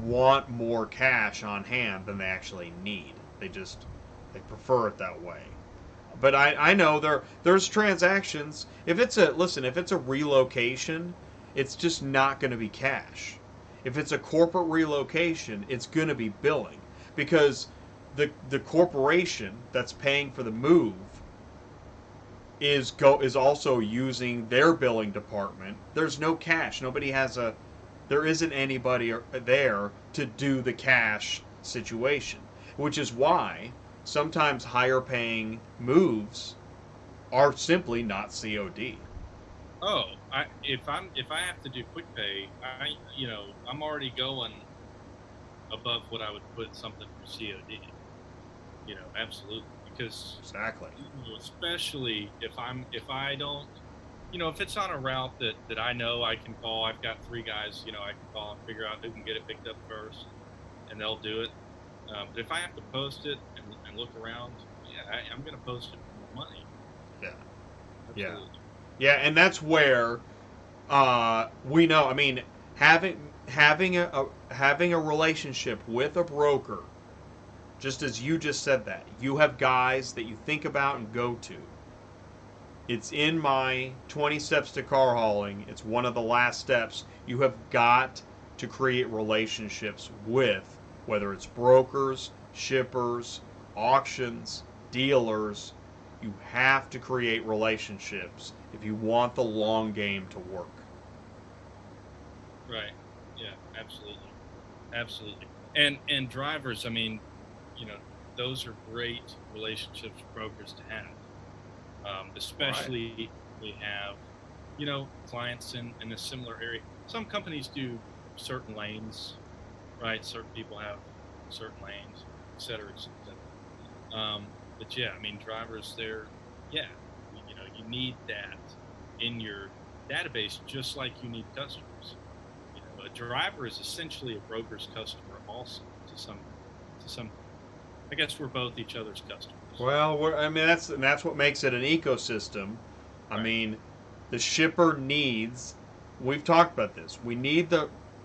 want more cash on hand than they actually need. They prefer it that way. But I know there's transactions. If it's a relocation, it's just not going to be cash. If it's a corporate relocation, it's going to be billing because the corporation that's paying for the move is also using their billing department. There's no cash. There isn't anybody there to do the cash situation, which is why sometimes higher paying moves are simply not COD. Oh, if I have to do quick pay, I'm already going above what I would put something for COD. Absolutely, because Exactly. especially if I don't, if it's on a route that I know I can call. I've got 3 guys, I can call and figure out who can get it picked up first, and they'll do it. But if I have to post it and look around, yeah, I'm going to post it for more money. Yeah. Absolutely. Yeah, and that's where we know. I mean, having a relationship with a broker, just as you just said that, you have guys that you think about and go to. It's in my 20 steps to car hauling. It's one of the last steps. You have got to create relationships with, whether it's brokers, shippers, auctions, dealers. You have to create relationships if you want the long game to work. Right. Yeah, absolutely. Absolutely. And drivers, I mean, you know, those are great relationships with brokers to have. Especially right. We have, clients in a similar area. Some companies do certain lanes, right? Certain people have certain lanes, et cetera, et cetera. But yeah, I mean, drivers, yeah, you need that in your database, just like you need customers. A driver is essentially a broker's customer, also to some. I guess we're both each other's customers. Well, I mean that's what makes it an ecosystem. I Right. mean, the shipper needs. We've talked about this. We need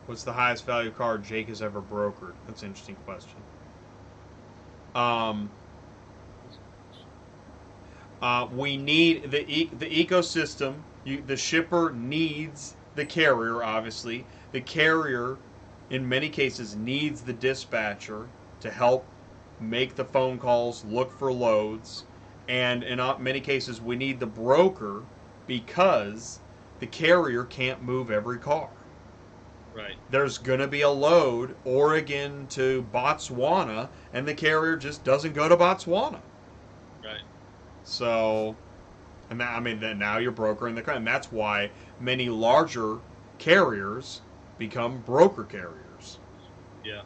what's the highest value car Jake has ever brokered? That's an interesting question. We need the ecosystem. The shipper needs the carrier. Obviously, the carrier, in many cases, needs the dispatcher to help make the phone calls, look for loads, and in many cases, we need the broker because the carrier can't move every car. Right. There's going to be a load Oregon to Botswana, and the carrier just doesn't go to Botswana. Right. So, and that, I mean, then now you're brokering the car, and that's why many larger carriers become broker carriers. Yeah.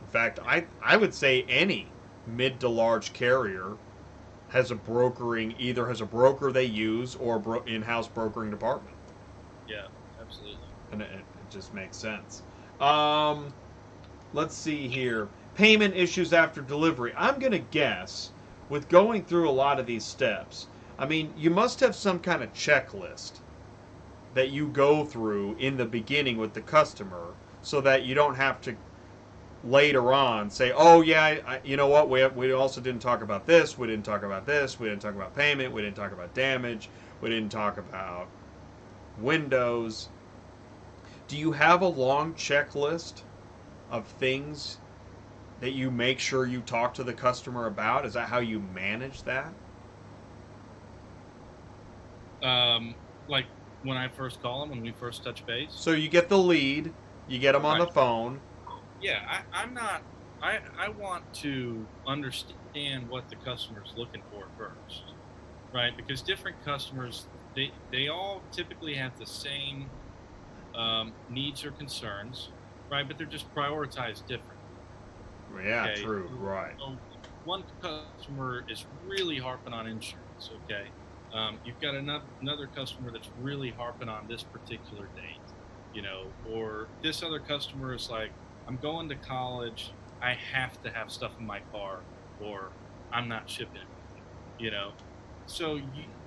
In fact, I would say any mid to large carrier either has a broker they use or in-house brokering department. Yeah, absolutely. And it just makes sense. Let's see here. Payment issues after delivery. I'm going to guess, with going through a lot of these steps, I mean, you must have some kind of checklist that you go through in the beginning with the customer so that you don't have to later on say, oh, yeah, you know what, we also didn't talk about this, we didn't talk about this, we didn't talk about payment, we didn't talk about damage, we didn't talk about windows. Do you have a long checklist of things that you make sure you talk to the customer about? Is that how you manage that? Like when I first call them, when we first touch base. So you get the lead, you get them on the phone. Yeah, I'm not. I want to understand what the customer's looking for first, right? Because different customers, they all typically have the same needs or concerns, right? But they're just prioritized different. Yeah, okay? True, right. So one customer is really harping on insurance, okay? You've got another customer that's really harping on this particular date, or this other customer is like, I'm going to college, I have to have stuff in my car, or I'm not shipping anything, you know. So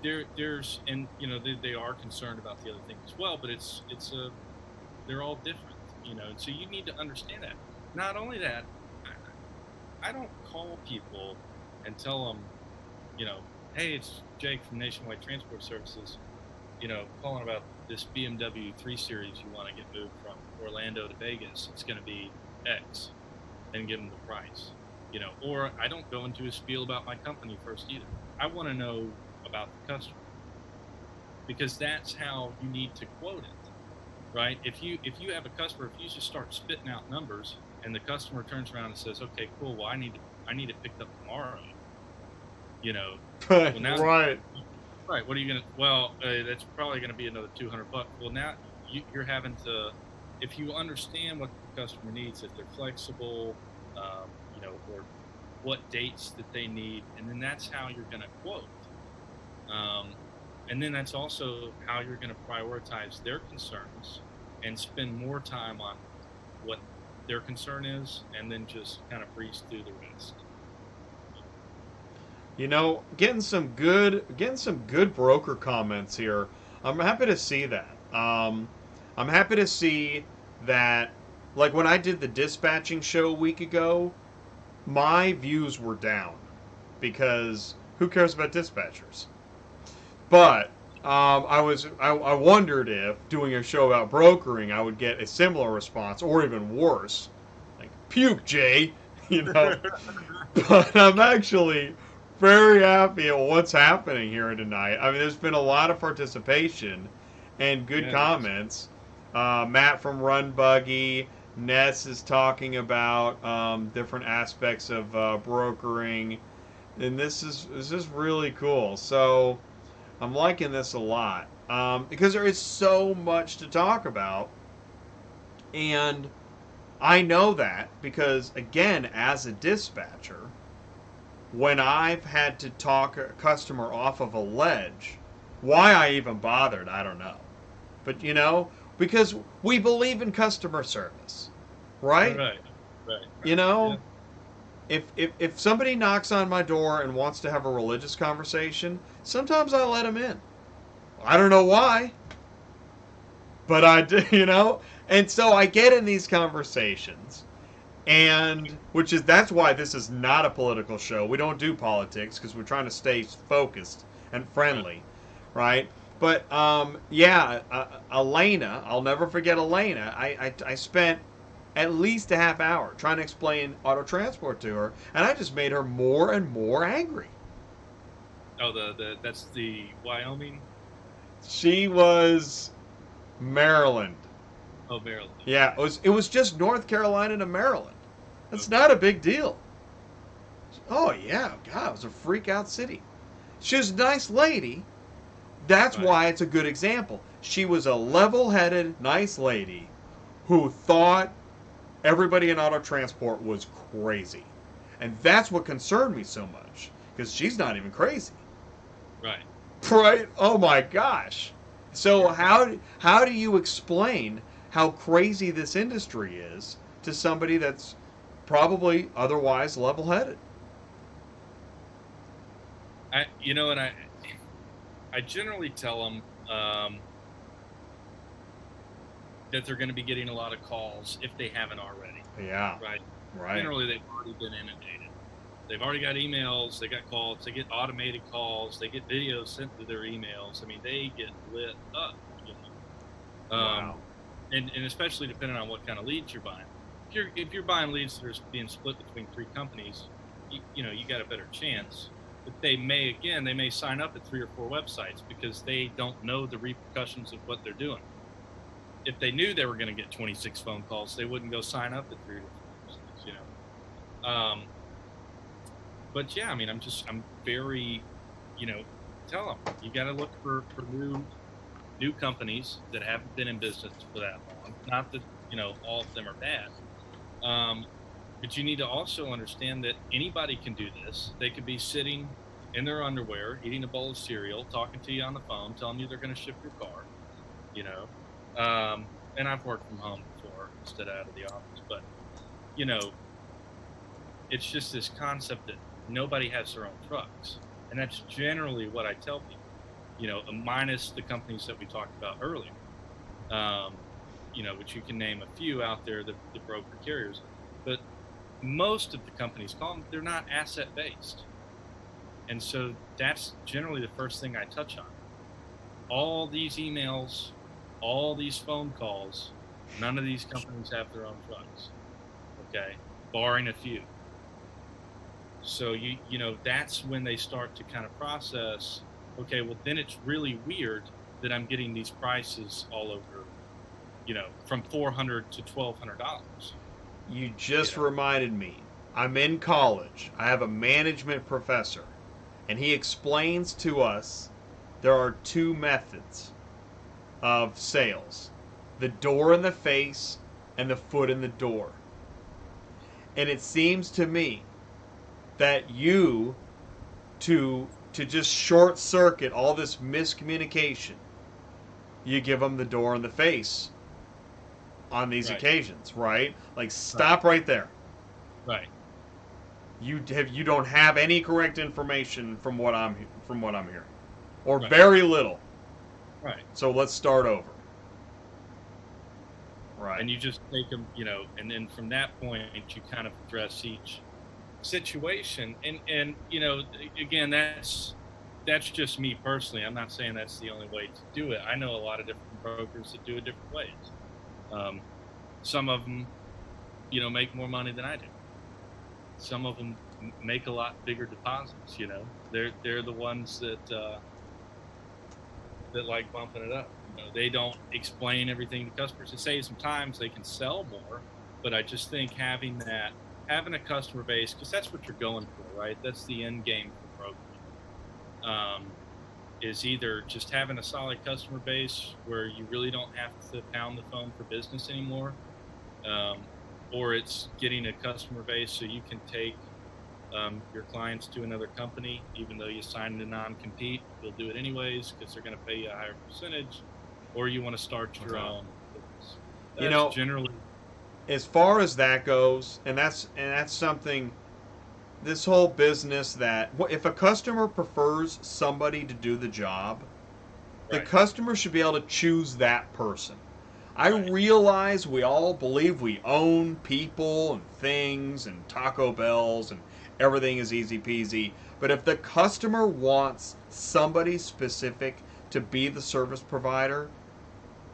there's, and they are concerned about the other things as well, but they're all different, and so you need to understand that. Not only that, I don't call people and tell them, you know, hey, it's Jake from Nationwide Transport Services, calling about this BMW 3 Series you want to get moved from Orlando to Vegas. It's going to be X, and give them the price, or I don't go into a spiel about my company first either. I want to know about the customer, because that's how you need to quote it, right? If you have a customer, if you just start spitting out numbers and the customer turns around and says, okay, cool, well, I need it picked up tomorrow, well, now, Right. right, what are you gonna? Well, that's probably gonna be another $200. Well, now you're having to, if you understand what the customer needs, if they're flexible, or what dates that they need, and then that's how you're gonna quote. And then that's also how you're gonna prioritize their concerns and spend more time on what their concern is, and then just kind of breeze through the rest. Getting some good broker comments here. I'm happy to see that. I'm happy to see that. Like when I did the dispatching show a week ago, my views were down because who cares about dispatchers? But I wondered if doing a show about brokering, I would get a similar response or even worse, like puke, Jay, you know. But I'm actually very happy at what's happening here tonight. I mean, there's been a lot of participation and good comments. Matt from Run Buggy, Ness is talking about different aspects of brokering, and this is really cool. So I'm liking this a lot because there is so much to talk about, and I know that because again, as a dispatcher, when I've had to talk a customer off of a ledge, why I even bothered, I don't know. But because we believe in customer service, right? Right, right, You right. Yeah. know, if somebody knocks on my door and wants to have a religious conversation, sometimes I let them in. I don't know why, but I do, And so I get in these conversations, and that's why this is not a political show. We don't do politics because we're trying to stay focused and Right. friendly, right? But yeah, Elena, I'll never forget Elena. I spent at least a half hour trying to explain auto transport to her, and I just made her more and more angry. Oh, that's the Wyoming. She was Maryland. Oh, Maryland. Yeah, Okay. it was just North Carolina to Maryland. That's Okay. not a big deal. Oh yeah, God, it was a freak out city. She was a nice lady. That's Right. why it's a good example. She was a level-headed, nice lady who thought everybody in auto transport was crazy. And that's what concerned me so much because she's not even crazy. Right. Right? Oh my gosh. So You're talking. how do you explain how crazy this industry is to somebody that's probably otherwise level-headed? And I generally tell them that they're going to be getting a lot of calls if they haven't already. Yeah. Right. Right. Generally, they've already been inundated. They've already got emails. They got calls. They get automated calls. They get videos sent to their emails. I mean, they get lit up. You know? Wow. And especially depending on what kind of leads you're buying. If you're buying leads that are being split between 3 companies, you got a better chance. But they may sign up at 3 or 4 websites because they don't know the repercussions of what they're doing. If they knew they were going to get 26 phone calls, they wouldn't go sign up at 3 or 4 websites. But yeah, I mean, I'm very, tell them you got to look for new companies that haven't been in business for that long. Not that all of them are bad, but you need to also understand that anybody can do this. They could be sitting in their underwear, eating a bowl of cereal, talking to you on the phone, telling you they're going to ship your car, you know. And I've worked from home before instead of out of the office, but you know, it's just this concept that nobody has their own trucks, and that's generally what I tell people. You know, minus the companies that we talked about earlier. You know, which you can name a few out there, the broker carriers, but most of the companies call them, they're not asset based. And so that's generally the first thing I touch on. All these emails, all these phone calls, none of these companies have their own trucks. Okay, barring a few. So you know, that's when they start to kind of process, okay, well then it's really weird that I'm getting these prices all over, you know, from $400 to $1,200. You just You know? reminded me. I'm in college. I have a management professor, and he explains to us there are two methods of sales: the door in the face and the foot in the door. And it seems to me that you, to just short circuit all this miscommunication, you give them the door in the face on these Right. occasions, right? Like, stop right there. Right. You don't have any correct information from what I'm hearing, or Right. very little. Right. So let's start over. Right. And you just take them, you know, and then from that point you kind of address each situation. And you know, again, that's just me personally. I'm not saying that's the only way to do it. I know a lot of different brokers that do it different ways. Some of them, you know, make more money than I do. Some of them make a lot bigger deposits. You know, they're the ones that like bumping it up. You know, they don't explain everything to customers. It saves them time, so they can sell more. But I just think having a customer base, because that's what you're going for, right? That's the end game for brokerage. Is either just having a solid customer base where you really don't have to pound the phone for business anymore, or it's getting a customer base so you can take your clients to another company, even though you signed a non-compete. You'll do it anyways because they're going to pay you a higher percentage, or you want to start your own business. That's You know, generally, as far as that goes, and that's something. This whole business that if a customer prefers somebody to do the job, the right. customer should be able to choose that person. I Right. realize we all believe we own people and things and Taco Bells and everything is easy peasy. But if the customer wants somebody specific to be the service provider,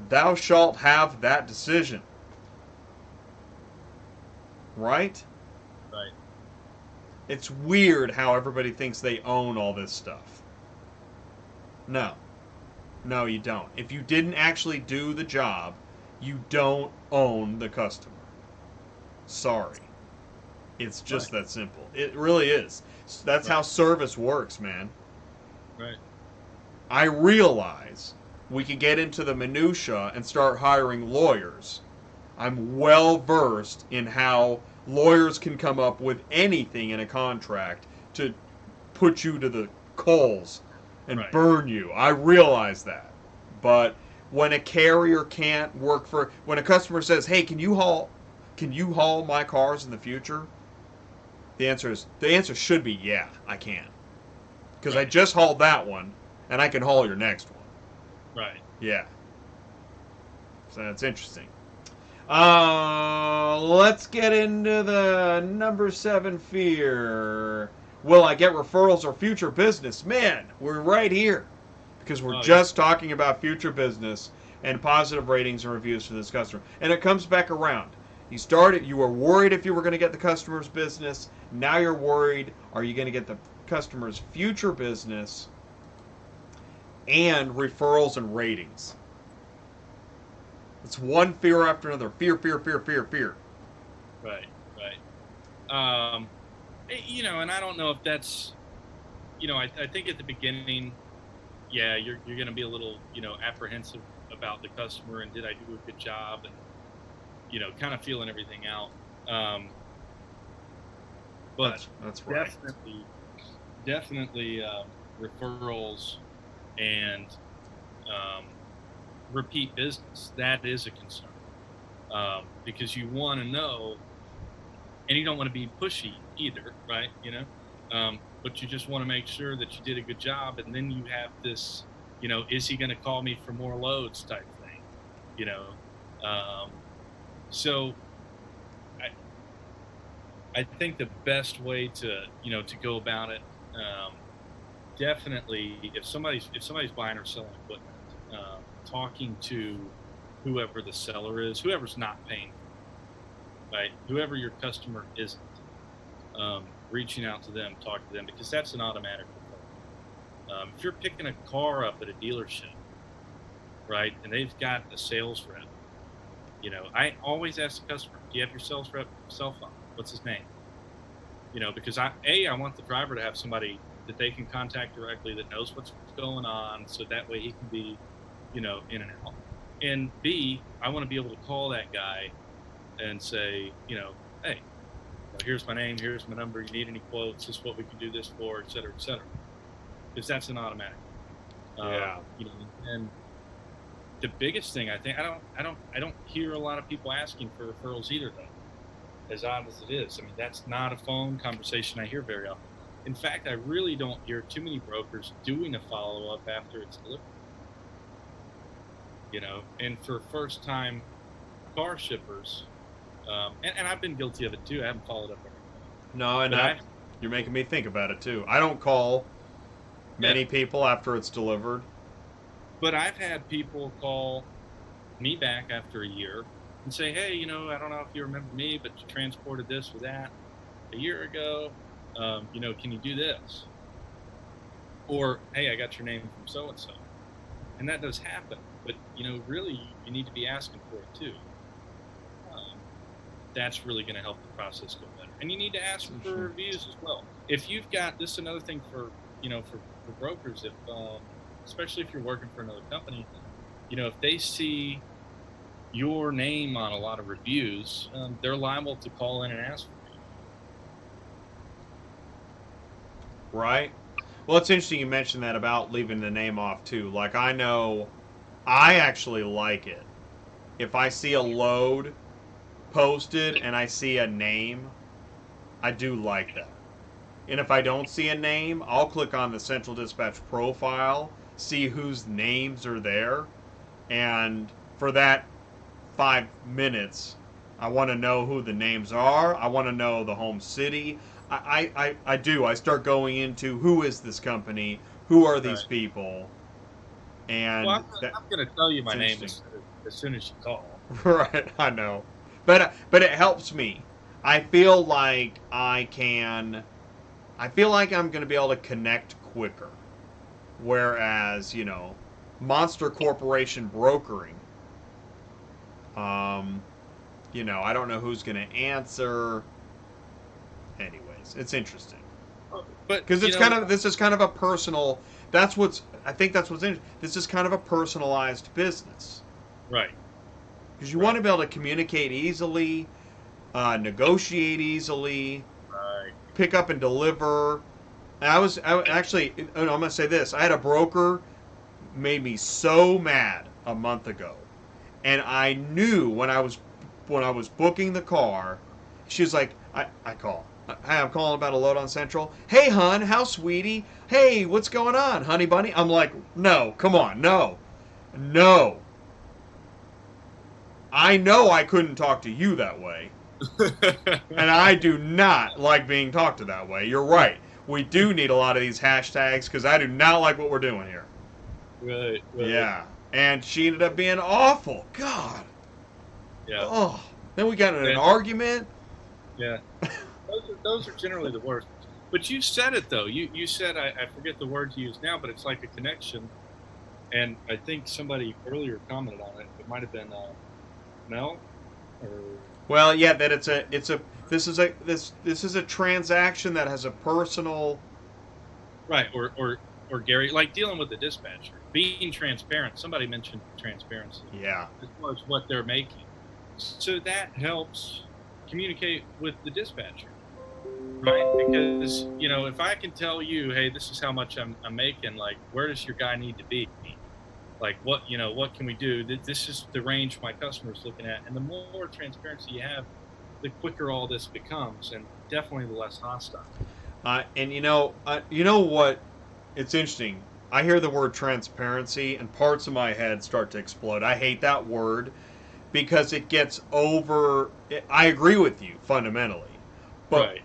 thou shalt have that decision. Right? Right. It's weird how everybody thinks they own all this stuff. No. No, you don't. If you didn't actually do the job, you don't own the customer. Sorry. It's just Right. that simple. It really is. That's how Right. service works, man. Right. I realize we can get into the minutia and start hiring lawyers. I'm well versed in how lawyers can come up with anything in a contract to put you to the coals and Right. burn you. I realize that. But when a carrier can't work for when a customer says, "Hey, can you haul my cars in the future?" The answer should be yeah, I can. Because I Right. just hauled that one and I can haul your next one. Right. Yeah. So that's interesting. Let's get into the number 7 fear. Will I get referrals or future business? Man, we're right here because we're Oh yeah. just talking about future business and positive ratings and reviews for this customer. And it comes back around. You were worried if you were going to get the customer's business. Now you're worried, are you going to get the customer's future business and referrals and ratings? It's one fear after another. Fear, fear, fear, fear, fear. Right. Right. You know, and I don't know if that's, you know, I think at the beginning, yeah, you're going to be a little, you know, apprehensive about the customer and did I do a good job, and you know, kind of feeling everything out. But That's right. definitely, definitely referrals and um, repeat business. That is a concern, because you want to know, and you don't want to be pushy either, right? But you just want to make sure that you did a good job, and then you have this, is he going to call me for more loads type thing, you know? Um, so I think the best way to go about it, definitely, if somebody's buying or selling equipment, talking to whoever the seller is, whoever's not paying, right? Whoever your customer isn't, reaching out to them, talk to them, because that's an automatic referral. If you're picking a car up at a dealership, right, and they've got a sales rep, I always ask the customer, "Do you have your sales rep cell phone? What's his name?" Because I want the driver to have somebody that they can contact directly that knows what's going on, so that way he can be, in and out. And B, I want to be able to call that guy and say, hey, here's my name, here's my number. You need any quotes? This is what we can do this for, et cetera, et cetera. Because that's an automatic. Yeah. And the biggest thing, I think, I don't hear a lot of people asking for referrals either, though. As odd as it is, I mean, that's not a phone conversation I hear very often. In fact, I really don't hear too many brokers doing a follow-up after it's delivered. And for first-time car shippers, and I've been guilty of it too. I haven't followed up everything. No, and you're making me think about it too. I don't call many people after it's delivered. But I've had people call me back after a year and say, hey, I don't know if you remember me, but you transported this or that a year ago. Can you do this? Or, hey, I got your name from so-and-so. And that does happen. But, really, you need to be asking for it too. That's really going to help the process go better. And you need to ask for reviews as well. If you've got, this is another thing for brokers, if especially if you're working for another company, if they see your name on a lot of reviews, they're liable to call in and ask for you. Right. Well, it's interesting you mentioned that about leaving the name off too. Like, I know I actually like it. If I see a load posted and I see a name, I do like that. And if I don't see a name, I'll click on the Central Dispatch profile, see whose names are there, and for that 5 minutes, I want to know who the names are. I want to know the home city. I do. I start going into who is this company, who are these people, and well, I'm going to tell you my name as soon as you call. Right, I know, but it helps me. I feel like I'm going to be able to connect quicker. Whereas, Monster Corporation brokering, I don't know who's going to answer. Anyways, it's interesting. But because this is kind of a personal. I think that's what's interesting. This is kind of a personalized business, right? Because you want to be able to communicate easily, negotiate easily, right. Pick up and deliver. I'm going to say this. I had a broker made me so mad a month ago, and I knew when I was booking the car, she was like, I call. Hey, I'm calling about a load on Central. Hey, hon, how sweetie? Hey, what's going on, honey bunny? I'm like, no, come on, no. I know I couldn't talk to you that way. And I do not like being talked to that way. You're right. We do need a lot of these hashtags because I do not like what we're doing here. Right. Yeah. And she ended up being awful. God. Yeah. Oh. Then we got in an argument. Yeah. Those are generally the worst. But you said it, though. You said, I forget the word you use now, but it's like a connection. And I think somebody earlier commented on it. It might have been Mel. Well, yeah, that this is a transaction that has a personal. Right, or Gary, like dealing with the dispatcher, being transparent. Somebody mentioned transparency. Yeah. As far as what they're making, so that helps communicate with the dispatcher. right? Because if I can tell you, hey, this is how much I'm making, like, where does your guy need to be? Like, what can we do? This is the range my customer's looking at, and the more transparency you have, the quicker all this becomes, and definitely the less hostile. And you know what? It's interesting. I hear the word transparency, and parts of my head start to explode. I hate that word because it gets over. I agree with you fundamentally, but Right.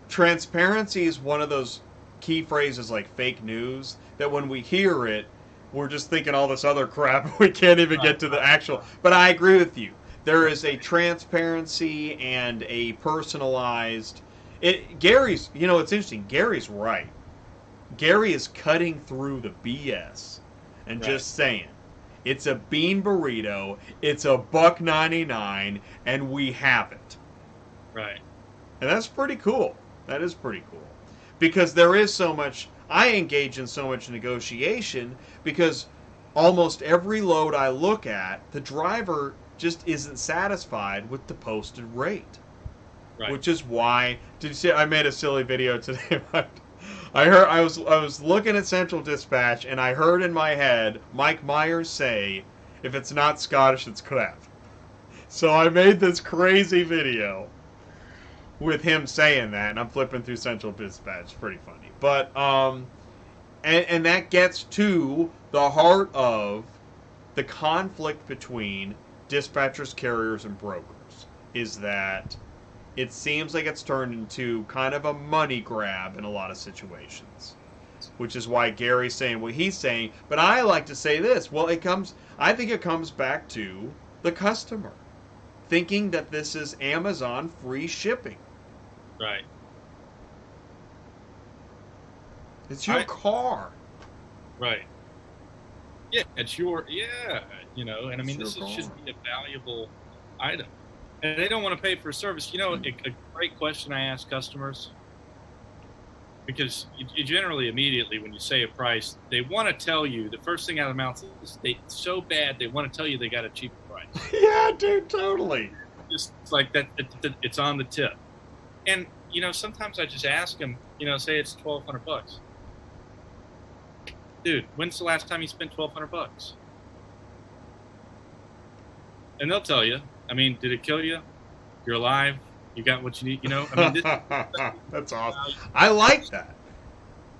transparency is one of those key phrases like fake news that when we hear it, we're just thinking all this other crap. We can't even Right. get to the Right. actual. But I agree with you. There is a transparency and a personalized. Gary's. It's interesting. Gary's right. Gary is cutting through the BS and Right. just saying, it's a bean burrito. It's a $1.99, and we have it. Right. And that's pretty cool. That is pretty cool. Because there is so much, I engage in so much negotiation because almost every load I look at, the driver just isn't satisfied with the posted rate. Right. Which is why, did you see, I made a silly video today. I was looking at Central Dispatch and I heard in my head Mike Myers say, if it's not Scottish, it's crap. So I made this crazy video with him saying that, and I'm flipping through Central Dispatch. It's pretty funny. But and that gets to the heart of the conflict between dispatchers, carriers, and brokers. Is that it seems like it's turned into kind of a money grab in a lot of situations, which is why Gary's saying what he's saying. But I like to say this. Well, I think it comes back to the customer thinking that this is Amazon free shipping. Right. It's your car. Right. Yeah, it's your and I mean It's this your should car. be a valuable item, and they don't want to pay for a service. A great question I ask customers, because you generally immediately when you say a price, they want to tell you the first thing out of their mouth is they so bad they want to tell you they got a cheaper price. Yeah, dude, totally. Just like that, it's on the tip. And sometimes I just ask them, say it's $1,200. Dude, when's the last time you spent $1,200? And they'll tell you. I mean, did it kill you? You're alive. You got what you need. I mean, That's awesome. I like that.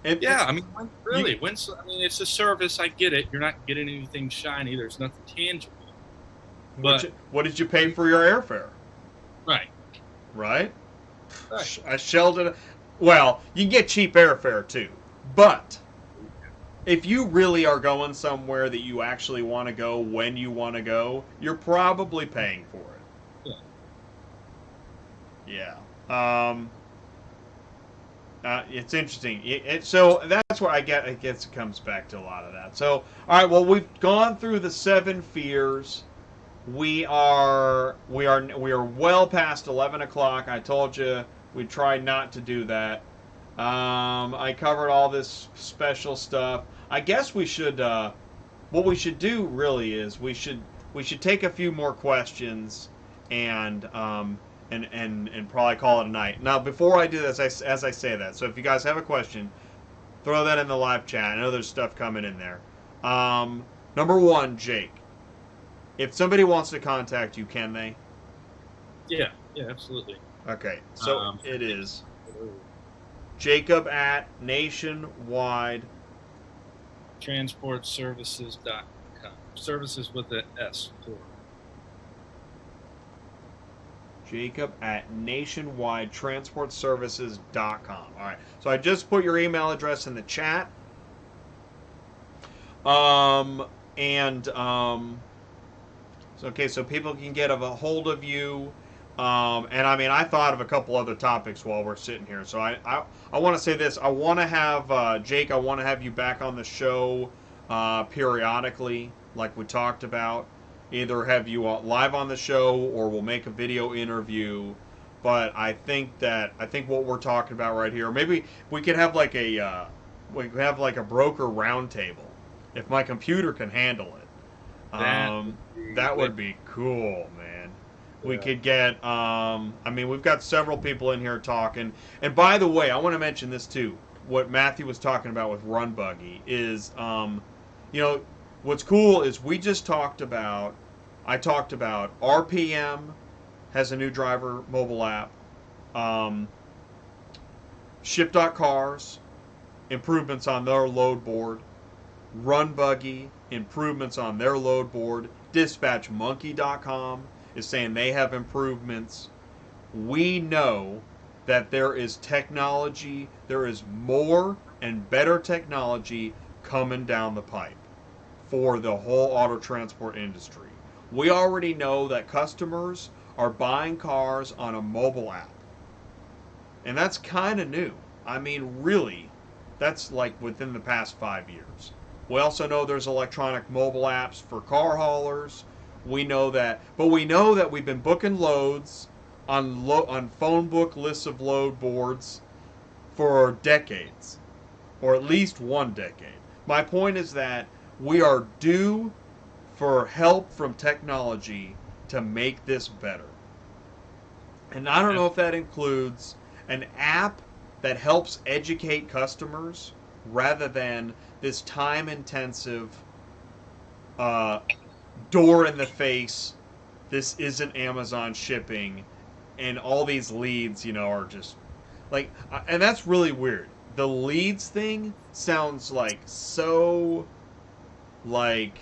Yeah, I mean, really, I mean, it's a service. I get it. You're not getting anything shiny. There's nothing tangible. But what did you pay for your airfare? Right. Right? Right. I shelled it. Well, you can get cheap airfare too. But if you really are going somewhere that you actually want to go when you want to go, you're probably paying for it. Yeah. Yeah. It's interesting. So that's where I guess it comes back to a lot of that. So, all right. Well, we've gone through the 7 fears. We are well past 11 o'clock. I told you we tried not to do that. I covered all this special stuff. I guess we should. What we should do really is we should take a few more questions and and probably call it a night. Now, before I do this, as I say that, so if you guys have a question, throw that in the live chat. I know there's stuff coming in there. Number one, Jake. If somebody wants to contact you, can they? Yeah. Yeah. Absolutely. Okay, so it is Jacob at Nationwide transportservices.com. Services with the S. Plural. Jacob at nationwidetransportservices.com. All right, so I just put your email address in the chat. So, okay, so people can get a hold of you. And I mean, I thought of a couple other topics while we're sitting here. So I want to say this. I want to have, Jake, I want to have you back on the show periodically, like we talked about. Either have you live on the show or we'll make a video interview. But I think what we're talking about right here, maybe we could have like a broker roundtable if my computer can handle it. That would be cool, man. We Yeah. could get, I mean, we've got several people in here talking. And by the way, I want to mention this too. What Matthew was talking about with Run Buggy is, you know, what's cool is we just talked about, I talked about RPM has a new driver mobile app, um, Ship.Cars, improvements on their load board, Run Buggy, improvements on their load board, DispatchMonkey.com is saying they have improvements. We know that there is technology, there is more and better technology coming down the pipe for the whole auto transport industry. We already know that customers are buying cars on a mobile app. And that's kind of new. I mean, really, that's like within the past 5 years. We also know there's electronic mobile apps for car haulers. We know that, but we know that we've been booking loads on phone book lists of load boards for decades, or at least one decade. My point is that we are due for help from technology to make this better. And I don't know if that includes an app that helps educate customers rather than this time intensive, uh, door in the face, this isn't Amazon shipping, and all these leads, are just like, and that's really weird. The leads thing sounds like so, like,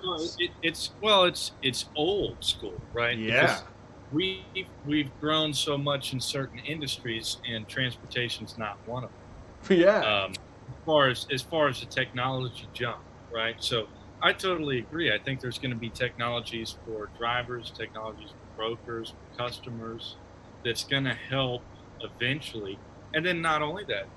Well, backwards. it's old school, right? Yeah. Because we've grown so much in certain industries, and transportation's not one of them. Yeah. As far as the technology jump, right? So I totally agree. I think there's going to be technologies for drivers, technologies for brokers, for customers, that's going to help eventually. And then not only that,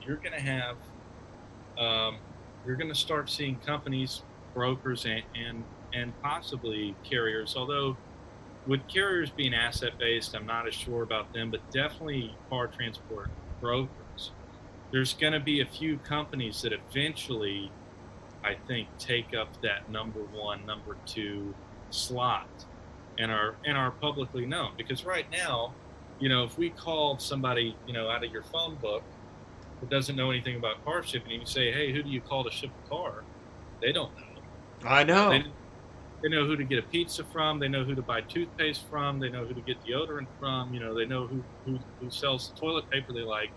um, you're going to start seeing companies, brokers, and possibly carriers. Although with carriers being asset based, I'm not as sure about them, but definitely car transport brokers. There's going to be a few companies that eventually, I think, take up that number one, number two slot, and are publicly known. Because right now, if we called somebody, out of your phone book that doesn't know anything about car shipping, and you say, "Hey, who do you call to ship a car?" They don't know. I know. They they know who to get a pizza from. They know who to buy toothpaste from. They know who to get deodorant from. They know who sells the toilet paper they like,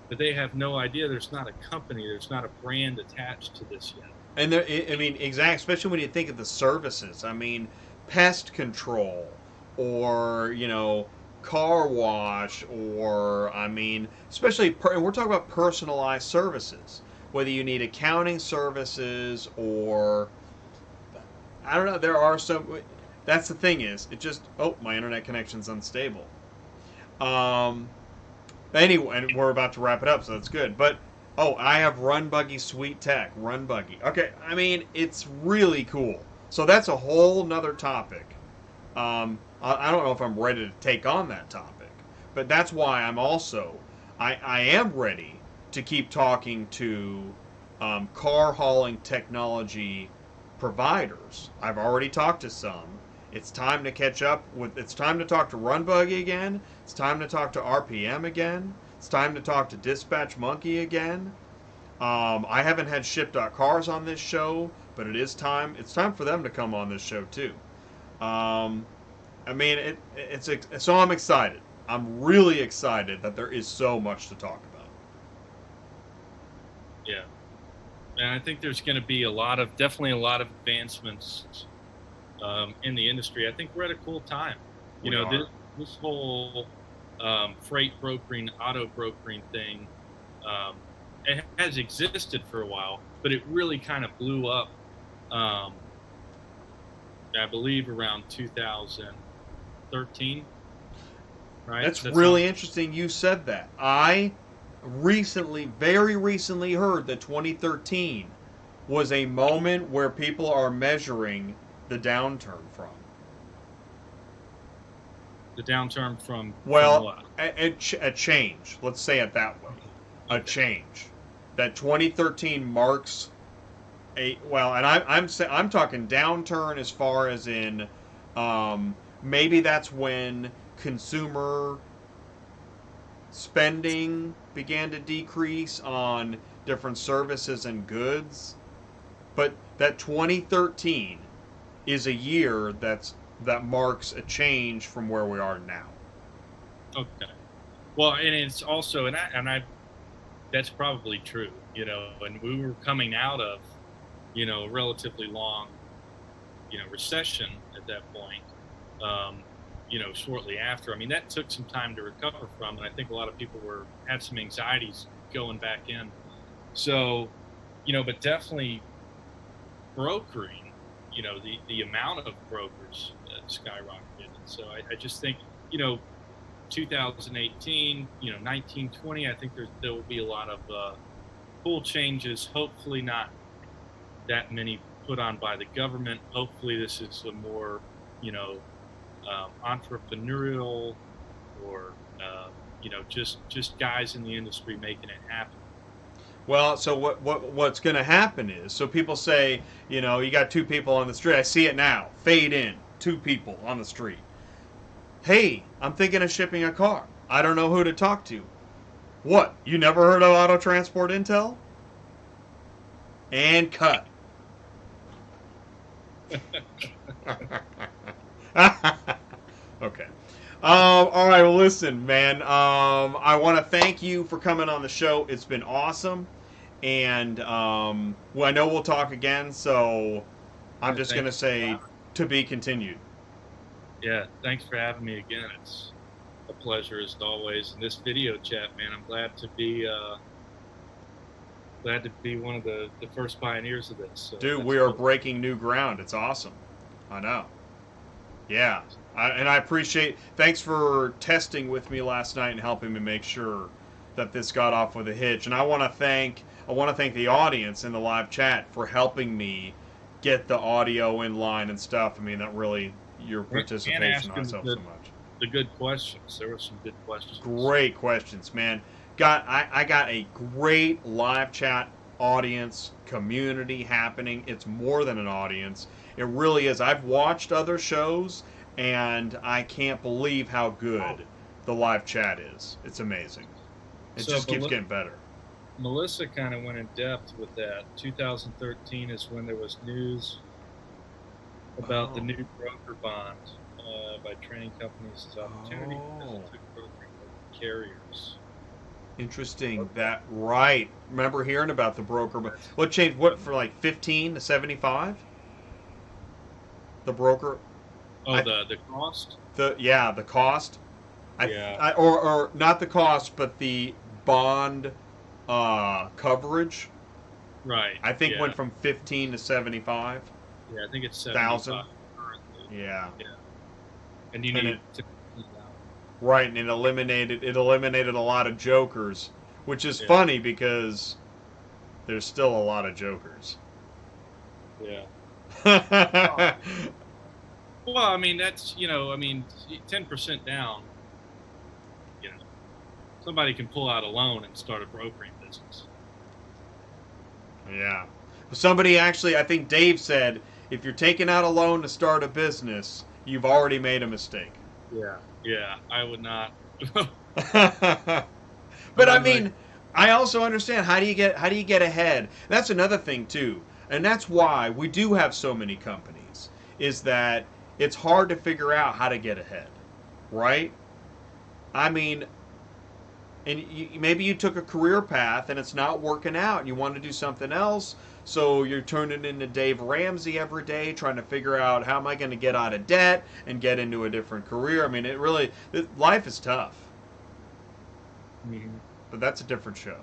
but they have no idea. There's not a company. There's not a brand attached to this yet. And there, I mean, exactly. Especially when you think of the services. I mean, pest control, or car wash, or I mean, especially, and we're talking about personalized services. Whether you need accounting services or I don't know, there are some. That's the thing is, it just my internet connection's unstable. Um, Anyway, and we're about to wrap it up, so that's good. But I have Run Buggy Sweet Tech. Run Buggy. Okay, I mean it's really cool. So that's a whole nother topic. I don't know if I'm ready to take on that topic, but that's why I am ready to keep talking to car hauling technology providers. I've already talked to some. It's time to catch up with. It's time to talk to Run Buggy again. It's time to talk to RPM again. It's time to talk to Dispatch Monkey again. I haven't had Ship.Cars on this show, but it is time. It's time for them to come on this show too. Um, I mean, so I'm excited. I'm really excited that there is so much to talk about. Yeah, and I think there's going to be definitely a lot of advancements in the industry. I think we're at a cool time. We are. This whole freight brokering, auto brokering thing, um, it has existed for a while, but it really kind of blew up. Um, I believe around 2013, right? That's That's not really interesting you said that. I very recently heard that 2013 was a moment where people are measuring the downturn from. the downturn from Well, what? a change. Let's say it that way. A Okay. change. That 2013 marks and I'm talking downturn as far as in maybe that's when consumer spending began to decrease on different services and goods. But that 2013 is a year that marks a change from where we are now. Okay. Well, and it's also, and I that's probably true, and we were coming out of, a relatively long, recession at that point. Um, shortly after. I mean, that took some time to recover from, and I think a lot of people had some anxieties going back in. So, but definitely brokering, the amount of brokers skyrocketed. And so I just think, 2018, 1920, I think there will be a lot of cool changes. Hopefully not that many put on by the government. Hopefully this is a more, entrepreneurial, or just guys in the industry making it happen. Well, so what's going to happen is, so people say, you got two people on the street. I see it now. Fade in, two people on the street. Hey, I'm thinking of shipping a car. I don't know who to talk to. What? You never heard of Auto Transport Intel? And cut. Okay. All right. Well, listen, man. I want to thank you for coming on the show. It's been awesome, and well, I know we'll talk again. So I'm just gonna say to be continued. Yeah. Thanks for having me again. It's a pleasure as always. And this video chat, man, I'm glad to be one of the first pioneers of this. So dude, we are breaking new ground. It's awesome. I know. Yeah. And I appreciate. Thanks for testing with me last night and helping me make sure that this got off with a hitch. And I want to thank the audience in the live chat for helping me get the audio in line and stuff. I mean, that really, your participation helps so much. The good questions. There were some good questions. Great questions, man. I got a great live chat audience community happening. It's more than an audience. It really is. I've watched other shows, and I can't believe how good the live chat is. It's amazing. It just keeps getting better. Melissa kind of went in depth with that. 2013 is when there was news about the new broker bond by trading companies as opportunity because it took brokering over carriers. Interesting. That right. Remember hearing about the broker, but what changed? What for like 15 to 75? The broker. Oh, the cost. The cost. Yeah. Or not the cost, but the bond coverage. Right. I think went from 15 to 75. Yeah, I think it's 75. Yeah. Yeah. And you need to. Right, and it eliminated a lot of jokers, which is funny because there's still a lot of jokers. Yeah. Well, I mean that's 10% down. Somebody can pull out a loan and start a brokering business. Yeah. Somebody actually, I think Dave said, if you're taking out a loan to start a business, you've already made a mistake. Yeah, I would not. But I mean, I also understand how do you get ahead? That's another thing too, and that's why we do have so many companies. Is that it's hard to figure out how to get ahead, right? I mean, and maybe you took a career path and it's not working out, and you want to do something else. So you're turning into Dave Ramsey every day, trying to figure out how am I going to get out of debt and get into a different career. I mean, life is tough. Mm-hmm. But that's a different show.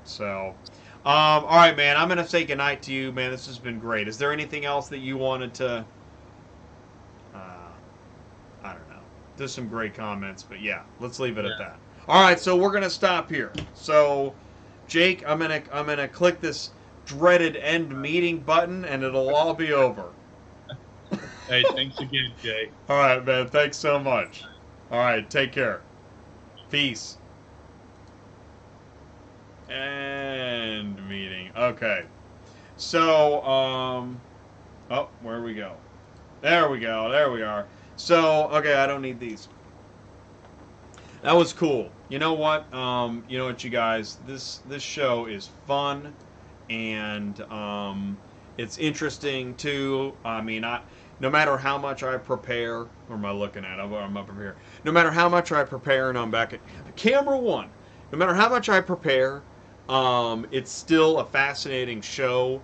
So, all right, man. I'm going to say goodnight to you, man. This has been great. Is there anything else that you wanted to? I don't know. There's some great comments, but yeah, let's leave it at that. All right, so we're going to stop here. So, Jake, I'm gonna click this dreaded end meeting button, and it'll all be over. Hey, thanks again, Jay. All right, man. Thanks so much. All right, take care. Peace. End meeting. Okay. So, oh, where we go? There we go. There we are. So, okay, I don't need these. That was cool. You know what? You know what, you guys? This show is fun, and it's interesting too. I mean, no matter how much I prepare, or am I looking at? I'm up here. No matter how much I prepare, and I'm back at camera one. No matter how much I prepare, it's still a fascinating show.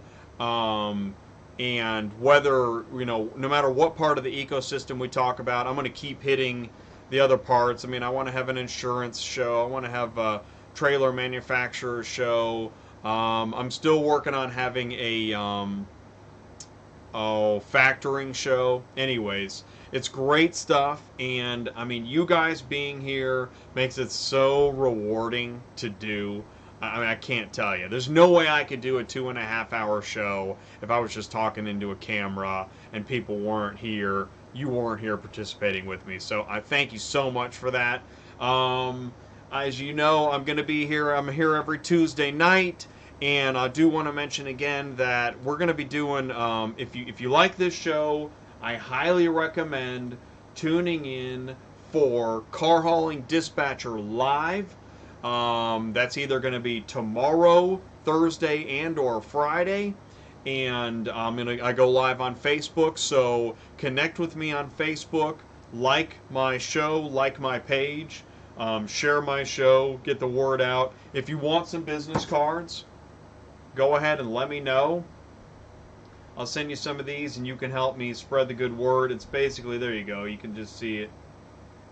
And whether, no matter what part of the ecosystem we talk about, I'm going to keep hitting the other parts. I mean, I want to have an insurance show. I want to have a trailer manufacturer show. I'm still working on having a factoring show. Anyways, it's great stuff, and I mean, you guys being here makes it so rewarding to do. I mean, I can't tell you. There's no way I could do a 2.5 hour show if I was just talking into a camera and people weren't here. You weren't here participating with me. So I thank you so much for that. As you know, I'm going to be here. I'm here every Tuesday night. And I do want to mention again that we're going to be doing, if you like this show, I highly recommend tuning in for Car Hauling Dispatcher Live. That's either going to be tomorrow, Thursday, and or Friday. And I go live on Facebook, so connect with me on Facebook, like my show, like my page, share my show, get the word out. If you want some business cards, go ahead and let me know. I'll send you some of these, and you can help me spread the good word. It's basically, there you go, you can just see it.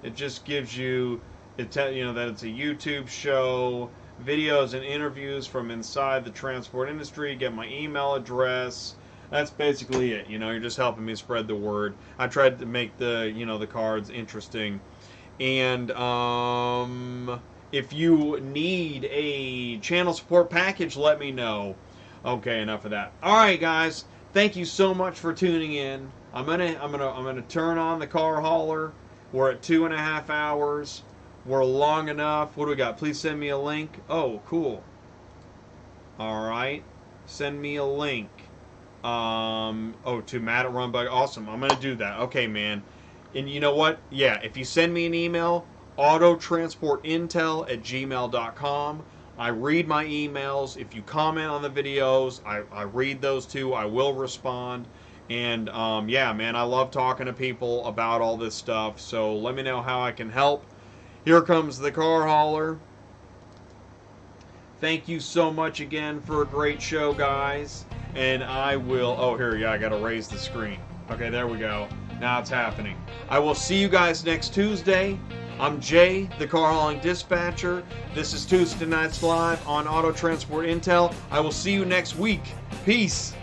It just gives you, that it's a YouTube show, videos and interviews from inside the transport industry, get my email address. That's basically it. You're just helping me spread the word. I tried to make the cards interesting. And if you need a channel support package, let me know. Okay, enough of that. All right, guys. Thank you so much for tuning in. I'm gonna turn on the car hauler. We're at 2.5 hours. We're long enough. What do we got? Please send me a link. Oh, cool. All right. Send me a link. To Matt at Runbug. Awesome. I'm going to do that. Okay, man. And you know what? Yeah, if you send me an email, autotransportintel@gmail.com. I read my emails. If you comment on the videos, I read those too. I will respond. And, yeah, man, I love talking to people about all this stuff. So let me know how I can help. Here comes the car hauler. Thank you so much again for a great show, guys. And I will... Oh, here, yeah, I got to raise the screen. Okay, there we go. Now it's happening. I will see you guys next Tuesday. I'm Jay, the Car Hauling Dispatcher. This is Tuesday Nights Live on Auto Transport Intel. I will see you next week. Peace.